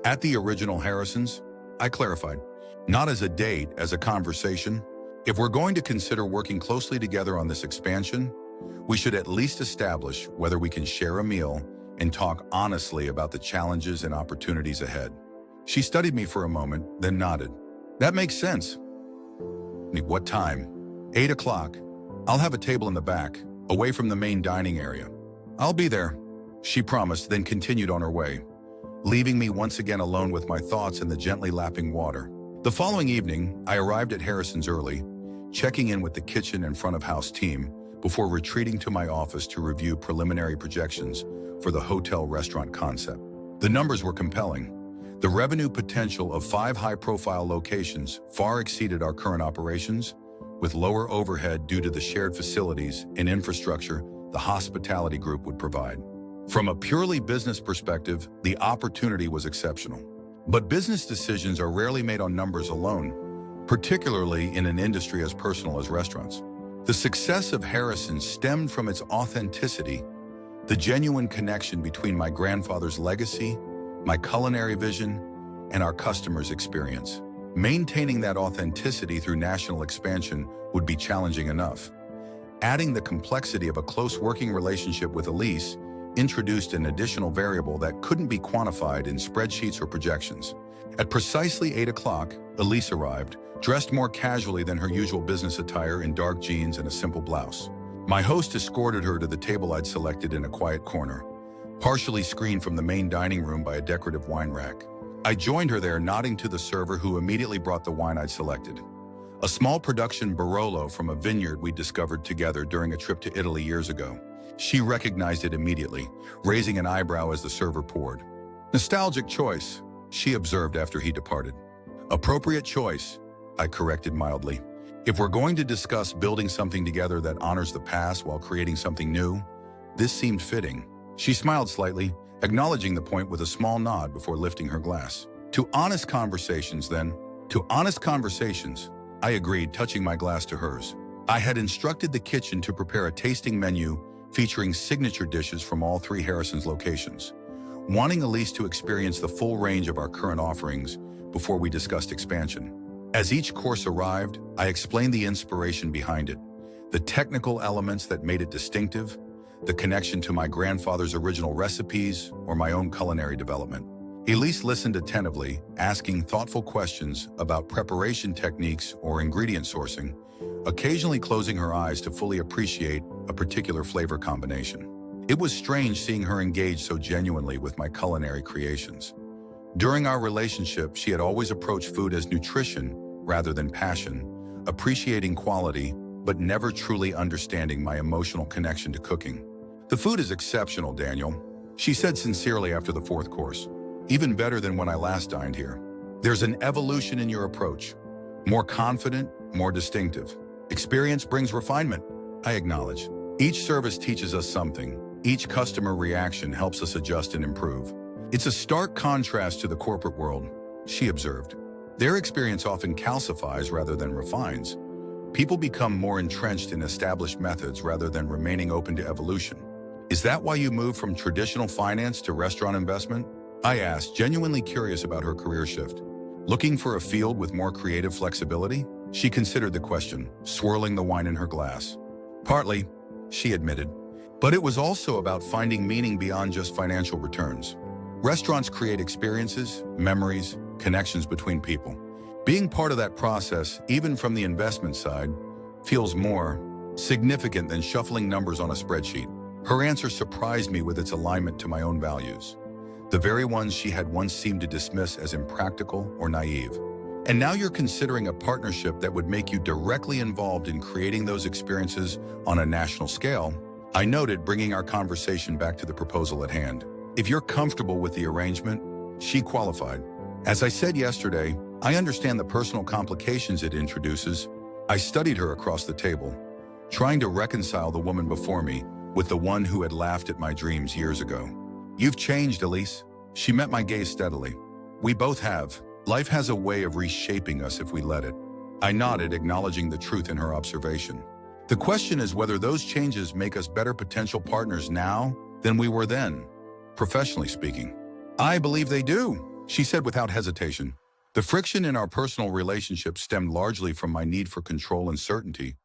At the original Harrison's? I clarified. Not as a date, as a conversation. If we're going to consider working closely together on this expansion, we should at least establish whether we can share a meal and talk honestly about the challenges and opportunities ahead. She studied me for a moment, then nodded. That makes sense. What time? 8 o'clock. I'll have a table in the back, away from the main dining area. I'll be there, she promised, then continued on her way, leaving me once again alone with my thoughts in the gently lapping water. The following evening, I arrived at Harrison's early, checking in with the kitchen and front of house team before retreating to my office to review preliminary projections for the hotel restaurant concept. The numbers were compelling. The revenue potential of 5 high-profile locations far exceeded our current operations, with lower overhead due to the shared facilities and infrastructure the hospitality group would provide. From a purely business perspective, the opportunity was exceptional. But business decisions are rarely made on numbers alone, particularly in an industry as personal as restaurants. The success of Harrison stemmed from its authenticity, the genuine connection between my grandfather's legacy, my culinary vision, and our customers' experience. Maintaining that authenticity through national expansion would be challenging enough. Adding the complexity of a close working relationship with Elise introduced an additional variable that couldn't be quantified in spreadsheets or projections. At precisely 8 o'clock, Elise arrived, dressed more casually than her usual business attire in dark jeans and a simple blouse. My host escorted her to the table I'd selected in a quiet corner, partially screened from the main dining room by a decorative wine rack. I joined her there, nodding to the server who immediately brought the wine I'd selected. A small production Barolo from a vineyard we discovered together during a trip to Italy years ago. She recognized it immediately, raising an eyebrow as the server poured. Nostalgic choice, she observed after he departed. Appropriate choice, I corrected mildly. If we're going to discuss building something together that honors the past while creating something new, this seemed fitting. She smiled slightly, acknowledging the point with a small nod before lifting her glass. To honest conversations, then. To honest conversations, I agreed, touching my glass to hers. I had instructed the kitchen to prepare a tasting menu featuring signature dishes from all 3 Harrison's locations, wanting Elise to experience the full range of our current offerings before we discussed expansion. As each course arrived, I explained the inspiration behind it, the technical elements that made it distinctive, the connection to my grandfather's original recipes, or my own culinary development. Elise listened attentively, asking thoughtful questions about preparation techniques or ingredient sourcing, occasionally closing her eyes to fully appreciate a particular flavor combination. It was strange seeing her engage so genuinely with my culinary creations. During our relationship, she had always approached food as nutrition rather than passion, appreciating quality, but never truly understanding my emotional connection to cooking. "The food is exceptional, Daniel," she said sincerely after the fourth course. "Even better than when I last dined here. There's an evolution in your approach. More confident, more distinctive. Experience brings refinement," I acknowledge. "Each service teaches us something. Each customer reaction helps us adjust and improve. It's a stark contrast to the corporate world," she observed. "Their experience often calcifies rather than refines. People become more entrenched in established methods rather than remaining open to evolution. Is that why you moved from traditional finance to restaurant investment?" I asked, genuinely curious about her career shift. "Looking for a field with more creative flexibility?" She considered the question, swirling the wine in her glass. "Partly," she admitted. "But it was also about finding meaning beyond just financial returns. Restaurants create experiences, memories, connections between people. Being part of that process, even from the investment side, feels more significant than shuffling numbers on a spreadsheet." Her answer surprised me with its alignment to my own values, the very ones she had once seemed to dismiss as impractical or naive. "And now you're considering a partnership that would make you directly involved in creating those experiences on a national scale," I noted, bringing our conversation back to the proposal at hand. "If you're comfortable with the arrangement," she qualified. "As I said yesterday, I understand the personal complications it introduces." I studied her across the table, trying to reconcile the woman before me with the one who had laughed at my dreams years ago. "You've changed, Elise." She met my gaze steadily. "We both have. Life has a way of reshaping us if we let it." I nodded, acknowledging the truth in her observation. "The question is whether those changes make us better potential partners now than we were then, professionally speaking." "I believe they do," she said without hesitation. "The friction in our personal relationship stemmed largely from my need for control and certainty,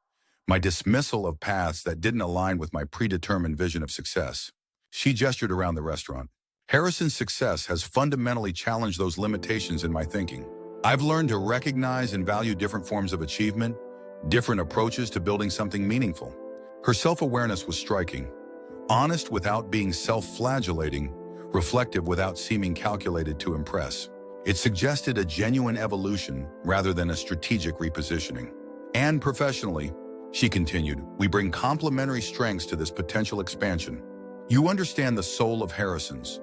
my dismissal of paths that didn't align with my predetermined vision of success." She gestured around the restaurant. "Harrison's success has fundamentally challenged those limitations in my thinking. I've learned to recognize and value different forms of achievement, different approaches to building something meaningful." Her self-awareness was striking, honest without being self-flagellating, reflective without seeming calculated to impress. It suggested a genuine evolution rather than a strategic repositioning. "And professionally," she continued, "we bring complementary strengths to this potential expansion. You understand the soul of Harrison's,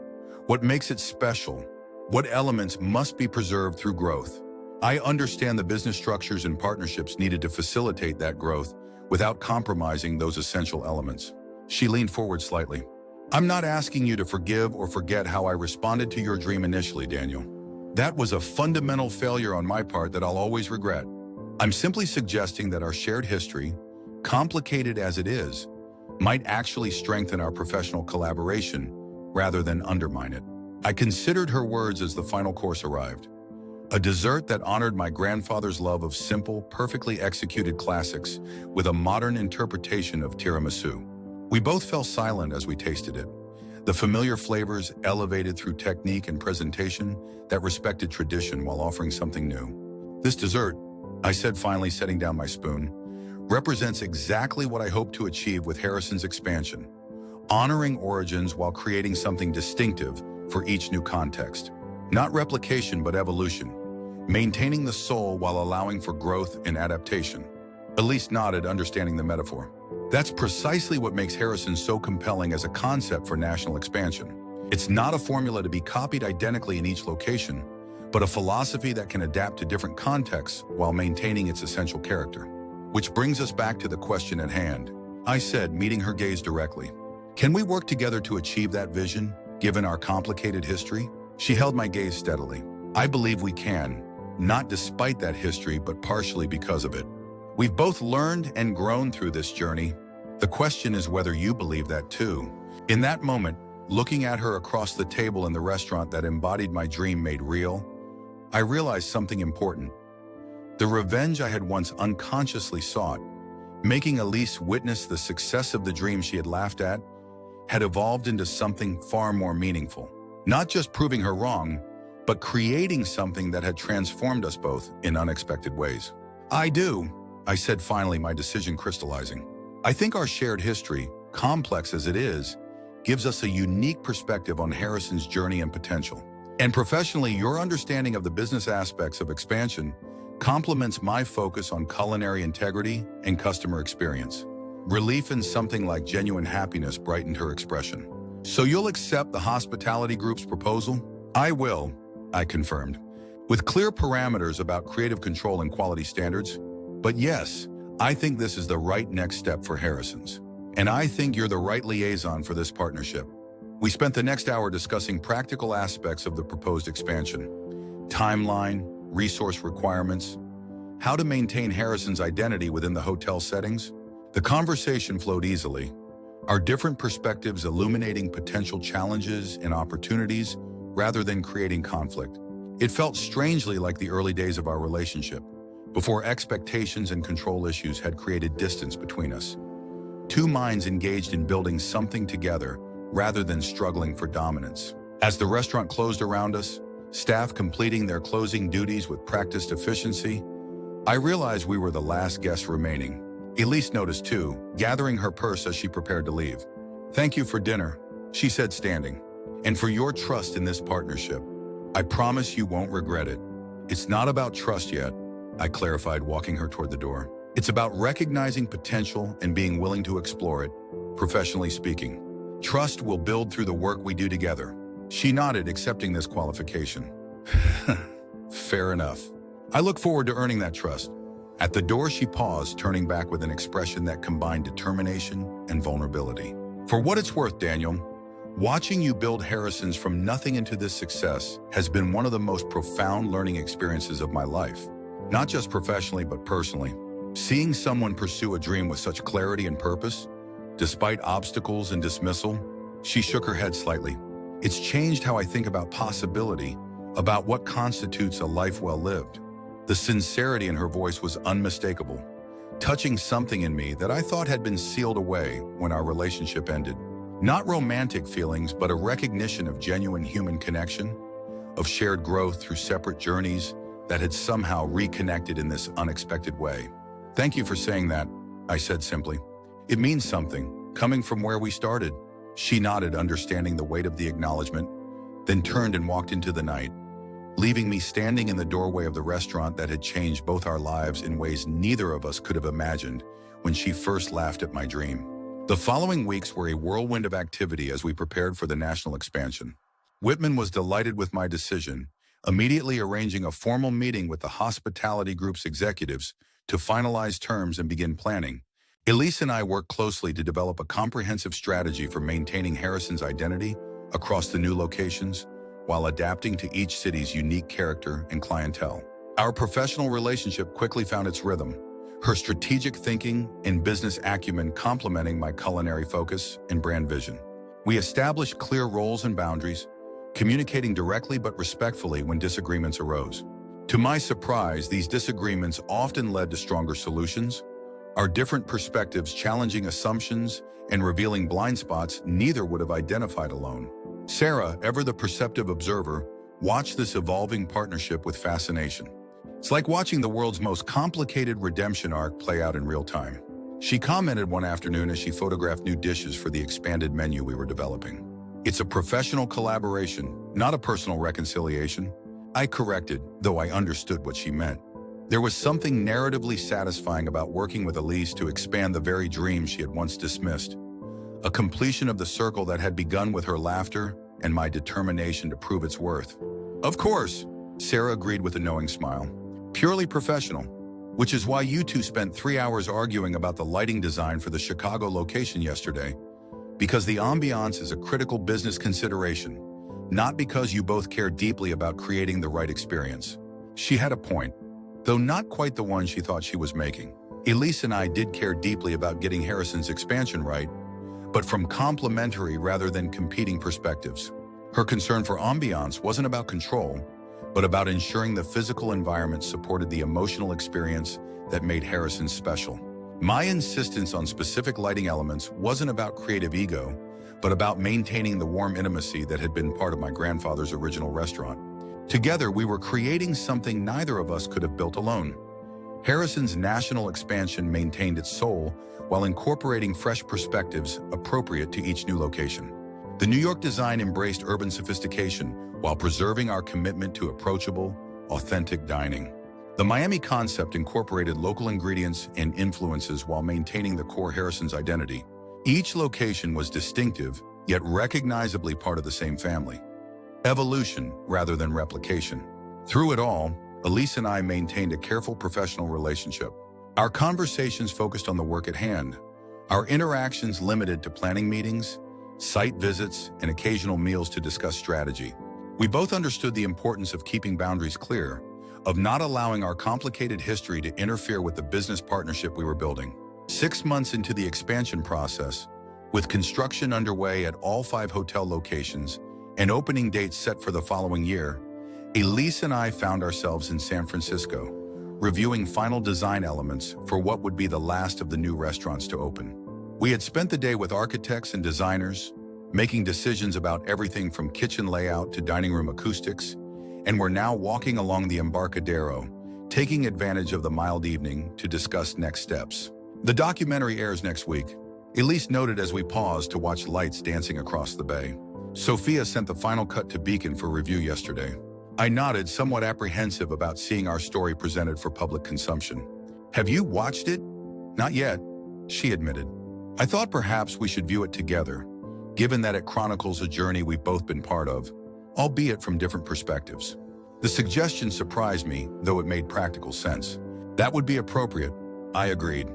what makes it special, what elements must be preserved through growth. I understand the business structures and partnerships needed to facilitate that growth without compromising those essential elements." She leaned forward slightly. "I'm not asking you to forgive or forget how I responded to your dream initially, Daniel. That was a fundamental failure on my part that I'll always regret. I'm simply suggesting that our shared history, complicated as it is, might actually strengthen our professional collaboration rather than undermine it." I considered her words as the final course arrived. A dessert that honored my grandfather's love of simple, perfectly executed classics with a modern interpretation of tiramisu. We both fell silent as we tasted it, the familiar flavors elevated through technique and presentation that respected tradition while offering something new. "This dessert," I said, finally setting down my spoon, "represents exactly what I hope to achieve with Harrison's expansion, honoring origins while creating something distinctive for each new context. Not replication, but evolution, maintaining the soul while allowing for growth and adaptation." Elise nodded, understanding the metaphor. "That's precisely what makes Harrison so compelling as a concept for national expansion. It's not a formula to be copied identically in each location, but a philosophy that can adapt to different contexts while maintaining its essential character." "Which brings us back to the question at hand," I said, meeting her gaze directly. "Can we work together to achieve that vision, given our complicated history?" She held my gaze steadily. "I believe we can, not despite that history, but partially because of it. We've both learned and grown through this journey. The question is whether you believe that too." In that moment, looking at her across the table in the restaurant that embodied my dream made real, I realized something important. The revenge I had once unconsciously sought, making Elise witness the success of the dream she had laughed at, had evolved into something far more meaningful. Not just proving her wrong, but creating something that had transformed us both in unexpected ways. I do, I said finally, my decision crystallizing. I think our shared history, complex as it is, gives us a unique perspective on Harrison's journey and potential. And professionally, your understanding of the business aspects of expansion complements my focus on culinary integrity and customer experience. Relief in something like genuine happiness brightened her expression. So you'll accept the hospitality group's proposal? I will, I confirmed, with clear parameters about creative control and quality standards. But yes, I think this is the right next step for Harrison's. And I think you're the right liaison for this partnership. We spent the next hour discussing practical aspects of the proposed expansion: timeline, resource requirements, how to maintain Harrison's identity within the hotel settings. The conversation flowed easily, our different perspectives illuminating potential challenges and opportunities rather than creating conflict. It felt strangely like the early days of our relationship, before expectations and control issues had created distance between us. Two minds engaged in building something together rather than struggling for dominance. As the restaurant closed around us, staff completing their closing duties with practiced efficiency, I realized we were the last guests remaining. Elise noticed too, gathering her purse as she prepared to leave. "Thank you for dinner," she said, standing, "and for your trust in this partnership. I promise you won't regret it." "It's not about trust yet," I clarified, walking her toward the door. "It's about recognizing potential and being willing to explore it, professionally speaking. Trust will build through the work we do together." She nodded, accepting this qualification. "Fair enough. I look forward to earning that trust." At the door, she paused, turning back with an expression that combined determination and vulnerability. "For what it's worth, Daniel, watching you build Harrison's from nothing into this success has been one of the most profound learning experiences of my life. Not just professionally, but personally. Seeing someone pursue a dream with such clarity and purpose, despite obstacles and dismissal," she shook her head slightly. "It's changed how I think about possibility, about what constitutes a life well lived." The sincerity in her voice was unmistakable, touching something in me that I thought had been sealed away when our relationship ended. Not romantic feelings, but a recognition of genuine human connection, of shared growth through separate journeys that had somehow reconnected in this unexpected way. "Thank you for saying that," I said simply. "It means something, coming from where we started." She nodded, understanding the weight of the acknowledgement, then turned and walked into the night, leaving me standing in the doorway of the restaurant that had changed both our lives in ways neither of us could have imagined when she first laughed at my dream. The following weeks were a whirlwind of activity as we prepared for the national expansion. Whitman was delighted with my decision, immediately arranging a formal meeting with the hospitality group's executives to finalize terms and begin planning. Elise and I worked closely to develop a comprehensive strategy for maintaining Harrison's identity across the new locations, while adapting to each city's unique character and clientele. Our professional relationship quickly found its rhythm, her strategic thinking and business acumen complementing my culinary focus and brand vision. We established clear roles and boundaries, communicating directly but respectfully when disagreements arose. To my surprise, these disagreements often led to stronger solutions, our different perspectives challenging assumptions and revealing blind spots neither would have identified alone. Sarah, ever the perceptive observer, watched this evolving partnership with fascination. "It's like watching the world's most complicated redemption arc play out in real time," she commented one afternoon as she photographed new dishes for the expanded menu we were developing. "It's a professional collaboration, not a personal reconciliation," I corrected, though I understood what she meant. There was something narratively satisfying about working with Elise to expand the very dream she had once dismissed, a completion of the circle that had begun with her laughter and my determination to prove its worth. "Of course," Sarah agreed with a knowing smile. "Purely professional, which is why you two spent 3 hours arguing about the lighting design for the Chicago location yesterday, because the ambiance is a critical business consideration, not because you both care deeply about creating the right experience." She had a point, though not quite the one she thought she was making. Elise and I did care deeply about getting Harrison's expansion right, but from complementary rather than competing perspectives. Her concern for ambiance wasn't about control, but about ensuring the physical environment supported the emotional experience that made Harrison's special. My insistence on specific lighting elements wasn't about creative ego, but about maintaining the warm intimacy that had been part of my grandfather's original restaurant. Together, we were creating something neither of us could have built alone. Harrison's national expansion maintained its soul while incorporating fresh perspectives appropriate to each new location. The New York design embraced urban sophistication while preserving our commitment to approachable, authentic dining. The Miami concept incorporated local ingredients and influences while maintaining the core Harrison's identity. Each location was distinctive, yet recognizably part of the same family. Evolution rather than replication. Through it all, Elise and I maintained a careful professional relationship. Our conversations focused on the work at hand. Our interactions limited to planning meetings, site visits, and occasional meals to discuss strategy. We both understood the importance of keeping boundaries clear, of not allowing our complicated history to interfere with the business partnership we were building. 6 months into the expansion process, with construction underway at all 5 hotel locations and opening dates set for the following year, Elise and I found ourselves in San Francisco, reviewing final design elements for what would be the last of the new restaurants to open. We had spent the day with architects and designers, making decisions about everything from kitchen layout to dining room acoustics, and were now walking along the Embarcadero, taking advantage of the mild evening to discuss next steps. The documentary airs next week, Elise noted as we paused to watch lights dancing across the bay. Sophia sent the final cut to Beacon for review yesterday. I nodded, somewhat apprehensive about seeing our story presented for public consumption. "Have you watched it?" "Not yet," she admitted. "I thought perhaps we should view it together, given that it chronicles a journey we've both been part of, albeit from different perspectives." The suggestion surprised me, though it made practical sense. "That would be appropriate," I agreed.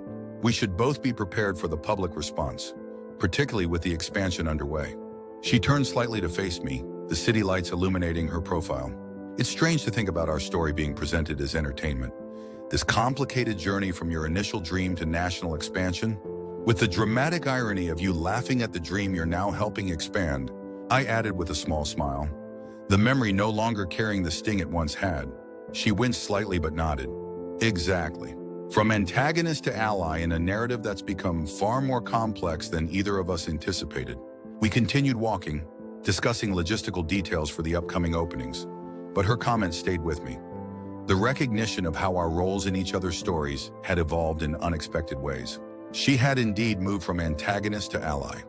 "We should both be prepared for the public response, particularly with the expansion underway." She turned slightly to face me, the city lights illuminating her profile. It's strange to think about our story being presented as entertainment. This complicated journey from your initial dream to national expansion, with the dramatic irony of you laughing at the dream you're now helping expand, I added with a small smile. The memory no longer carrying the sting it once had. She winced slightly but nodded. "Exactly. From antagonist to ally in a narrative that's become far more complex than either of us anticipated." We continued walking, discussing logistical details for the upcoming openings, but her comments stayed with me. The recognition of how our roles in each other's stories had evolved in unexpected ways. She had indeed moved from antagonist to ally,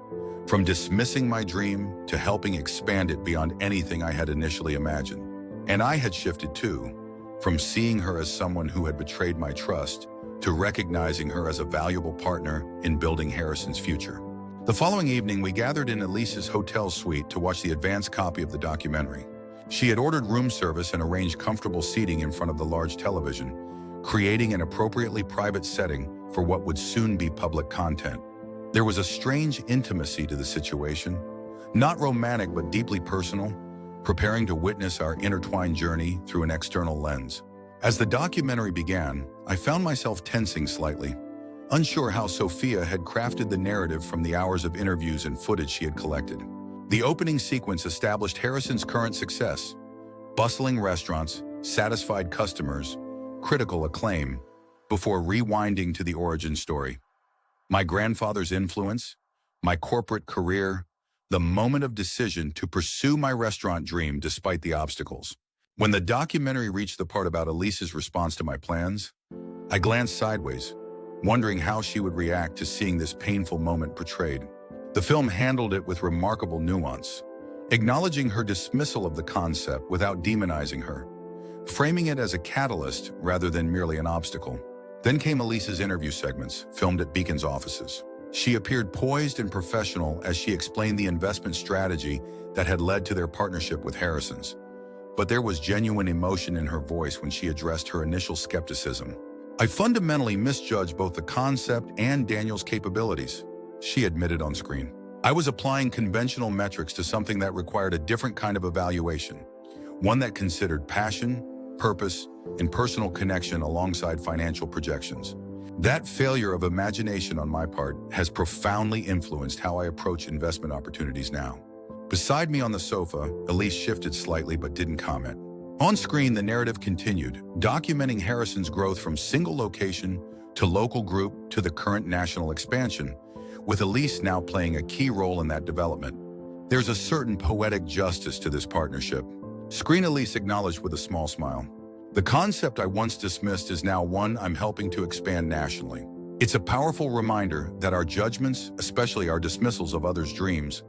from dismissing my dream to helping expand it beyond anything I had initially imagined. And I had shifted too, from seeing her as someone who had betrayed my trust to recognizing her as a valuable partner in building Harrison's future. The following evening, we gathered in Elise's hotel suite to watch the advanced copy of the documentary. She had ordered room service and arranged comfortable seating in front of the large television, creating an appropriately private setting for what would soon be public content. There was a strange intimacy to the situation, not romantic but deeply personal, preparing to witness our intertwined journey through an external lens. As the documentary began, I found myself tensing slightly, unsure how Sophia had crafted the narrative from the hours of interviews and footage she had collected. The opening sequence established Harrison's current success: bustling restaurants, satisfied customers, critical acclaim, before rewinding to the origin story. My grandfather's influence, my corporate career, the moment of decision to pursue my restaurant dream despite the obstacles. When the documentary reached the part about Elise's response to my plans, I glanced sideways, wondering how she would react to seeing this painful moment portrayed. The film handled it with remarkable nuance, acknowledging her dismissal of the concept without demonizing her, framing it as a catalyst rather than merely an obstacle. Then came Elise's interview segments, filmed at Beacon's offices. She appeared poised and professional as she explained the investment strategy that had led to their partnership with Harrison's. But there was genuine emotion in her voice when she addressed her initial skepticism. "I fundamentally misjudged both the concept and Daniel's capabilities," she admitted on screen. "I was applying conventional metrics to something that required a different kind of evaluation, one that considered passion, purpose, and personal connection alongside financial projections. That failure of imagination on my part has profoundly influenced how I approach investment opportunities now." Beside me on the sofa, Elise shifted slightly but didn't comment. On screen, the narrative continued, documenting Harrison's growth from single location to local group to the current national expansion, with Elise now playing a key role in that development. There's a certain poetic justice to this partnership. Screen Elise acknowledged with a small smile. The concept I once dismissed is now one I'm helping to expand nationally. It's a powerful reminder that our judgments, especially our dismissals of others' dreams,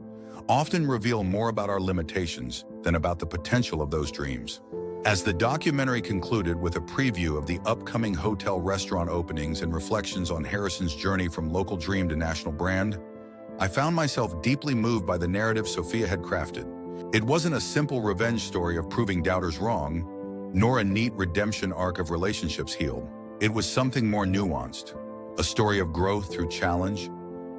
often reveal more about our limitations than about the potential of those dreams. As the documentary concluded with a preview of the upcoming hotel restaurant openings and reflections on Harrison's journey from local dream to national brand, I found myself deeply moved by the narrative Sophia had crafted. It wasn't a simple revenge story of proving doubters wrong, nor a neat redemption arc of relationships healed. It was something more nuanced, a story of growth through challenge,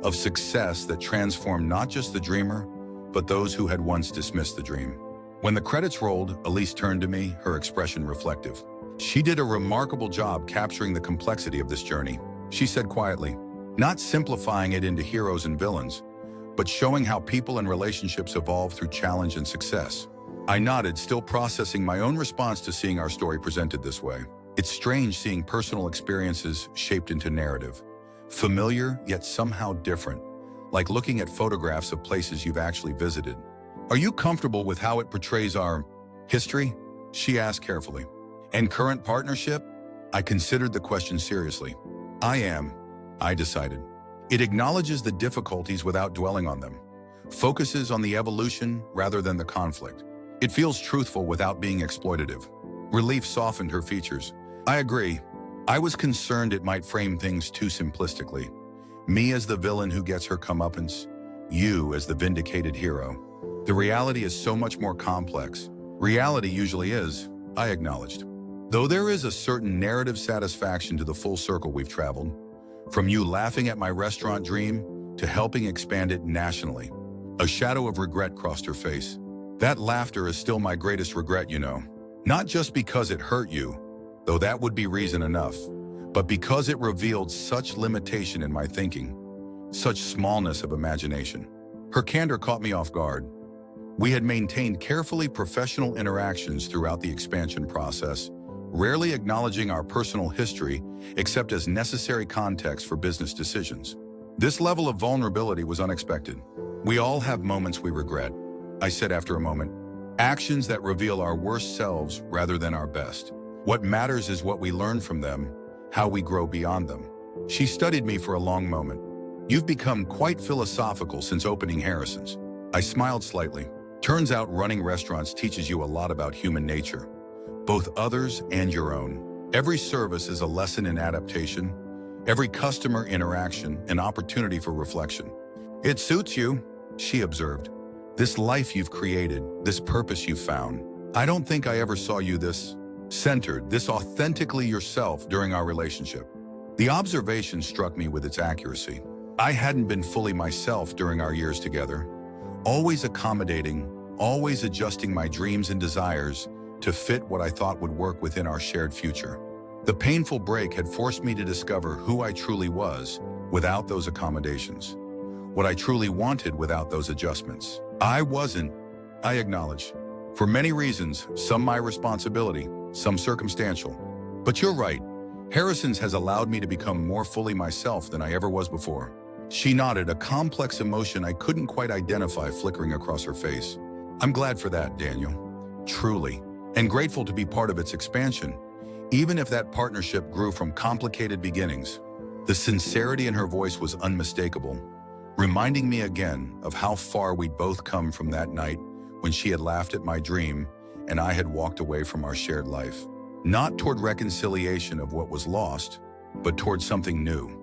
of success that transformed not just the dreamer, but those who had once dismissed the dream. When the credits rolled, Elise turned to me, her expression reflective. She did a remarkable job capturing the complexity of this journey, she said quietly, not simplifying it into heroes and villains, but showing how people and relationships evolve through challenge and success. I nodded, still processing my own response to seeing our story presented this way. It's strange seeing personal experiences shaped into narrative. Familiar, yet somehow different, like looking at photographs of places you've actually visited. Are you comfortable with how it portrays our history? She asked carefully. And current partnership? I considered the question seriously. I am, I decided. It acknowledges the difficulties without dwelling on them, focuses on the evolution rather than the conflict. It feels truthful without being exploitative. Relief softened her features. I agree. I was concerned it might frame things too simplistically. Me as the villain who gets her comeuppance, you as the vindicated hero. The reality is so much more complex. Reality usually is, I acknowledged. Though there is a certain narrative satisfaction to the full circle we've traveled, from you laughing at my restaurant dream to helping expand it nationally. A shadow of regret crossed her face. That laughter is still my greatest regret, you know. Not just because it hurt you, though that would be reason enough, but because it revealed such limitation in my thinking, such smallness of imagination. Her candor caught me off guard. We had maintained carefully professional interactions throughout the expansion process, rarely acknowledging our personal history except as necessary context for business decisions. This level of vulnerability was unexpected. We all have moments we regret, I said after a moment. Actions that reveal our worst selves rather than our best. What matters is what we learn from them, how we grow beyond them. She studied me for a long moment. You've become quite philosophical since opening Harrison's. I smiled slightly. Turns out running restaurants teaches you a lot about human nature, both others and your own. Every service is a lesson in adaptation, every customer interaction an opportunity for reflection. It suits you, she observed. This life you've created, this purpose you've found. I don't think I ever saw you this centered, this authentically yourself during our relationship. The observation struck me with its accuracy. I hadn't been fully myself during our years together, always accommodating, always adjusting my dreams and desires to fit what I thought would work within our shared future. The painful break had forced me to discover who I truly was without those accommodations, what I truly wanted without those adjustments. I wasn't, I acknowledge. For many reasons, some my responsibility, some circumstantial. But you're right, Harrison's has allowed me to become more fully myself than I ever was before. She nodded, a complex emotion I couldn't quite identify flickering across her face. I'm glad for that, Daniel. Truly. And grateful to be part of its expansion, even if that partnership grew from complicated beginnings. The sincerity in her voice was unmistakable, reminding me again of how far we'd both come from that night when she had laughed at my dream and I had walked away from our shared life. Not toward reconciliation of what was lost, but toward something new.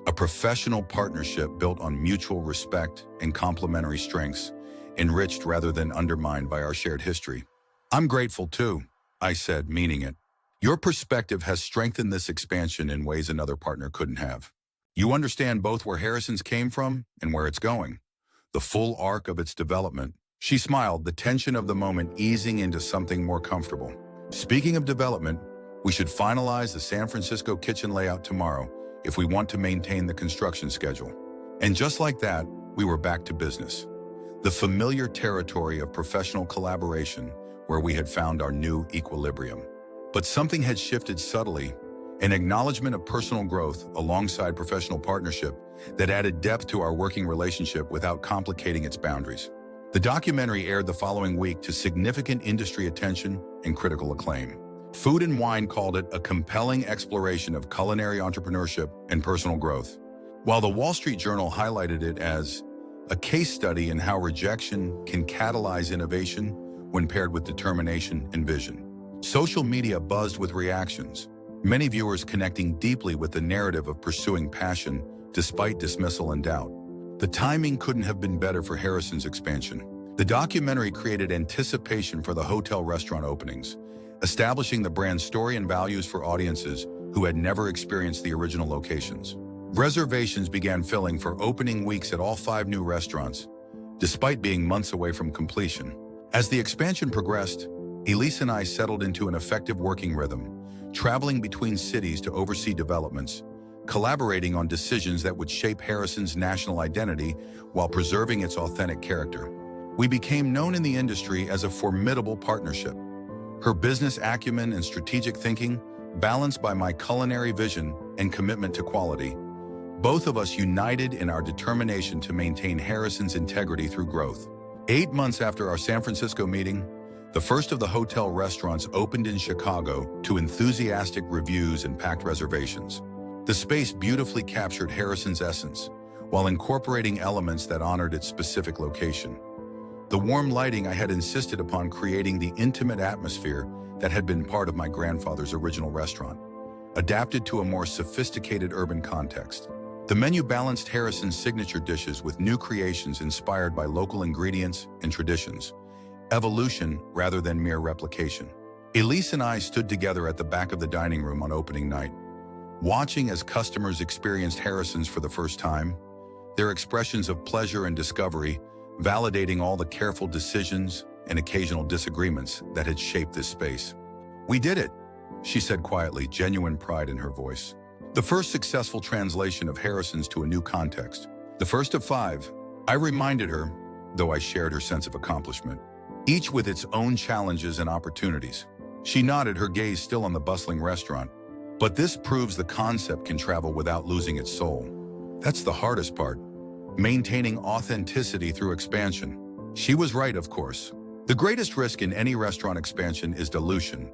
A professional partnership built on mutual respect and complementary strengths, enriched rather than undermined by our shared history. I'm grateful too, I said, meaning it. Your perspective has strengthened this expansion in ways another partner couldn't have. You understand both where Harrison's came from and where it's going, the full arc of its development. She smiled, the tension of the moment easing into something more comfortable. Speaking of development, we should finalize the San Francisco kitchen layout tomorrow if we want to maintain the construction schedule. And just like that, we were back to business. The familiar territory of professional collaboration, where we had found our new equilibrium. But something had shifted subtly, an acknowledgement of personal growth alongside professional partnership that added depth to our working relationship without complicating its boundaries. The documentary aired the following week to significant industry attention and critical acclaim. Food and Wine called it a compelling exploration of culinary entrepreneurship and personal growth, while the Wall Street Journal highlighted it as a case study in how rejection can catalyze innovation when paired with determination and vision. Social media buzzed with reactions, many viewers connecting deeply with the narrative of pursuing passion despite dismissal and doubt. The timing couldn't have been better for Harrison's expansion. The documentary created anticipation for the hotel-restaurant openings, establishing the brand's story and values for audiences who had never experienced the original locations. Reservations began filling for opening weeks at all 5 new restaurants, despite being months away from completion. As the expansion progressed, Elise and I settled into an effective working rhythm, traveling between cities to oversee developments, collaborating on decisions that would shape Harrison's national identity while preserving its authentic character. We became known in the industry as a formidable partnership. Her business acumen and strategic thinking, balanced by my culinary vision and commitment to quality, both of us united in our determination to maintain Harrison's integrity through growth. 8 months after our San Francisco meeting, the first of the hotel restaurants opened in Chicago to enthusiastic reviews and packed reservations. The space beautifully captured Harrison's essence, while incorporating elements that honored its specific location. The warm lighting I had insisted upon creating the intimate atmosphere that had been part of my grandfather's original restaurant, adapted to a more sophisticated urban context. The menu balanced Harrison's signature dishes with new creations inspired by local ingredients and traditions, evolution rather than mere replication. Elise and I stood together at the back of the dining room on opening night, watching as customers experienced Harrison's for the first time, their expressions of pleasure and discovery validating all the careful decisions and occasional disagreements that had shaped this space. "We did it," she said quietly, genuine pride in her voice. The first successful translation of Harrison's to a new context. The first of 5, I reminded her, though I shared her sense of accomplishment, each with its own challenges and opportunities. She nodded, her gaze still on the bustling restaurant. "But this proves the concept can travel without losing its soul. That's the hardest part, maintaining authenticity through expansion." She was right, of course. The greatest risk in any restaurant expansion is dilution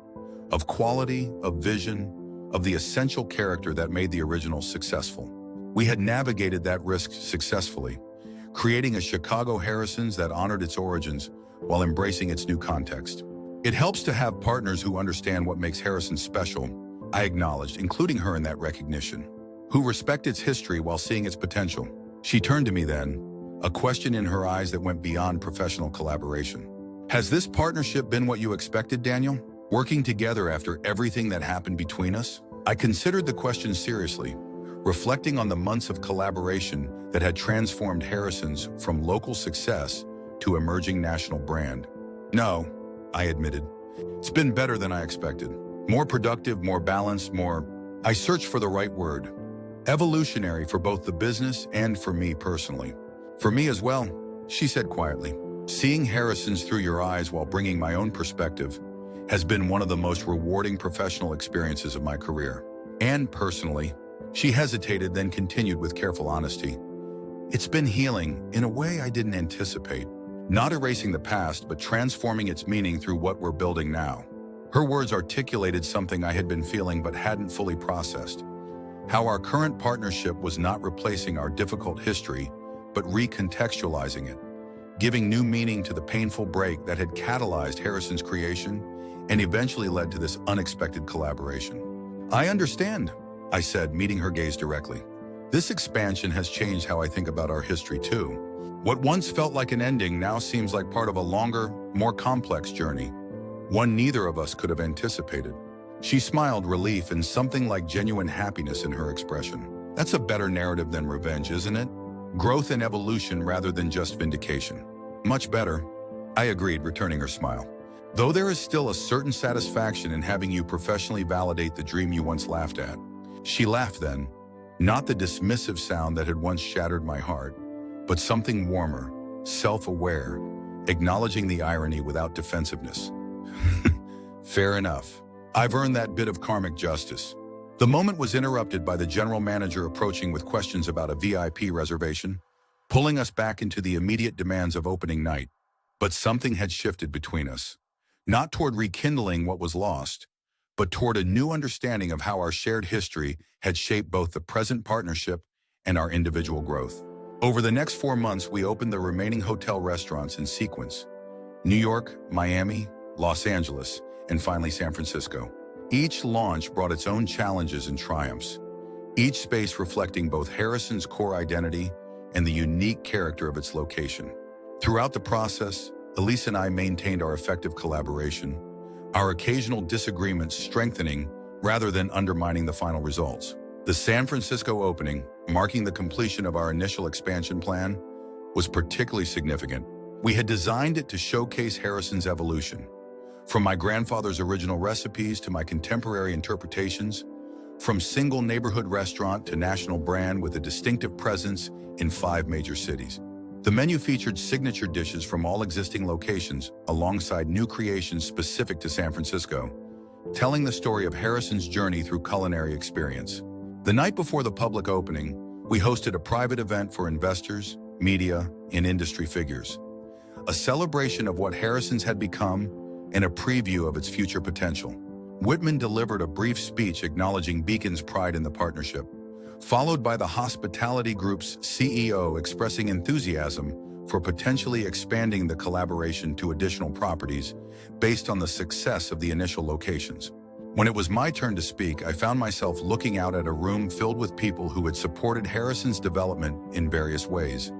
of quality, of vision, of the essential character that made the original successful. We had navigated that risk successfully, creating a Chicago Harrison's that honored its origins while embracing its new context. "It helps to have partners who understand what makes Harrison special," I acknowledged, including her in that recognition, "who respect its history while seeing its potential." She turned to me then, a question in her eyes that went beyond professional collaboration. "Has this partnership been what you expected, Daniel? Working together after everything that happened between us?" I considered the question seriously, reflecting on the months of collaboration that had transformed Harrison's from local success to emerging national brand. "No," I admitted. "It's been better than I expected. More productive, more balanced, more—" I searched for the right word. "Evolutionary for both the business and for me personally." "For me as well," she said quietly. "Seeing Harrison's through your eyes while bringing my own perspective has been one of the most rewarding professional experiences of my career. And personally," she hesitated, then continued with careful honesty, "it's been healing in a way I didn't anticipate. Not erasing the past, but transforming its meaning through what we're building now." Her words articulated something I had been feeling but hadn't fully processed. How our current partnership was not replacing our difficult history, but recontextualizing it, giving new meaning to the painful break that had catalyzed Harrison's creation and eventually led to this unexpected collaboration. "I understand," I said, meeting her gaze directly. "This expansion has changed how I think about our history too. What once felt like an ending now seems like part of a longer, more complex journey, one neither of us could have anticipated." She smiled, relief and something like genuine happiness in her expression. "That's a better narrative than revenge, isn't it? Growth and evolution rather than just vindication." "Much better," I agreed, returning her smile. "Though there is still a certain satisfaction in having you professionally validate the dream you once laughed at." She laughed then, not the dismissive sound that had once shattered my heart, but something warmer, self-aware, acknowledging the irony without defensiveness. Fair enough. I've earned that bit of karmic justice. The moment was interrupted by the general manager approaching with questions about a VIP reservation, pulling us back into the immediate demands of opening night. But something had shifted between us. Not toward rekindling what was lost, but toward a new understanding of how our shared history had shaped both the present partnership and our individual growth. Over the next 4 months, we opened the remaining hotel restaurants in sequence: New York, Miami, Los Angeles, and finally San Francisco. Each launch brought its own challenges and triumphs, each space reflecting both Harrison's core identity and the unique character of its location. Throughout the process, Elise and I maintained our effective collaboration, our occasional disagreements strengthening rather than undermining the final results. The San Francisco opening, marking the completion of our initial expansion plan, was particularly significant. We had designed it to showcase Harrison's evolution, from my grandfather's original recipes to my contemporary interpretations, from single neighborhood restaurant to national brand with a distinctive presence in 5 major cities. The menu featured signature dishes from all existing locations alongside new creations specific to San Francisco, telling the story of Harrison's journey through culinary experience. The night before the public opening, we hosted a private event for investors, media, and industry figures, a celebration of what Harrison's had become and a preview of its future potential. Whitman delivered a brief speech acknowledging Beacon's pride in the partnership, followed by the hospitality group's CEO expressing enthusiasm for potentially expanding the collaboration to additional properties based on the success of the initial locations. When it was my turn to speak, I found myself looking out at a room filled with people who had supported Harrison's development in various ways: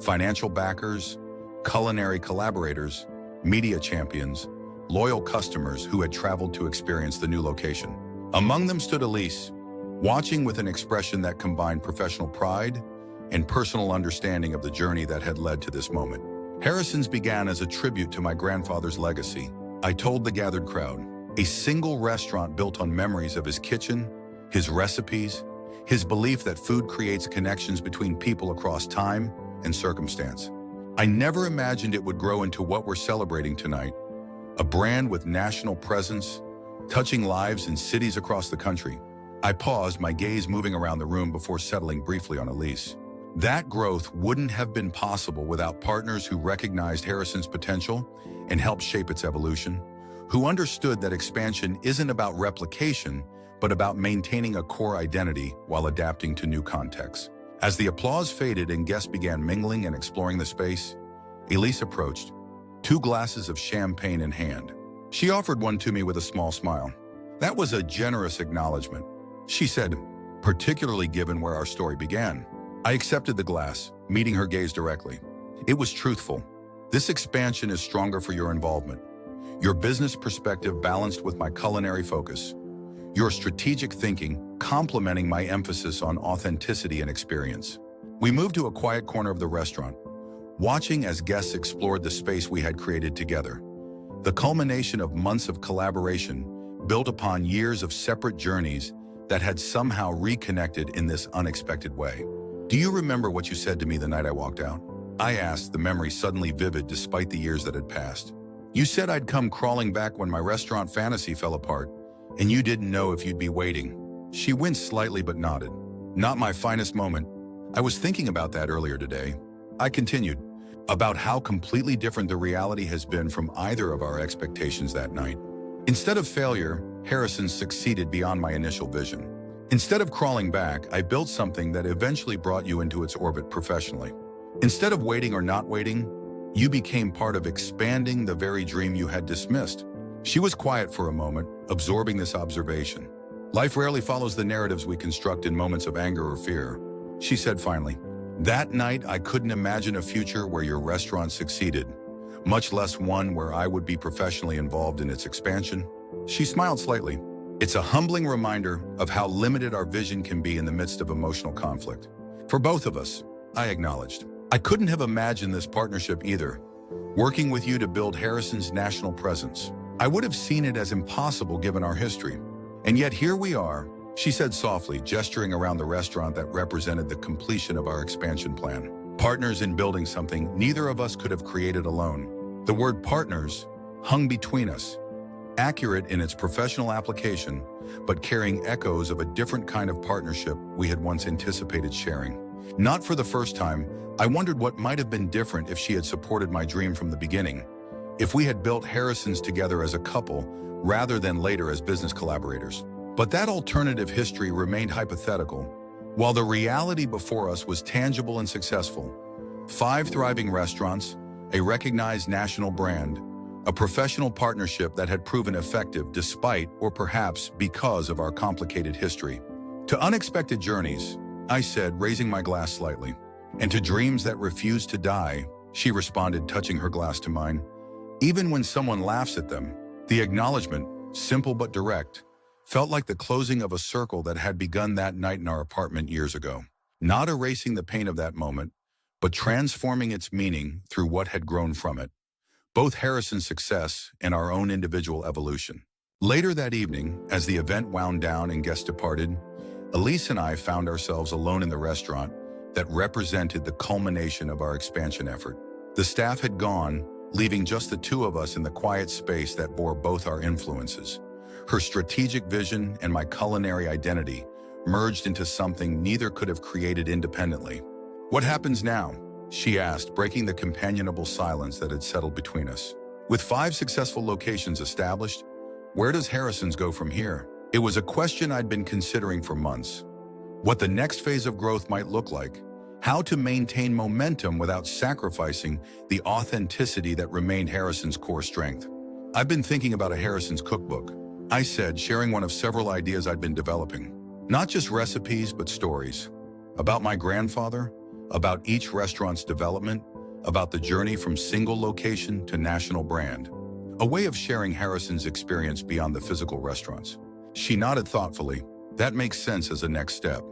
financial backers, culinary collaborators, media champions, loyal customers who had traveled to experience the new location. Among them stood Elise, watching with an expression that combined professional pride and personal understanding of the journey that had led to this moment. Harrison's began as a tribute to my grandfather's legacy, I told the gathered crowd. A single restaurant built on memories of his kitchen, his recipes, his belief that food creates connections between people across time and circumstance. I never imagined it would grow into what we're celebrating tonight, a brand with national presence, touching lives in cities across the country. I paused, my gaze moving around the room before settling briefly on Elise. That growth wouldn't have been possible without partners who recognized Harrison's potential and helped shape its evolution, who understood that expansion isn't about replication, but about maintaining a core identity while adapting to new contexts. As the applause faded and guests began mingling and exploring the space, Elise approached, 2 glasses of champagne in hand. She offered one to me with a small smile. That was a generous acknowledgement, she said, particularly given where our story began. I accepted the glass, meeting her gaze directly. It was truthful. This expansion is stronger for your involvement, your business perspective balanced with my culinary focus, your strategic thinking complementing my emphasis on authenticity and experience. We moved to a quiet corner of the restaurant, watching as guests explored the space we had created together, the culmination of months of collaboration built upon years of separate journeys that had somehow reconnected in this unexpected way. Do you remember what you said to me the night I walked out? I asked, the memory suddenly vivid despite the years that had passed. You said I'd come crawling back when my restaurant fantasy fell apart, and you didn't know if you'd be waiting. She winced slightly but nodded. Not my finest moment. I was thinking about that earlier today. I continued, about how completely different the reality has been from either of our expectations that night. Instead of failure, Harrison succeeded beyond my initial vision. Instead of crawling back, I built something that eventually brought you into its orbit professionally. Instead of waiting or not waiting, you became part of expanding the very dream you had dismissed. She was quiet for a moment, absorbing this observation. Life rarely follows the narratives we construct in moments of anger or fear, she said finally. That night, I couldn't imagine a future where your restaurant succeeded, much less one where I would be professionally involved in its expansion. She smiled slightly. It's a humbling reminder of how limited our vision can be in the midst of emotional conflict. For both of us, I acknowledged. I couldn't have imagined this partnership either, working with you to build Harrison's national presence. I would have seen it as impossible given our history. And yet here we are, she said softly, gesturing around the restaurant that represented the completion of our expansion plan. Partners in building something neither of us could have created alone. The word partners hung between us, accurate in its professional application, but carrying echoes of a different kind of partnership we had once anticipated sharing. Not for the first time, I wondered what might have been different if she had supported my dream from the beginning, if we had built Harrison's together as a couple rather than later as business collaborators. But that alternative history remained hypothetical, while the reality before us was tangible and successful. 5 thriving restaurants, a recognized national brand, a professional partnership that had proven effective despite or perhaps because of our complicated history. To unexpected journeys, I said, raising my glass slightly. And to dreams that refuse to die, she responded, touching her glass to mine. Even when someone laughs at them, the acknowledgement, simple but direct, felt like the closing of a circle that had begun that night in our apartment years ago. Not erasing the pain of that moment, but transforming its meaning through what had grown from it. Both Harrison's success and our own individual evolution. Later that evening, as the event wound down and guests departed, Elise and I found ourselves alone in the restaurant that represented the culmination of our expansion effort. The staff had gone, leaving just the two of us in the quiet space that bore both our influences. Her strategic vision and my culinary identity merged into something neither could have created independently. "What happens now?" she asked, breaking the companionable silence that had settled between us. "With 5 successful locations established, where does Harrison's go from here?" It was a question I'd been considering for months. What the next phase of growth might look like, how to maintain momentum without sacrificing the authenticity that remained Harrison's core strength. "I've been thinking about a Harrison's cookbook," I said, sharing one of several ideas I'd been developing. Not just recipes, but stories. About my grandfather, about each restaurant's development, about the journey from single location to national brand. A way of sharing Harrison's experience beyond the physical restaurants. She nodded thoughtfully. "That makes sense as a next step.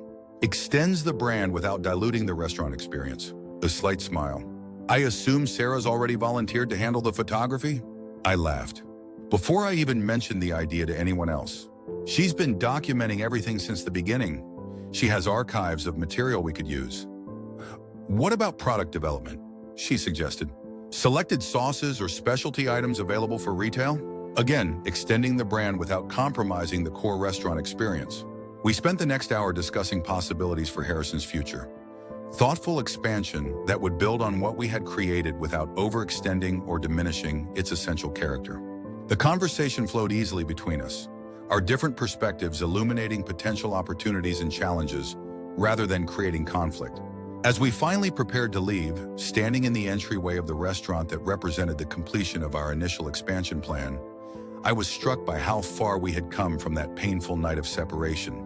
Extends the brand without diluting the restaurant experience." A slight smile. "I assume Sarah's already volunteered to handle the photography?" I laughed. Before I even mentioned the idea to anyone else. "She's been documenting everything since the beginning. She has archives of material we could use." "What about product development?" she suggested. "Selected sauces or specialty items available for retail?" Again, extending the brand without compromising the core restaurant experience. We spent the next hour discussing possibilities for Harrison's future. Thoughtful expansion that would build on what we had created without overextending or diminishing its essential character. The conversation flowed easily between us, our different perspectives illuminating potential opportunities and challenges rather than creating conflict. As we finally prepared to leave, standing in the entryway of the restaurant that represented the completion of our initial expansion plan, I was struck by how far we had come from that painful night of separation.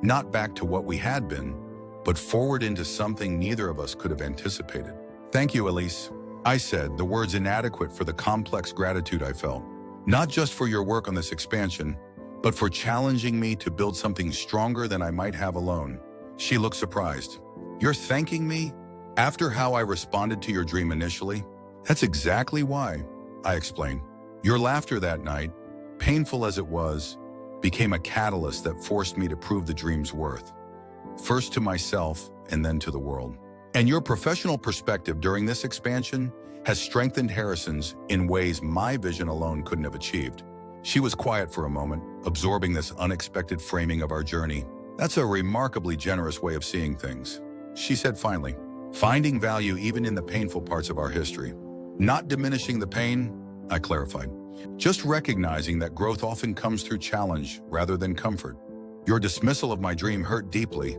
Not back to what we had been, but forward into something neither of us could have anticipated. "Thank you, Elise," I said, the words inadequate for the complex gratitude I felt. "Not just for your work on this expansion, but for challenging me to build something stronger than I might have alone." She looked surprised. "You're thanking me? After how I responded to your dream initially?" "That's exactly why," I explained. "Your laughter that night, painful as it was, became a catalyst that forced me to prove the dream's worth. First to myself and then to the world. And your professional perspective during this expansion has strengthened Harrison's in ways my vision alone couldn't have achieved." She was quiet for a moment, absorbing this unexpected framing of our journey. "That's a remarkably generous way of seeing things," she said finally, "finding value even in the painful parts of our history. Not diminishing the pain," I clarified. "Just recognizing that growth often comes through challenge rather than comfort. Your dismissal of my dream hurt deeply,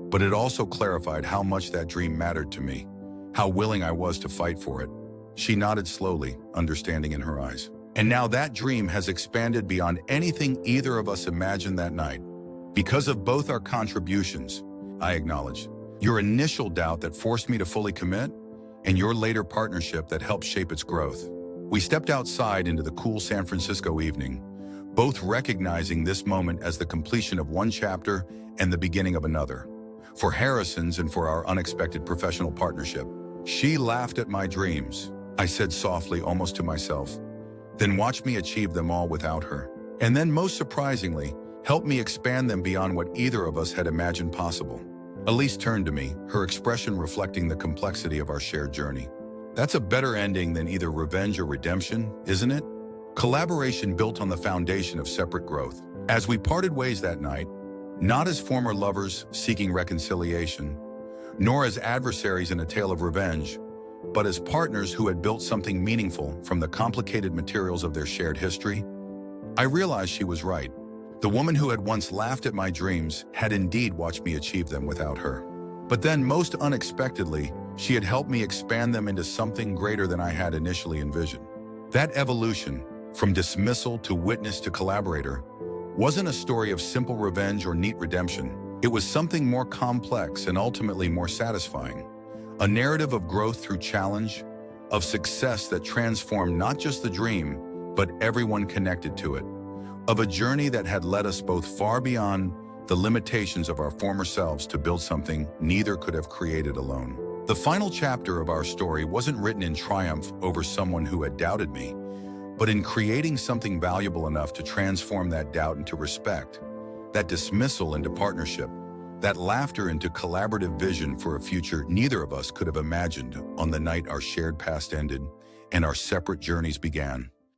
but it also clarified how much that dream mattered to me, how willing I was to fight for it." She nodded slowly, understanding in her eyes. "And now that dream has expanded beyond anything either of us imagined that night. Because of both our contributions," I acknowledged. "Your initial doubt that forced me to fully commit, and your later partnership that helped shape its growth." We stepped outside into the cool San Francisco evening, both recognizing this moment as the completion of one chapter and the beginning of another. For Harrison's and for our unexpected professional partnership. "She laughed at my dreams," I said softly, almost to myself. "Then watch me achieve them all without her. And then, most surprisingly, help me expand them beyond what either of us had imagined possible." Elise turned to me, her expression reflecting the complexity of our shared journey. "That's a better ending than either revenge or redemption, isn't it?" Collaboration built on the foundation of separate growth. As we parted ways that night, not as former lovers seeking reconciliation, nor as adversaries in a tale of revenge, but as partners who had built something meaningful from the complicated materials of their shared history, I realized she was right. The woman who had once laughed at my dreams had indeed watched me achieve them without her. But then, most unexpectedly, she had helped me expand them into something greater than I had initially envisioned. That evolution, from dismissal to witness to collaborator, wasn't a story of simple revenge or neat redemption. It was something more complex and ultimately more satisfying. A narrative of growth through challenge, of success that transformed not just the dream, but everyone connected to it. Of a journey that had led us both far beyond the limitations of our former selves to build something neither could have created alone. The final chapter of our story wasn't written in triumph over someone who had doubted me, but in creating something valuable enough to transform that doubt into respect, that dismissal into partnership, that laughter into collaborative vision for a future neither of us could have imagined on the night our shared past ended and our separate journeys began.